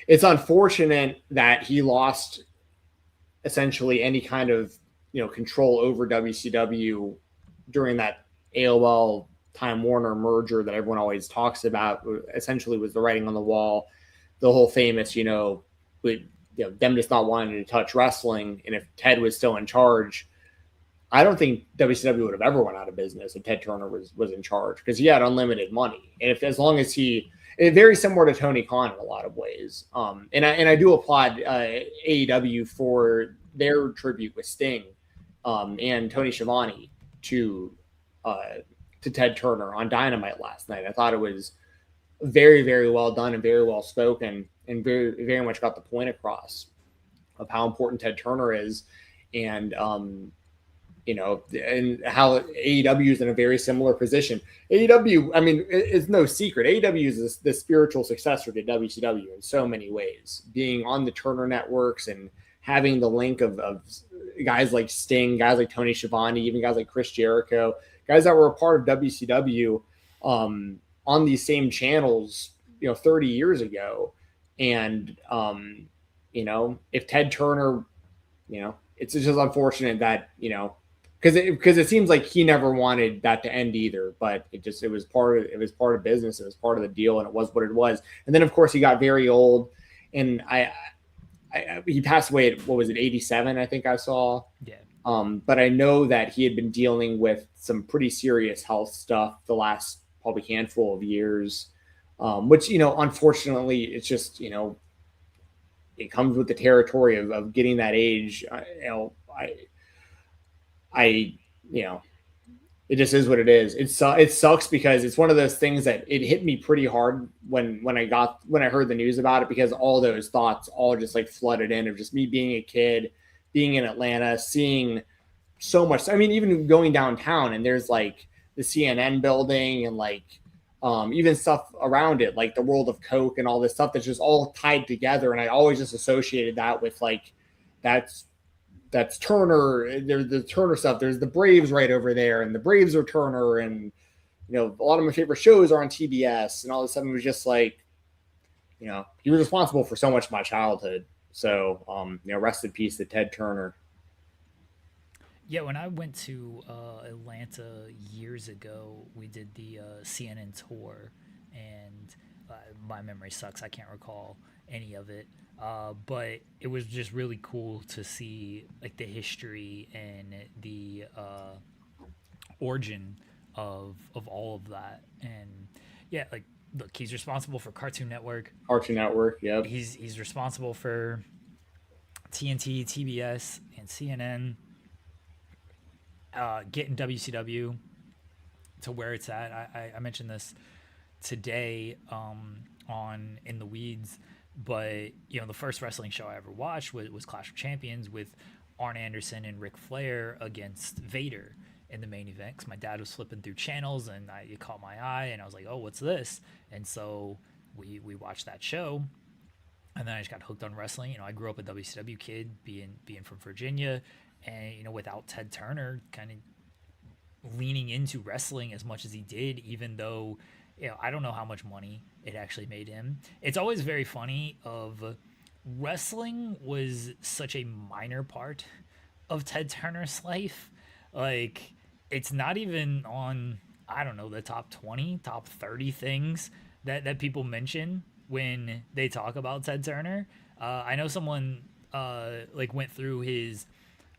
Speaker 3: it's unfortunate that he lost essentially any kind of, control over WCW during that AOL Time Warner merger that everyone always talks about. Essentially was the writing on the wall. The whole famous, them just not wanting to touch wrestling. And if Ted was still in charge, I don't think WCW would have ever went out of business if Ted Turner was in charge, because he had unlimited money. And as long as very similar to Tony Khan in a lot of ways. And I do applaud AEW for their tribute with Sting and Tony Schiavone to Ted Turner on Dynamite last night. I thought it was very, very well done and very well spoken, and very, very much got the point across of how important Ted Turner is. And, and how AEW is in a very similar position. AEW, I mean, it's no secret. AEW is the spiritual successor to WCW in so many ways, being on the Turner networks and having the link of guys like Sting, guys like Tony Schiavone, even guys like Chris Jericho, guys that were a part of WCW on these same channels, 30 years ago. And, if Ted Turner, it's just unfortunate that, because it seems like he never wanted that to end either, but it was part of business. It was part of the deal, and it was what it was. And then, of course, he got very old, and he passed away at, what was it, 87, I think I saw.
Speaker 2: Yeah.
Speaker 3: But I know that he had been dealing with some pretty serious health stuff the last probably handful of years, which, unfortunately, it's just, it comes with the territory of getting that age. It just is what it is. It sucks because it's one of those things that it hit me pretty hard when I heard the news about it, because all those thoughts all just like flooded in of just me being a kid, being in Atlanta, seeing so much. I mean, even going downtown, and there's like the CNN building and like even stuff around it, like the World of Coke and all this stuff that's just all tied together. And I always just associated that with like, that's Turner. There's the Turner stuff. There's the Braves right over there, and the Braves are Turner. And, a lot of my favorite shows are on TBS, and all of a sudden it was just like, he was responsible for so much of my childhood. So, rest in peace to Ted Turner.
Speaker 2: Yeah, when I went to Atlanta years ago, we did the CNN tour, and my memory sucks. I can't recall any of it, but it was just really cool to see like the history and the origin of all of that. And yeah, like, look, he's responsible for Cartoon Network.
Speaker 3: Yep.
Speaker 2: He's responsible for TNT, TBS, and CNN. Getting WCW to where it's at. I mentioned this today on In the Weeds, but the first wrestling show I ever watched was Clash of Champions with Arn Anderson and Ric Flair against Vader in the main event. 'Cause my dad was flipping through channels, and it caught my eye, and I was like, oh, what's this? And so we watched that show, and then I just got hooked on wrestling. I grew up a WCW kid, being from Virginia. And, without Ted Turner, kind of leaning into wrestling as much as he did, even though, I don't know how much money it actually made him. It's always very funny of wrestling was such a minor part of Ted Turner's life. Like, it's not even on, I don't know, the top 20, top 30 things that people mention when they talk about Ted Turner. I know someone like went through his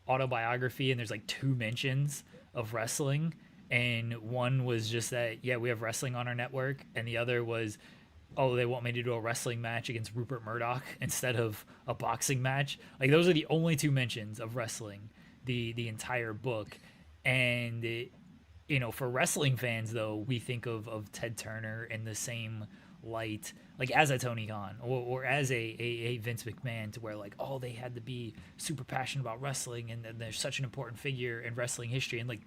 Speaker 2: autobiography, and there's like 2 mentions of wrestling, and one was just that, yeah, we have wrestling on our network, and the other was, oh, they want me to do a wrestling match against Rupert Murdoch instead of a boxing match. Like, those are the only 2 mentions of wrestling the entire book. And for wrestling fans, though, we think of Ted Turner in the same light, like as a Tony Khan or as a Vince McMahon, to where like, oh, they had to be super passionate about wrestling, and they're such an important figure in wrestling history, and like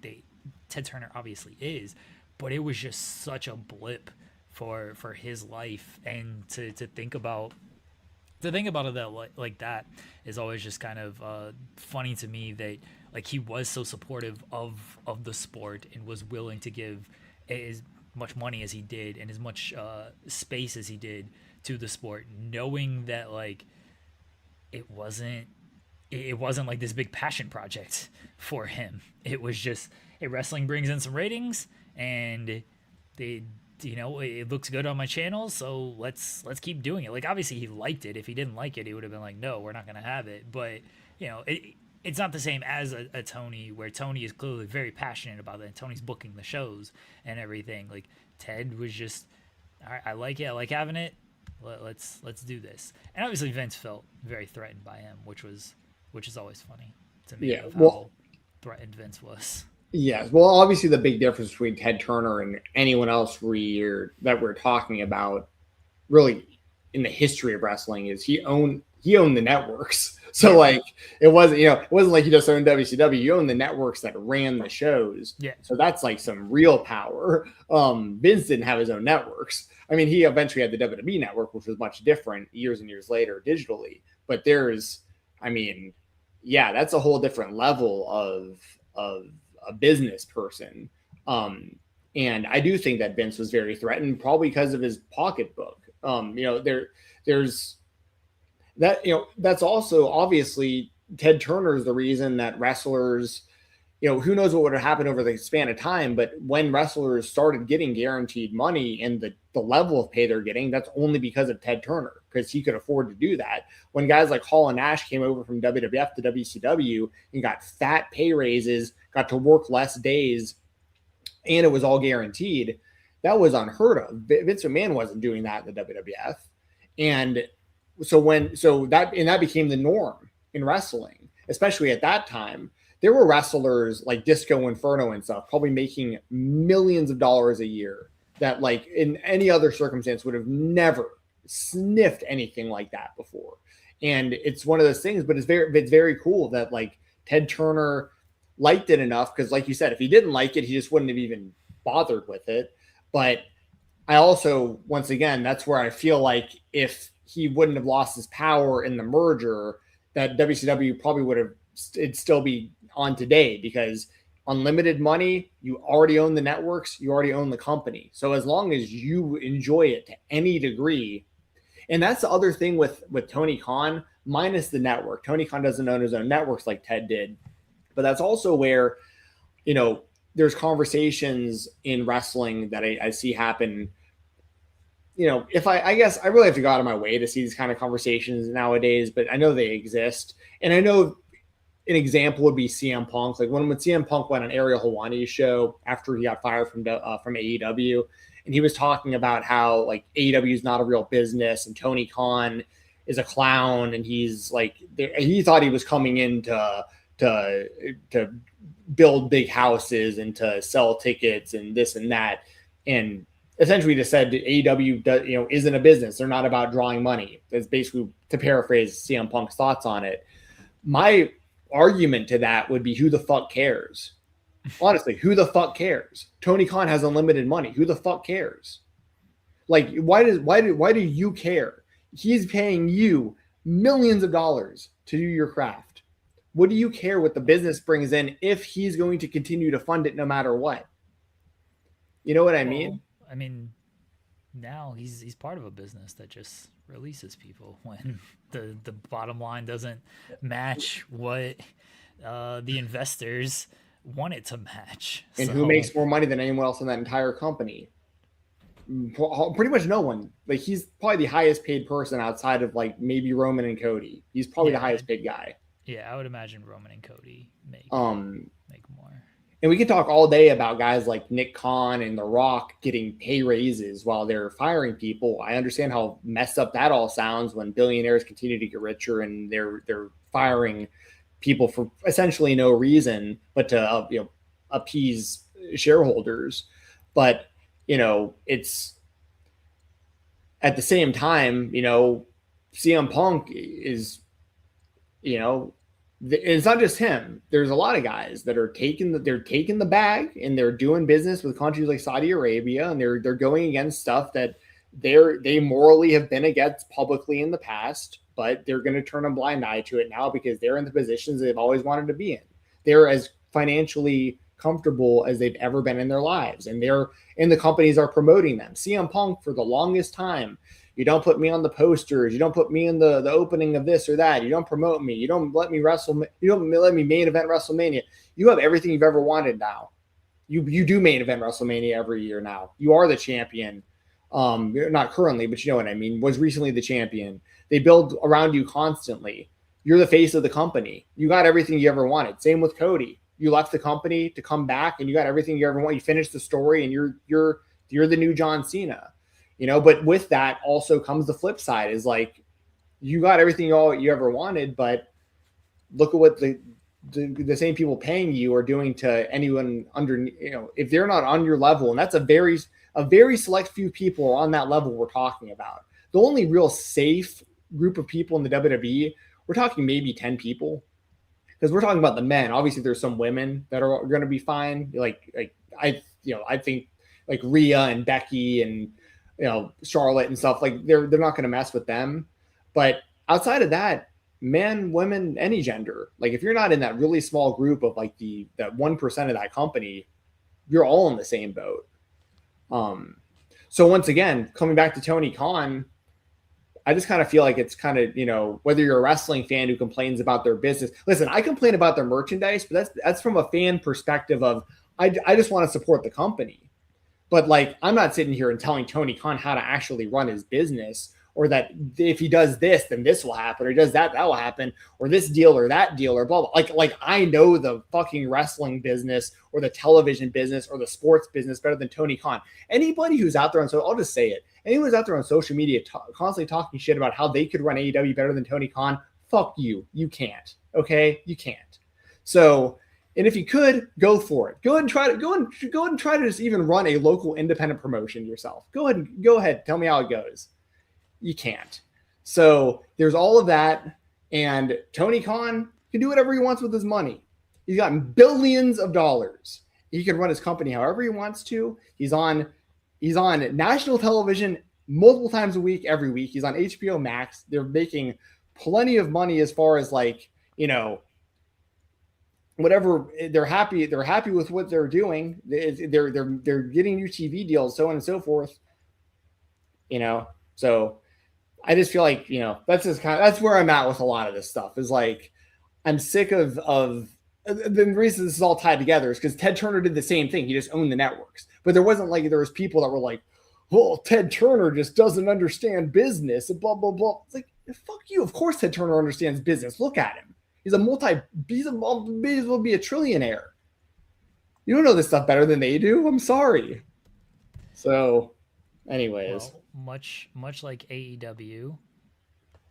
Speaker 2: Ted Turner obviously is, but it was just such a blip for his life. And to think about it that like that is always just kind of funny to me, that like he was so supportive of the sport and was willing to give as much money as he did and as much space as he did to the sport, knowing that like it wasn't like this big passion project for him. It was just, hey, wrestling brings in some ratings, and it looks good on my channel, so let's keep doing it. Like, obviously he liked it. If he didn't like it, he would have been like, no, we're not going to have it. But it's not the same as a Tony, where Tony is clearly very passionate about it, and Tony's booking the shows and everything. Like, Ted was just, all right, I like it, I like having it, let's do this. And obviously Vince felt very threatened by him, which is always funny to me, of how threatened Vince was.
Speaker 3: Yes. Well, obviously the big difference between Ted Turner and anyone else that we're talking about really in the history of wrestling is he owned the networks. So like it wasn't like he just owned WCW. You owned the networks that ran the shows.
Speaker 2: Yeah.
Speaker 3: So that's like some real power. Vince didn't have his own networks. I mean, he eventually had the WWE network, which was much different years and years later digitally. But that's a whole different level of a business person. And I do think that Vince was very threatened, probably because of his pocketbook. There's that, that's also obviously Ted Turner is the reason that wrestlers, who knows what would have happened over the span of time, but when wrestlers started getting guaranteed money and the level of pay they're getting, that's only because of Ted Turner, because he could afford to do that. When guys like Hall and Nash came over from WWF to WCW and got fat pay raises, got to work less days, and it was all guaranteed, that was unheard of. Vince McMahon wasn't doing that in the WWF. And that became the norm in wrestling, especially at that time. There were wrestlers like Disco Inferno and stuff probably making millions of dollars a year that, like, in any other circumstance would have never sniffed anything like that before. And it's one of those things, but it's very cool that like Ted Turner liked it enough, because like you said, if he didn't like it, he just wouldn't have even bothered with it. But I also, once again, that's where I feel like if he wouldn't have lost his power in the merger, that WCW probably would have, it'd still be on today, because unlimited money, you already own the networks, you already own the company. So as long as you enjoy it to any degree, and that's the other thing with Tony Khan, minus the network. Tony Khan doesn't own his own networks like Ted did, but that's also where, there's conversations in wrestling that I see happen. If I guess I really have to go out of my way to see these kind of conversations nowadays, but I know they exist. And I know an example would be CM Punk. Like when CM Punk went on Ariel Helwani's show after he got fired from AEW, and he was talking about how like AEW is not a real business and Tony Khan is a clown, and he's like, he thought he was coming in to build big houses and to sell tickets and this and that, and essentially just said AEW isn't a business. They're not about drawing money. That's basically, to paraphrase CM Punk's thoughts on it. My argument to that would be, who the fuck cares? Honestly, who the fuck cares? Tony Khan has unlimited money. Who the fuck cares? Like, why do you care? He's paying you millions of dollars to do your craft. What do you care what the business brings in if he's going to continue to fund it no matter what? You know what I mean?
Speaker 2: I mean, now he's part of a business that just releases people when the bottom line doesn't match what the investors want it to match.
Speaker 3: And who makes more money than anyone else in that entire company? Pretty much no one. Like, he's probably the highest paid person outside of like maybe Roman and Cody. He's probably the highest paid guy.
Speaker 2: Yeah, I would imagine Roman and Cody make more.
Speaker 3: And we can talk all day about guys like Nick Khan and The Rock getting pay raises while they're firing people. I understand how messed up that all sounds when billionaires continue to get richer and they're firing people for essentially no reason but to appease shareholders. But it's at the same time, CM Punk is, it's not just him. There's a lot of guys that are taking the bag and they're doing business with countries like Saudi Arabia, and they're going against stuff that they morally have been against publicly in the past, but they're going to turn a blind eye to it now because they're in the positions they've always wanted to be in. They're as financially comfortable as they've ever been in their lives, and the companies are promoting them. CM Punk, for the longest time, you don't put me on the posters. You don't put me in the opening of this or that. You don't promote me. You don't let me wrestle. You don't let me main event WrestleMania. You have everything you've ever wanted now. You do main event WrestleMania every year now. You are the champion. Not currently, but you know what I mean. Was recently the champion. They build around you constantly. You're the face of the company. You got everything you ever wanted. Same with Cody. You left the company to come back, and you got everything you ever want. You finished the story, and you're the new John Cena. But with that also comes the flip side, is like, you got everything you ever wanted, but look at what the same people paying you are doing to anyone under, if they're not on your level. And that's a very select few people on that level we're talking about. The only real safe group of people in the WWE, we're talking maybe 10 people, because we're talking about the men. Obviously there's some women that are going to be fine. I think like Rhea and Becky and, Charlotte and stuff, like they're not going to mess with them. But outside of that, men, women, any gender, like if you're not in that really small group of like that 1% of that company, you're all in the same boat. So once again, coming back to Tony Khan, I just kind of feel like it's kind of, whether you're a wrestling fan who complains about their business. Listen, I complain about their merchandise, but that's from a fan perspective of, I just want to support the company. But like, I'm not sitting here and telling Tony Khan how to actually run his business, or that if he does this, then this will happen, or he does that, that will happen, or this deal or that deal, or blah, blah. Like I know the fucking wrestling business or the television business or the sports business better than Tony Khan. Anybody who's out there I'll just say it. Anyone who's out there on social media constantly talking shit about how they could run AEW better than Tony Khan, fuck you. You can't. Okay? You can't. So, and if you could, go for it. Go ahead and try to just even run a local independent promotion yourself. Go ahead. Tell me how it goes. You can't. So there's all of that. And Tony Khan can do whatever he wants with his money. He's got billions of dollars. He can run his company however he wants to. He's on national television multiple times a week, every week. He's on HBO Max. They're making plenty of money as far as like, whatever, they're happy with what they're doing. They're getting new TV deals, so on and so forth. So I just feel like, that's where I'm at with a lot of this stuff, is like, I'm sick of the reason this is all tied together is because Ted Turner did the same thing. He just owned the networks, but there was people that were like, well, Ted Turner just doesn't understand business and blah, blah, blah. It's like, fuck you. Of course Ted Turner understands business. Look at him. He's may as well be a trillionaire. You don't know this stuff better than they do. I'm sorry. So, anyways,
Speaker 2: much like AEW,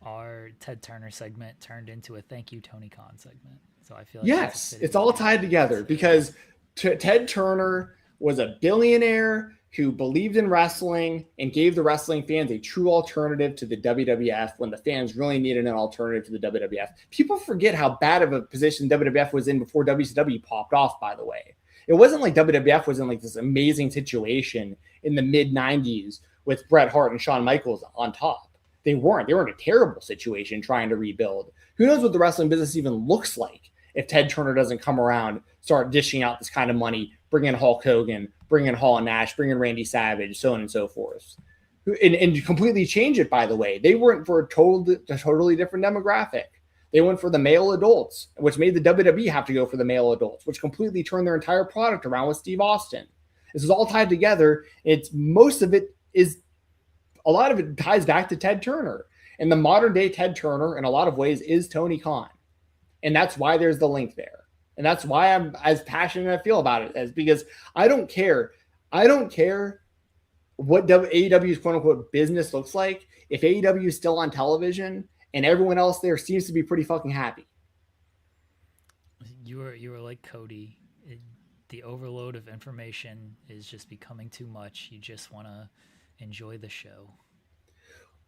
Speaker 2: our Ted Turner segment turned into a thank you Tony Khan segment. So I feel like
Speaker 3: yes, it's all tied together because Ted Turner was a billionaire who believed in wrestling and gave the wrestling fans a true alternative to the WWF when the fans really needed an alternative to the WWF. People forget how bad of a position WWF was in before WCW popped off, by the way. It wasn't like WWF was in like this amazing situation in the mid-90s with Bret Hart and Shawn Michaels on top. they weren't. They were in a terrible situation trying to rebuild. Who knows what the wrestling business even looks like if Ted Turner doesn't come around, start dishing out this kind of money, bring in Hulk Hogan, bring in Hall and Nash, bring in Randy Savage, so on and so forth. And completely change it, by the way. They weren't for a totally different demographic. They went for the male adults, which made the WWE have to go for the male adults, which completely turned their entire product around with Steve Austin. This is all tied together. A lot of it ties back to Ted Turner. And the modern day Ted Turner, in a lot of ways, is Tony Khan. And that's why there's the link there. And that's why I'm as passionate as I feel about it, as because I don't care. I don't care what AEW's quote unquote business looks like if AEW is still on television and everyone else there seems to be pretty fucking happy.
Speaker 2: You were like Cody. The overload of information is just becoming too much. You just want to enjoy the show.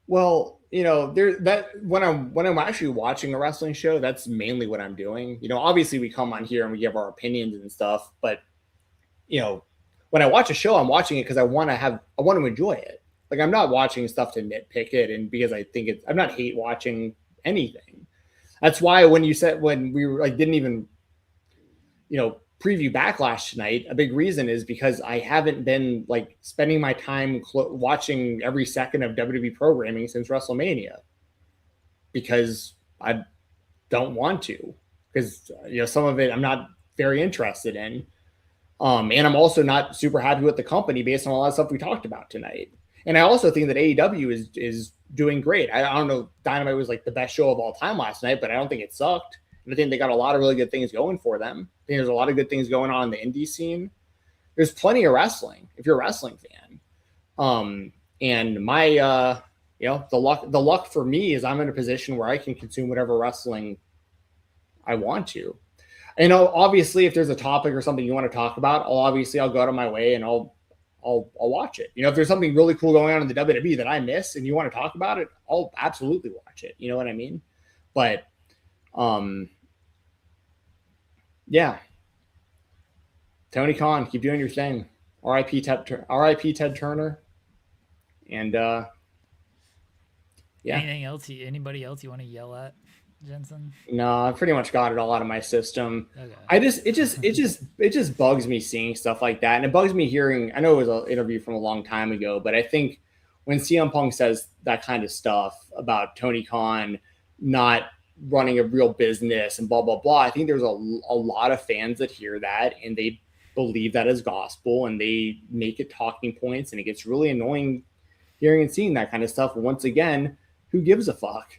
Speaker 2: Well, when I'm actually watching a wrestling show, that's mainly what I'm doing. Obviously we come on here and we give our opinions and stuff, but when I watch a show, I'm watching it because I want to enjoy it. Like, I'm not watching stuff to nitpick it, and because I think I'm not hate watching anything. That's why when we were like didn't even preview Backlash tonight, a big reason is because I haven't been like spending my time watching every second of WWE programming since WrestleMania, because I don't want to, because some of it I'm not very interested in, and I'm also not super happy with the company based on a lot of stuff we talked about tonight. And I also think that AEW is doing great. I don't know, Dynamite was like the best show of all time last night, but I don't think it sucked. I think they got a lot of really good things going for them. I think there's a lot of good things going on in the indie scene. There's plenty of wrestling if you're a wrestling fan. And my, the luck for me is I'm in a position where I can consume whatever wrestling I want to. Obviously, if there's a topic or something you want to talk about, I'll go out of my way and I'll watch it. If there's something really cool going on in the WWE that I miss and you want to talk about it, I'll absolutely watch it. You know what I mean? But yeah. Tony Khan, keep doing your thing. R.I.P. Ted Turner. And yeah. Anything else? Anybody else you want to yell at, Jensen?
Speaker 3: No, I pretty much got it all out of my system.
Speaker 2: Okay.
Speaker 3: It just bugs me seeing stuff like that, and it bugs me hearing. I know it was an interview from a long time ago, but I think when CM Punk says that kind of stuff about Tony Khan not running a real business and blah blah blah, I think there's a lot of fans that hear that and they believe that as gospel and they make it talking points, and it gets really annoying hearing and seeing that kind of stuff. Once again, who gives a fuck?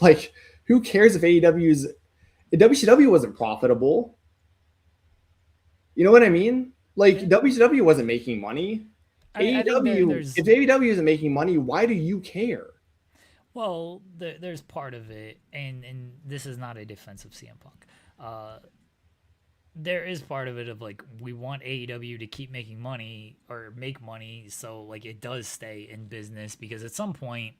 Speaker 3: Like, who cares if WCW wasn't profitable? You know what I mean? Like, WCW wasn't making money. If AEW isn't making money, why do you care?
Speaker 2: Well, there's part of it, and this is not a defense of CM Punk. There is part of it of like, we want AEW to keep making money or make money, so like it does stay in business, because at some point,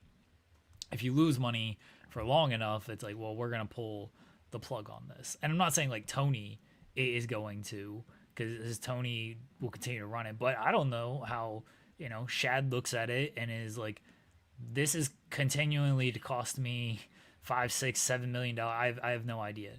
Speaker 2: if you lose money for long enough, it's like, well, we're gonna pull the plug on this. And I'm not saying like Tony is going to, because Tony will continue to run it, but I don't know how Shad looks at it and is like, this is continually to cost me $5, $6, $7 million. I have no idea.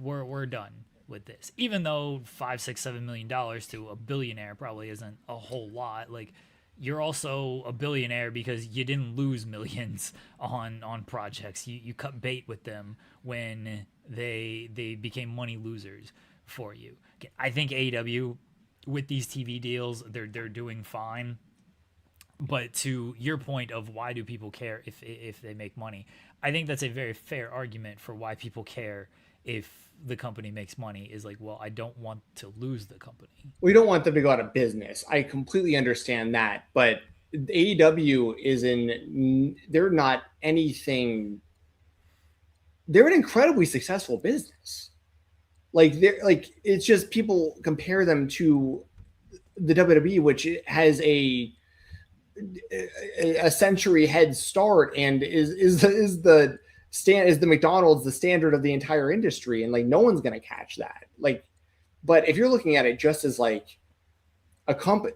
Speaker 2: We're done with this. Even though $5, $6, $7 million to a billionaire probably isn't a whole lot. Like, you're also a billionaire because you didn't lose millions on projects. You cut bait with them when they became money losers for you. I think AEW with these TV deals, they're doing fine. But to your point of why do people care if they make money, I think that's a very fair argument for why people care if the company makes money, is like, well, I don't want to lose the company.
Speaker 3: We don't want them to go out of business. I completely understand that, but AEW they're not anything. They're an incredibly successful business. It's just people compare them to the WWE, which has a century head start and is the McDonald's the standard of the entire industry, and like no one's going to catch that. Like, but if you're looking at it just as like a company,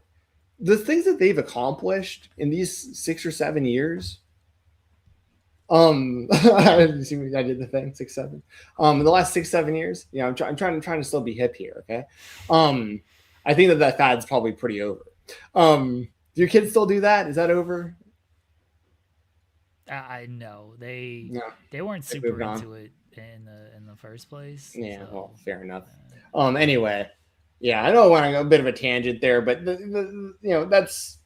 Speaker 3: the things that they've accomplished in these 6 or 7 years. I did the thing 6, 7. In the last 6, 7 years, I'm trying to still be hip here. Okay. I think that fad's probably pretty over. Do your kids still do that? Is that over?
Speaker 2: I know they weren't super into it in the first place.
Speaker 3: Yeah,
Speaker 2: so,
Speaker 3: well, fair enough. Anyway, yeah, I know I went on a bit of a tangent there, but that's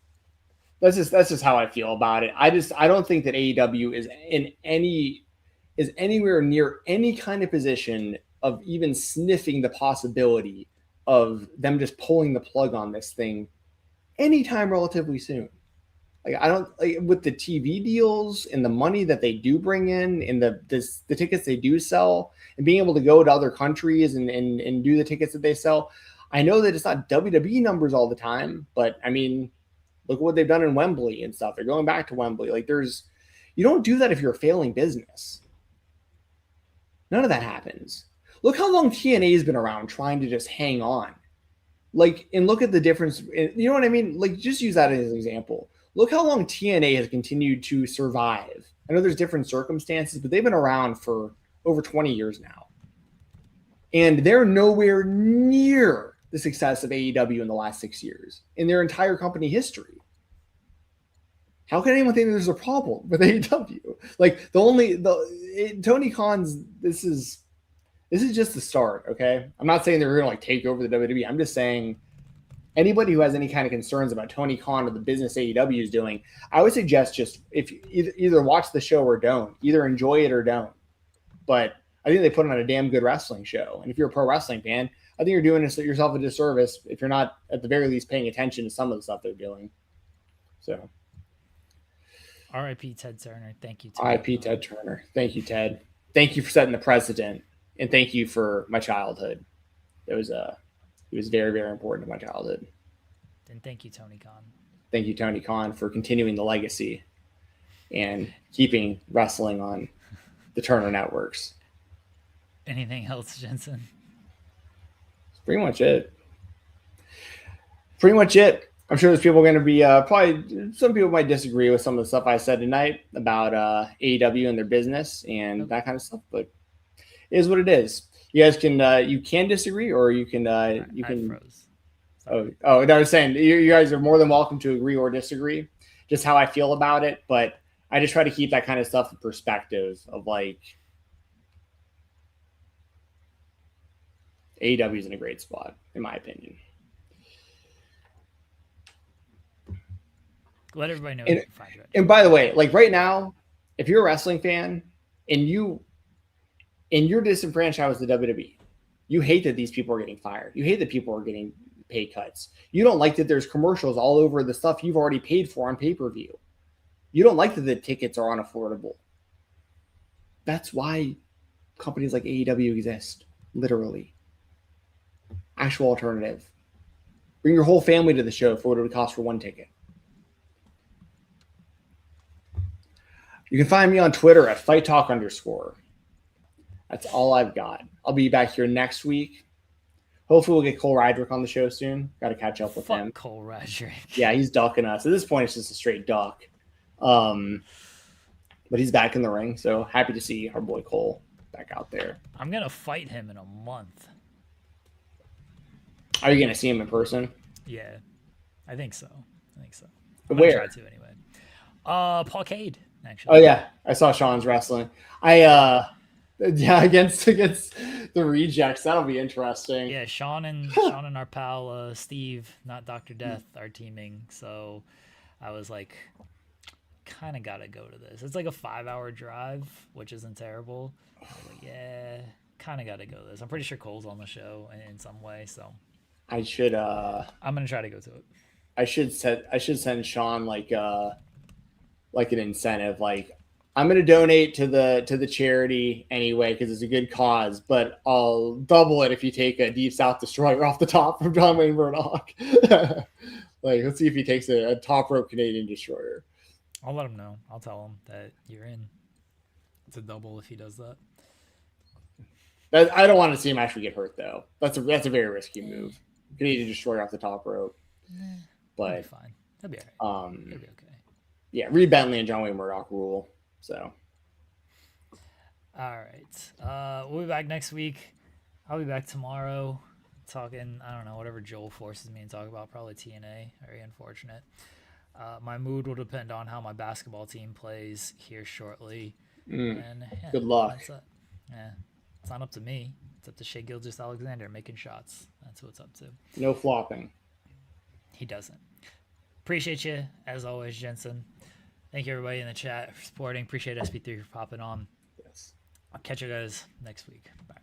Speaker 3: just how I feel about it. I don't think that AEW is anywhere near any kind of position of even sniffing the possibility of them just pulling the plug on this thing anytime relatively soon. Like I don't with the TV deals and the money that they do bring in and the tickets they do sell and being able to go to other countries and do the tickets that they sell. I know that it's not WWE numbers all the time, but I mean, look at what they've done in Wembley and stuff. They're going back to Wembley. Like you don't do that if you're a failing business. None of that happens. Look how long TNA has been around trying to just hang on. Like, and look at the difference. You know what I mean? Like, just use that as an example. Look how long TNA has continued to survive. I know there's different circumstances, but they've been around for over 20 years now. And they're nowhere near the success of AEW in the last 6 years in their entire company history. How can anyone think there's a problem with AEW? Like Tony Khan's, this is just the start, okay? I'm not saying they're going to take over the WWE. I'm just saying anybody who has any kind of concerns about Tony Khan or the business AEW is doing, I would suggest just if either watch the show or don't, either enjoy it or don't. But I think they put on a damn good wrestling show. And if you're a pro wrestling fan, I think you're doing yourself a disservice if you're not at the very least paying attention to some of the stuff they're doing. So,
Speaker 2: R.I.P. Ted Turner. Thank you.
Speaker 3: R.I.P. Ted Turner. Thank you, Ted. Thank you for setting the precedent, and thank you for my childhood. It was very, very important to my childhood.
Speaker 2: And thank you, Tony Khan.
Speaker 3: Thank you, Tony Khan, for continuing the legacy and keeping wrestling on the Turner networks.
Speaker 2: Anything else, Jensen?
Speaker 3: That's pretty much it. I'm sure there's people going to be probably some people might disagree with some of the stuff I said tonight about AEW and their business and that kind of stuff, but it is what it is. You guys can you can disagree or you can you can.
Speaker 2: Froze.
Speaker 3: No, I was saying you guys are more than welcome to agree or disagree, just how I feel about it. But I just try to keep that kind of stuff in perspective of like AEW is in a great spot, in my opinion.
Speaker 2: Let everybody know.
Speaker 3: And by the way, like right now, if you're a wrestling fan and you're disenfranchised with the WWE, you hate that these people are getting fired. You hate that people are getting pay cuts. You don't like that there's commercials all over the stuff you've already paid for on pay-per-view. You don't like that the tickets are unaffordable. That's why companies like AEW exist, literally. Actual alternative. Bring your whole family to the show for what it would cost for one ticket. You can find me on Twitter at FightTalk_. That's all I've got. I'll be back here next week. Hopefully we'll get Cole Roderick on the show soon. Got to catch up with him.
Speaker 2: Cole Roderick.
Speaker 3: Yeah, he's ducking us. At this point, it's just a straight duck. But he's back in the ring, so happy to see our boy Cole back out there.
Speaker 2: I'm going to fight him in a month.
Speaker 3: Are you going to see him in person?
Speaker 2: Yeah, I think so.
Speaker 3: I'm Where?
Speaker 2: Try to anyway. Paulcade, actually.
Speaker 3: Oh, yeah. I saw Sean's wrestling. Against the rejects. That'll be interesting.
Speaker 2: Yeah, Sean and our pal Steve, not Dr. Death, are teaming. So I was like, kind of got to go to this. It's like a 5-hour drive, which isn't terrible. I was like, yeah, kind of got to go to this. I'm pretty sure Cole's on the show in some way, so
Speaker 3: I should.
Speaker 2: I'm gonna try to go to it.
Speaker 3: I should send Sean like an incentive, like I'm going to donate to the charity anyway because it's a good cause, but I'll double it if you take a Deep South Destroyer off the top from John Wayne Murdoch. Like, let's see if he takes a top rope Canadian Destroyer.
Speaker 2: I'll let him know. I'll tell him that you're in. It's a double if he does that.
Speaker 3: I don't want to see him actually get hurt though. That's a very risky move. Canadian Destroyer off the top rope.
Speaker 2: That'll be
Speaker 3: but
Speaker 2: fine. That'll be all right. It'll be okay.
Speaker 3: yeah, Reed Bentley and John Wayne Murdoch rule. So
Speaker 2: All right. We'll be back next week. I'll be back tomorrow talking, I don't know, whatever Joel forces me to talk about, probably TNA. Very unfortunate. My mood will depend on how my basketball team plays here shortly. And yeah,
Speaker 3: good luck.
Speaker 2: That's it. Yeah, it's not up to me. It's up to Shea Gilgeous-Alexander making shots. That's who it's up to.
Speaker 3: No flopping.
Speaker 2: He doesn't. Appreciate you, as always, Jensen. Thank you, everybody in the chat for supporting. Appreciate SP3 for popping on.
Speaker 3: Yes.
Speaker 2: I'll catch you guys next week. Bye.